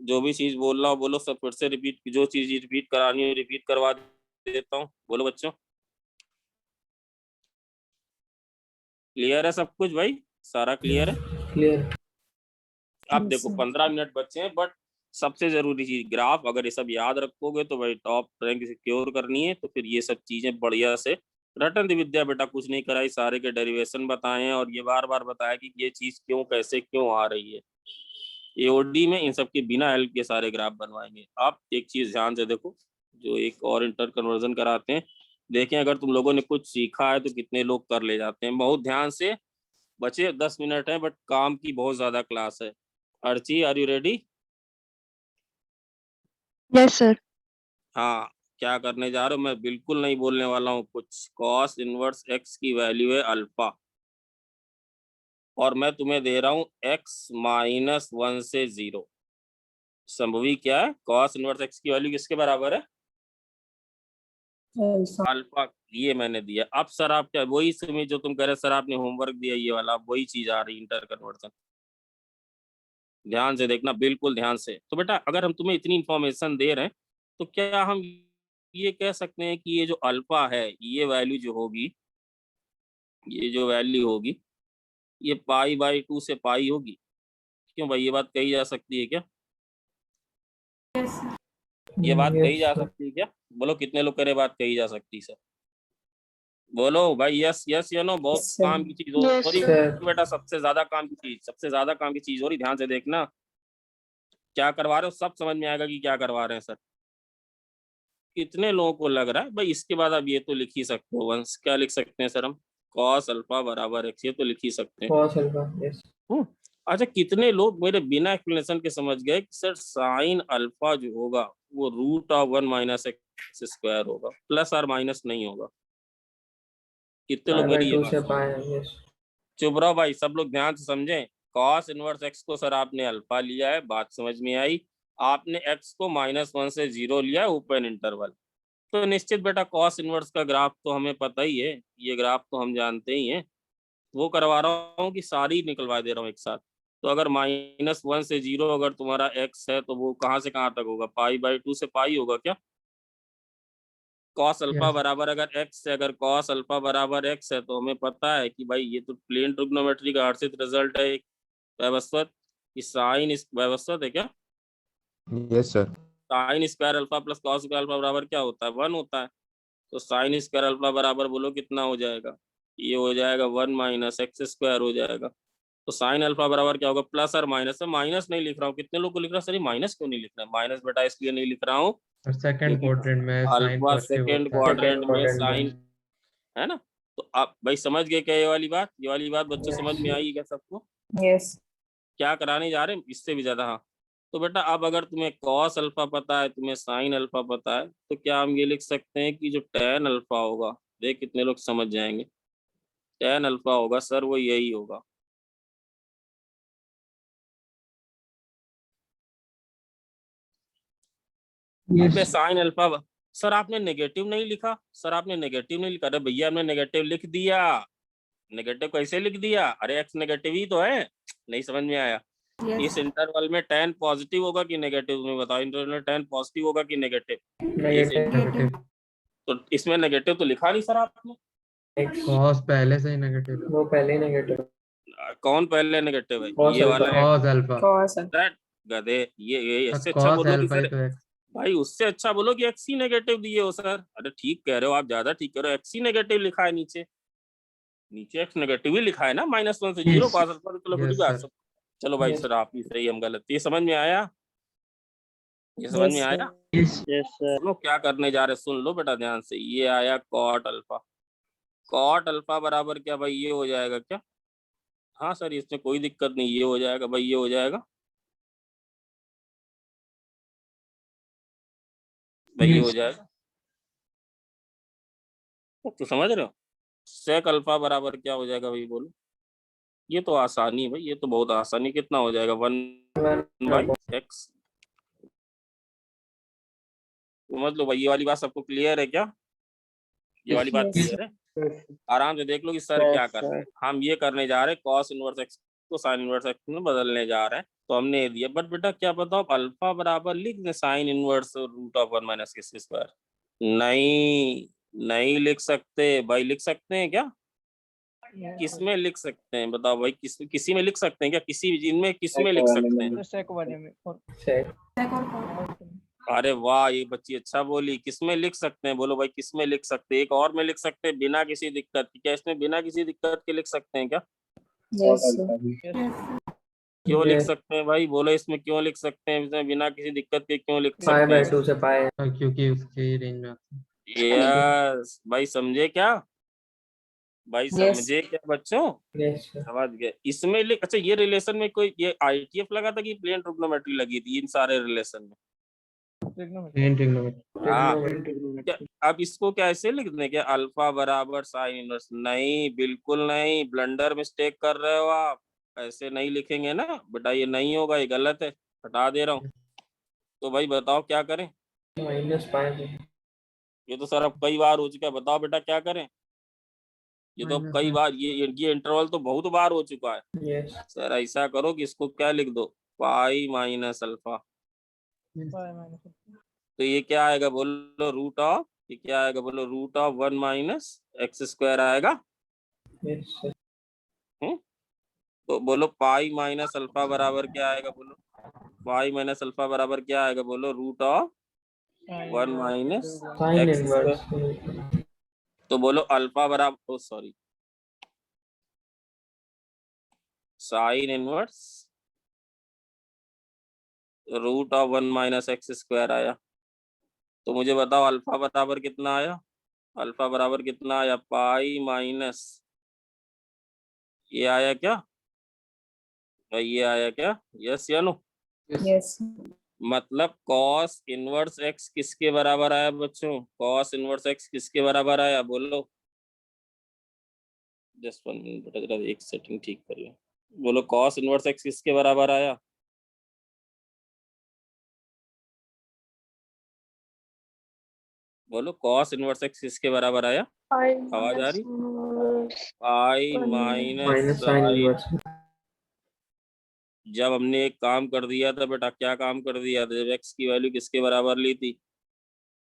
जो भी चीज बोल रहा हो बोलो, सब फिर से रिपीट। जो चीज रिपीट करानी है रिपीट करवा देता हूँ। बोलो बच्चों, क्लियर है सब कुछ भाई? सारा क्लियर है? क्लियर। अब देखो 15 मिनट बच्चे हैं, बट सबसे जरूरी चीज ग्राफ। अगर ये सब याद रखोगे तो भाई टॉप रैंक सिक्योर करनी है। तो फिर ये सब चीजें बढ़िया से रटन विद्या बेटा कुछ नहीं कराई, सारे के डेरिवेशन बताए और ये बार बार बताया कि ये चीज क्यों कैसे क्यों आ रही है। एओडी में इन सब के बिना हेल्प के सारे ग्राफ बनवाएंगे। आप एक चीज ध्यान से देखो, जो एक और इंटर कन्वर्जन कराते हैं, देखें अगर तुम लोगों ने कुछ सीखा है तो कितने लोग कर ले जाते हैं। बहुत ध्यान से बचे, 10 मिनट है बट काम की बहुत ज्यादा क्लास है। Archi, are you ready? Yes sir. हाँ, क्या करने जा रहे हो? मैं बिल्कुल नहीं बोलने वाला हूँ कुछ। कॉस इनवर्स x की वैल्यू है अल्फा, और मैं तुम्हें दे रहा हूँ x-1 से 0। संभवी क्या है? कॉस इनवर्स x की वैल्यू किसके बराबर है? अल्फा। ये मैंने दिया। अब सर आप क्या वही समय जो तुम कह रहे सर आपने होमवर्क दिया ये वाला, वही चीज आ रही इंटर कन्वर्जन। ध्यान से देखना, बिल्कुल ध्यान से। तो बेटा अगर हम तुम्हें इतनी इंफॉर्मेशन दे रहे हैं तो क्या हम ये कह सकते हैं कि ये जो अल्फा है, ये वैल्यू जो होगी, ये जो वैल्यू होगी, ये पाई/2 से पाई होगी? क्यों भाई, ये बात कही जा सकती है क्या? ये बात कही जा सकती है क्या? बोलो, कितने लोग करे बात कही जा सकती सर? बोलो भाई, यस यस या नो। बहुत काम की चीज हो रही है बेटा, सबसे ज्यादा काम की चीज, सबसे ज्यादा काम की चीज हो रही। ध्यान से देखना क्या करवा रहे हो, सब समझ में आएगा कि क्या करवा रहे हैं सर। कितने लोगों को लग रहा है भाई इसके बाद अब ये तो लिख ही सकते हो वंश? क्या लिख सकते हैं सर हम? कॉस अल्फा बराबर x, ये तो लिख ही सकते हैं। Cos alpha, yes. अच्छा, कितने लोग मेरे बिना एक्सप्लेनेशन के समझ गए कि सर साइन अल्फा जो होगा वो √1 - x² होगा, प्लस और माइनस नहीं होगा? कितने लोग मेरी ये बात? चुप रहो भाई, सब लोग ध्यान से समझें। कॉस इनवर्स x को सर आपने अल्फा लिया है, बात समझ में आई। आपने x को -1 से 0 लिया है, ओपन इंटरवल। तो निश्चित बेटा कॉस इनवर्स का ग्राफ तो हमें पता ही है, ये ग्राफ तो हम जानते ही हैं। वो करवा रहा हूँ कि सारी निकलवा दे रहा हूँ एक साथ। तो अगर -1 से 0 अगर तुम्हारा x है तो वो कहाँ से कहाँ तक होगा? पाई/2 से पाई होगा क्या? कॉस अल्फा बराबर अगर x है, अगर कॉस अल्फा बराबर x है तो हमें पता है कि भाई ये तो प्लेन ट्रिग्नोमेट्री का हर्षित रिजल्ट है, एक व्यवस्थित। साइन इस व्यवस्थित है क्या? Yes sir. Sine square alpha plus cos square alpha बराबर क्या होता है? 1 होता है। तो साइन स्क्वायर अल्फा बराबर बोलो कितना हो जाएगा? ये हो जाएगा 1 - x² हो जाएगा। तो साइन अल्फा बराबर क्या होगा? प्लस और माइनस। माइनस नहीं लिख रहा हूँ, कितने लोग को लिख रहा है सर माइनस क्यों नहीं लिख रहा है? माइनस बेटा इसलिए नहीं लिख रहा हूँ सेकंड क्वाड्रेंट में साइन अल्फा पॉजिटिव सेकेंड होता है। क्वाड्रेंट में साइन है ना। तो आप भाई समझ गए क्या ये वाली बात? ये वाली बात बच्चों समझ में आई क्या सबको? यस। क्या कराने जा रहे हैं इससे भी ज्यादा? हाँ, तो बेटा अब अगर तुम्हें कॉस अल्फा पता है, तुम्हें साइन अल्फा पता है, तो क्या हम ये लिख सकते हैं कि जो टैन अल्फा होगा, देख कितने लोग समझ जाएंगे, टैन अल्फा होगा सर वो यही होगा। साइन अल्फा सर आपने नेगेटिव नहीं लिखा, सर आपने नेगेटिव नहीं लिखा। अरे भैया हमने नेगेटिव लिख दिया। नेगेटिव कैसे लिख दिया? अरे x नेगेटिव ही तो है। नहीं समझ में आया? इस इंटरवल में टैन पॉजिटिव होगा कि नेगेटिव? में बताओ, इंटरवल में टैन पॉजिटिव होगा कि नेगेटिव? नेगेटिव। तो इसमें नेगेटिव तो लिखा नहीं सर आपने। कॉस पहले से ही नेगेटिव है। वो पहले ही नेगेटिव। कौन पहले नेगेटिव है? Cos ये alpha। वाला है कॉस अल्फा। कॉस गधे। ये इससे अच्छा कॉस बोलो कि अल्फा ही सर तो है। भाई उससे अच्छा बोलो कि एक्स ही नेगेटिव दिए हो सर। अरे ठीक कह रहे हो आप, ज्यादा ठीक कह रहे हो, एक्स ही नेगेटिव लिखा है नीचे, नीचे एक्स नेगेटिव ही लिखा है ना, -1 से 0 पास चलो थोड़ी Yes, बात sir. सब। चलो भाई Yes. सर आप ही सही, हम गलत। ये समझ में आया, ये समझ में आया। Yes sir. सुनो क्या करने जा रहे, सुन लो बेटा ध्यान से। ये आया कॉट अल्फा, कॉट अल्फा बराबर क्या भाई, ये हो जाएगा क्या? हाँ सर इसमें कोई दिक्कत नहीं, ये हो जाएगा भाई, ये हो जाएगा भाई, ये हो जाएगा। तो समझ रहे हो, सेक अल्फा बराबर क्या हो जाएगा भाई बोलो। ये तो आसानी है भाई, ये तो बहुत आसानी। कितना हो जाएगा 1/x। समझ लो भाई, ये वाली बात सबको क्लियर है क्या? ये वाली बात क्लियर है? आराम से देख लो कि सर क्या कर रहे हैं। हम ये करने जा रहे हैं कॉस इनवर्स एक्स को साइन इनवर्स एक्स में बदलने जा रहे हैं, तो हमने ये दिया। बट बेटा क्या बताओ, अल्फा बराबर लिख दें sine inverse root of 1 - x square? नहीं, नहीं लिख सकते भाई। लिख सकते हैं क्या? किसमें लिख सकते हैं बताओ भाई, किसी में लिख सकते हैं क्या? किसी इनमें किस में लिख सकते हैं? सेक वाले में और अरे वाह, ये बच्ची अच्छा बोली। किसमें लिख सकते हैं बोलो भाई, किसमें लिख सकते हैं? एक और में लिख सकते हैं बिना किसी दिक्कत के। क्या इसमें बिना किसी दिक्कत के लिख सकते हैं क्या? Yes, sir. क्यों लिख सकते हैं भाई बोलो, इसमें क्यों लिख सकते हैं? इसमें बिना किसी दिक्कत के क्यों लिख पाई सकते बाय हैं? 2 से पाई। क्योंकि उसके रेंज में आता है। यस भाई, समझे क्या भाई? Yes. समझे क्या बच्चों? Yes sir. समझ गए। इसमें लिख, अच्छा ये रिलेशन में कोई ये आईटीएफ लगा था कि प्लेन ट्रिग्नोमेट्री लगी थी इन सारे रिलेशन में? Plain trigonometry. हाँ, क्या अब इसको कैसे लिख दें? क्या अल्फा बराबर साइन इनवर्स? नहीं, बिल्कुल नहीं, ब्लंडर मिस्टेक कर रहे हो आप। ऐसे नहीं लिखेंगे ना बेटा, ये नहीं होगा, ये गलत है, हटा दे रहा हूँ। तो भाई बताओ क्या करें? Minus pi. ये तो सर अब कई बार हो चुका है, बताओ बेटा क्या करें? ये तो अब कई बार, ये इंटरवल तो बहुत बार हो चुका है। यस सर ऐसा करो कि इसको क्या लिख दो, पाई माइनस अल्फा। तो ये क्या आएगा बोलो, रूट ऑफ, ये क्या आएगा बोलो, रूट ऑफ 1 - x स्क्वायर आएगा। Yes sir. तो बोलो पाई माइनस अल्फा बराबर क्या आएगा बोलो, पाई माइनस अल्फा बराबर क्या आएगा बोलो, root of 1 - sine x inverse. Square. तो बोलो अल्फा बराबर, oh sorry, sine inverse root of 1 - x square आया। तो मुझे बताओ अल्फा बराबर कितना आया? अल्फा बराबर कितना आया? पाई माइनस, ये आया क्या भाई, ये आया क्या? यस या नो? Yes. मतलब कॉस इनवर्स एक्स किसके बराबर आया बच्चों? कॉस इनवर्स एक्स किसके बराबर आया बोलो? जस्ट 1 मिनट बेटा, जरा एक सेटिंग ठीक कर लो। बोलो कॉस इनवर्स एक्स किसके बराबर आया? बोलो कॉस इनवर्स एक्स किसके बराबर आया? आवाज आ रही? Pi minus minus sine inverse. जब हमने एक काम कर दिया था बेटा, क्या काम कर दिया था? जब एक्स की वैल्यू किसके बराबर ली थी?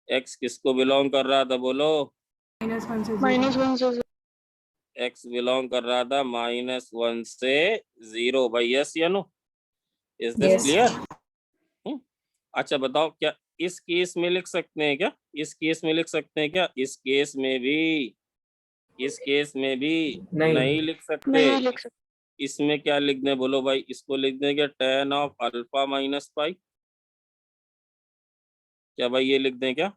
एक्स किसको बिलोंग कर रहा था बोलो? -1 से एक्स बिलोंग कर रहा था -1 से 0। भाई यस या no? Is this Yes. Clear? अच्छा बताओ, क्या इस केस में लिख सकते हैं क्या? इस केस में लिख सकते हैं क्या? इस केस में भी, इस केस में भी नहीं लिख सकते। नहीं लिख सकते। इसमें क्या लिख दें बोलो भाई? इसको लिख दें क्या, tan ऑफ अल्फा माइनस पाई? क्या भाई ये लिख दें क्या?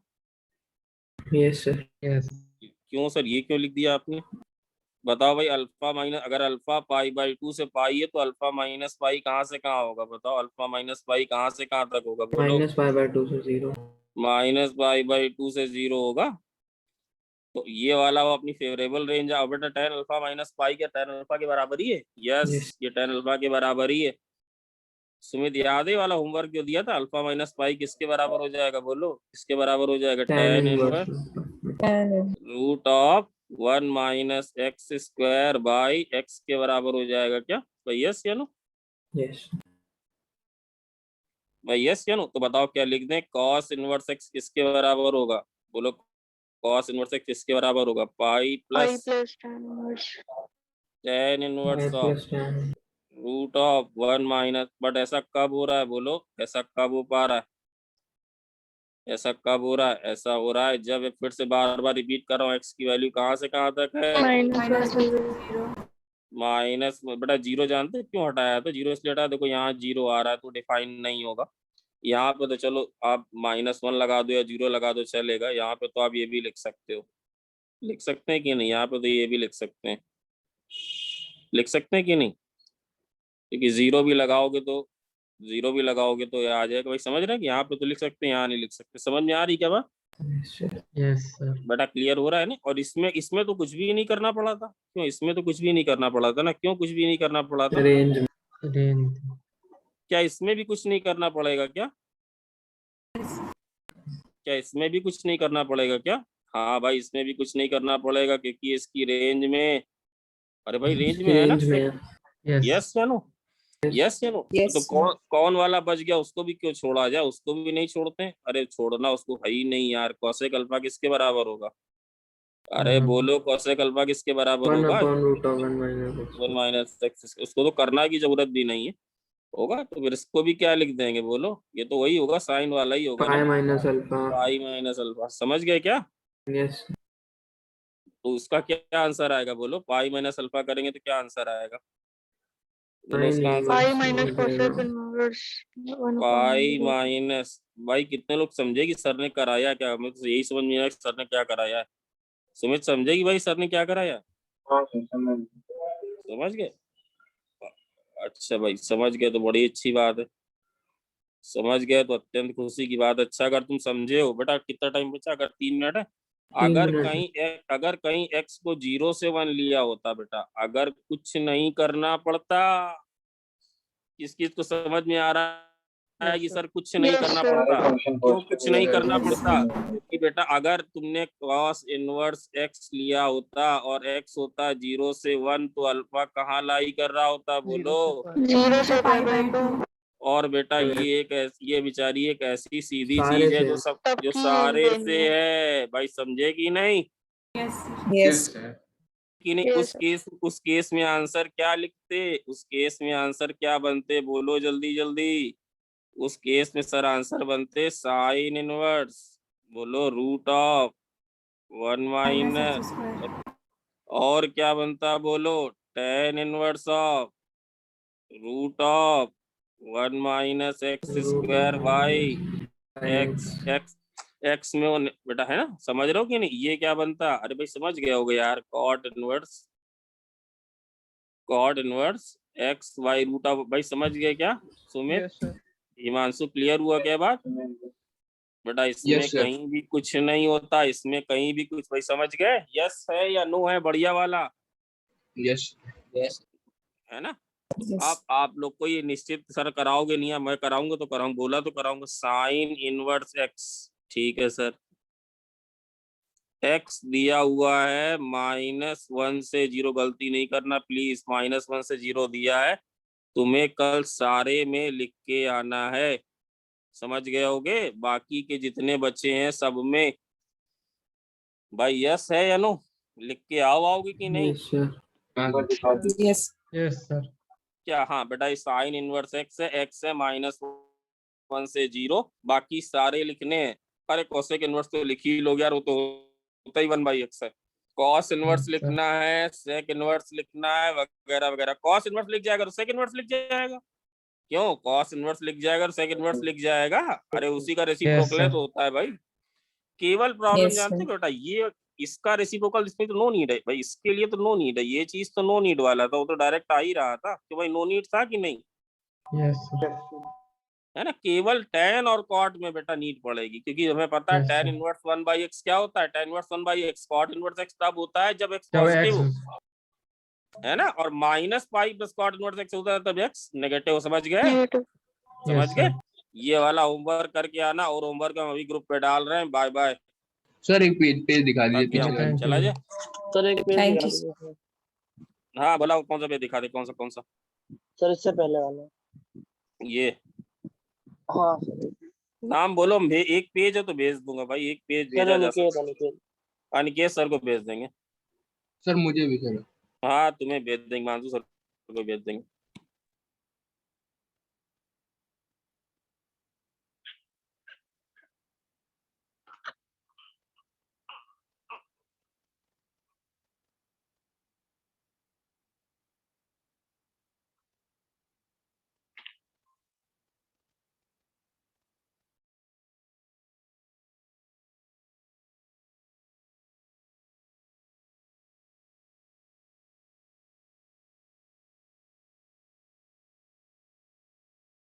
Yes sir. Yes. क्यों सर, ये क्यों लिख दिया आपने? बताओ भाई, अल्फा माइनस, अगर अल्फा पाई/2 से पाई है तो अल्फा माइनस पाई कहाँ से कहाँ होगा बताओ? अल्फा माइनस पाई कहाँ से कहाँ तक होगा बोलो? माइनस पाई बाय 2 से 0। -पाई/2 से 0 होगा। तो ये वाला वो अपनी फेवरेबल रेंज है। बेटा tan अल्फा माइनस पाई क्या tan अल्फा के बराबर ही है? Yes Yes. ये tan अल्फा के बराबर ही है। सुमित याद है वाला होमवर्क जो दिया था, अल्फा माइनस पाई किसके बराबर हो जाएगा बोलो? किसके बराबर हो जाएगा? tan tan इनवर्स। And root of 1 - x square by x के बराबर हो जाएगा क्या भाई? यस या नो? यस भाई यस या नो? तो बताओ क्या लिख दें? cos इनवर्स x किसके बराबर होगा बोलो? cos इनवर्स x किसके बराबर होगा? Pi plus tan inverse of plus tan। Root of 1 - but ऐसा कब हो रहा है बोलो? ऐसा कब हो पा रहा है? ऐसा कब हो रहा है? ऐसा हो रहा है जब फिर से बार बार रिपीट कर रहा हूँ, एक्स की वैल्यू कहाँ से कहाँ तक है? -1 से 0 माइनस, बेटा जीरो जानते हैं क्यों हटाया? तो जीरो इसलिए हटाया, देखो यहाँ जीरो आ रहा है तो डिफाइन नहीं होगा। यहाँ पे तो चलो आप -1 लगा दो या 0 लगा दो चलेगा, यहाँ पे तो आप ये भी लिख सकते हो, लिख सकते हैं कि नहीं? यहाँ पे तो ये भी लिख सकते हैं, लिख सकते हैं कि नहीं? क्योंकि जीरो भी लगाओगे तो ये आ जाएगा। भाई समझ रहे हैं कि यहाँ पे तो लिख सकते हैं, यहाँ नहीं लिख सकते। समझ में आ रही क्या बात? Yes sir. बेटा क्लियर हो रहा है ना? और इसमें तो कुछ भी नहीं करना पड़ा था। क्यों? इसमें तो कुछ भी नहीं करना पड़ा था ना? क्यों कुछ भी नहीं करना पड़ा था? रेंज क्या इसमें भी कुछ नहीं करना पड़ेगा क्या? क्या इसमें भी कुछ नहीं करना पड़ेगा क्या? हाँ भाई, इसमें भी कुछ नहीं करना पड़ेगा क्योंकि इसकी रेंज में, अरे भाई रेंज में है ना? यस यस या नो? यस या नो? Yes, तो कौन वाला बच गया? उसको भी क्यों छोड़ा जाए? उसको भी नहीं छोड़ते हैं? अरे छोड़ना उसको है ही नहीं यार। कौशिक अल्फा किसके बराबर होगा? अरे बोलो, कौशिक अल्फा किसके बराबर होगा? 1 माइनस एक्स। उसको तो करना की जरूरत भी नहीं है, होगा तो फिर इसको भी क्या लिख देंगे? बोलो, ये तो वही होगा, साइन वाला ही होगा ना, पाई माइनस अल्फा। समझ गए क्या? यस तो उसका क्या आंसर आएगा? बोलो, पाई माइनस अल्फा करेंगे तो क्या आंसर आएगा? बोलो उसका answer. -5 cosec inverse 1 pi minus, भाई कितने लोग समझे कि सर ने कराया क्या? हमें तो यही समझ में आया कि सर ने क्या कराया है। सुमित समझेगी भाई सर ने क्या कराया? हाँ सर समझ समझ गए? अच्छा भाई, समझ गए तो बड़ी अच्छी बात है। समझ गए तो अत्यंत खुशी की बात। अच्छा, अगर तुम समझे हो बेटा, कितना टाइम बचा? अगर 3 मिनट है। अगर कहीं x को 0 से 1 लिया होता बेटा, अगर कुछ नहीं करना पड़ता। किस चीज को समझ में आ रहा है कि सर कुछ नहीं Yes, करना sir. पड़ता? फंक्शन क्यों कुछ नहीं करना पड़ता? क्योंकि बेटा अगर तुमने cos इनवर्स x लिया होता और x होता 0 से 1, तो अल्फा कहाँ लाई कर रहा होता? बोलो। 0 से π/2 और बेटा ये बेचारी एक ऐसी सीधी सारे चीज है से। जो सबकी सारे रेंज से में। है। भाई समझे कि नहीं? Yes. कि नहीं? Yes, उस केस में आंसर क्या लिखते? उस केस में आंसर क्या बनते? बोलो जल्दी जल्दी। उस केस में सर आंसर बनते साइन इनवर्स, बोलो √1 माइनस, और क्या बनता? बोलो tan inverse of √1 minus x² by x में बेटा है ना? समझ रहे हो कि नहीं? ये क्या बनता? अरे भाई समझ गए होगे यार। cot इनवर्स x बाई √, भाई समझ गए क्या? सुमित, हिमांशु, क्लियर हुआ क्या बात? बेटा इसमें कहीं भी कुछ नहीं होता, इसमें कहीं भी कुछ। भाई समझ गए? यस है या नो है? बढ़िया वाला यस है ना? Yes. आप लोग को ये निश्चित सर कराओगे नहीं, मैं कराऊंगा तो कराऊंगा, बोला तो कराऊंगा। साइन इनवर्स x, ठीक है सर। x दिया हुआ है -1 से 0, गलती नहीं करना प्लीज। -1 से 0 दिया है, तुम्हें कल सारे में लिख के आना है। समझ गए होगे? बाकी के जितने बच्चे हैं सब में भाई यस है या नो? लिख के आओगे कि नहीं? Yes. Yes sir. क्या? हाँ बेटा, साइन इनवर्स x है, x है -1 से 0, बाकी सारे लिखने हैं। अरे कोसेक इनवर्स तो लिख ही लोगे यार, वो तो होता ही 1/x है। कॉस इनवर्स लिखना है, सेक इनवर्स लिखना है, वगैरह वगैरह। कॉस इनवर्स लिख जाएगा तो सेक इनवर्स लिख जाएगा। क्यों? कॉस इनवर्स लिख जाएगा और सेक इनवर्स लिख जाएगा। अरे उसी का रेसिप्रोकल है तो होता है भाई। केवल प्रॉब्लम Yes, जानते sir. हो बेटा, ये इसका रेसिप्रोकल, इसमें तो नो नीड है भाई, इसके लिए तो नो नीड है। ये चीज तो नो नीड वाला था, वो तो डायरेक्ट आ ही रहा था कि भाई नो नीड था कि नहीं? Yes sir. है ना? केवल tan और cot में बेटा नीड पड़ेगी, क्योंकि हमें पता है Yes, tan sir. Inverse 1/x क्या होता है? tan inverse 1/x। cot inverse x तब होता है जब x जब पॉजिटिव, x है ना? और -π + cot इनवर्स x होता है तब x नेगेटिव। समझ गए? नेगेटिव। समझ यस गए? सर। ये वाला होमवर्क करके आना, और होमवर्क हम अभी ग्रुप पे डाल रहे हैं। Bye bye. सर एक पेज दिखा दीजिए बाकी पीछे हम का। Thank चला you. जाए। सर एक पेज Thank दिखा you. दीजिए। हाँ बोला, कौन सा पेज दिखा दे? कौन सा? सर इससे पहले वाला। ये हाँ सर। नाम बोलो। एक पेज है तो भेज दूंगा भाई, एक पेज सर भेजा जा अनिकेत सकता है। अनिकेत सर को भेज देंगे। सर मुझे भी सर। हाँ तुम्हें भेज देंगे, मानसू सर को भेज देंगे।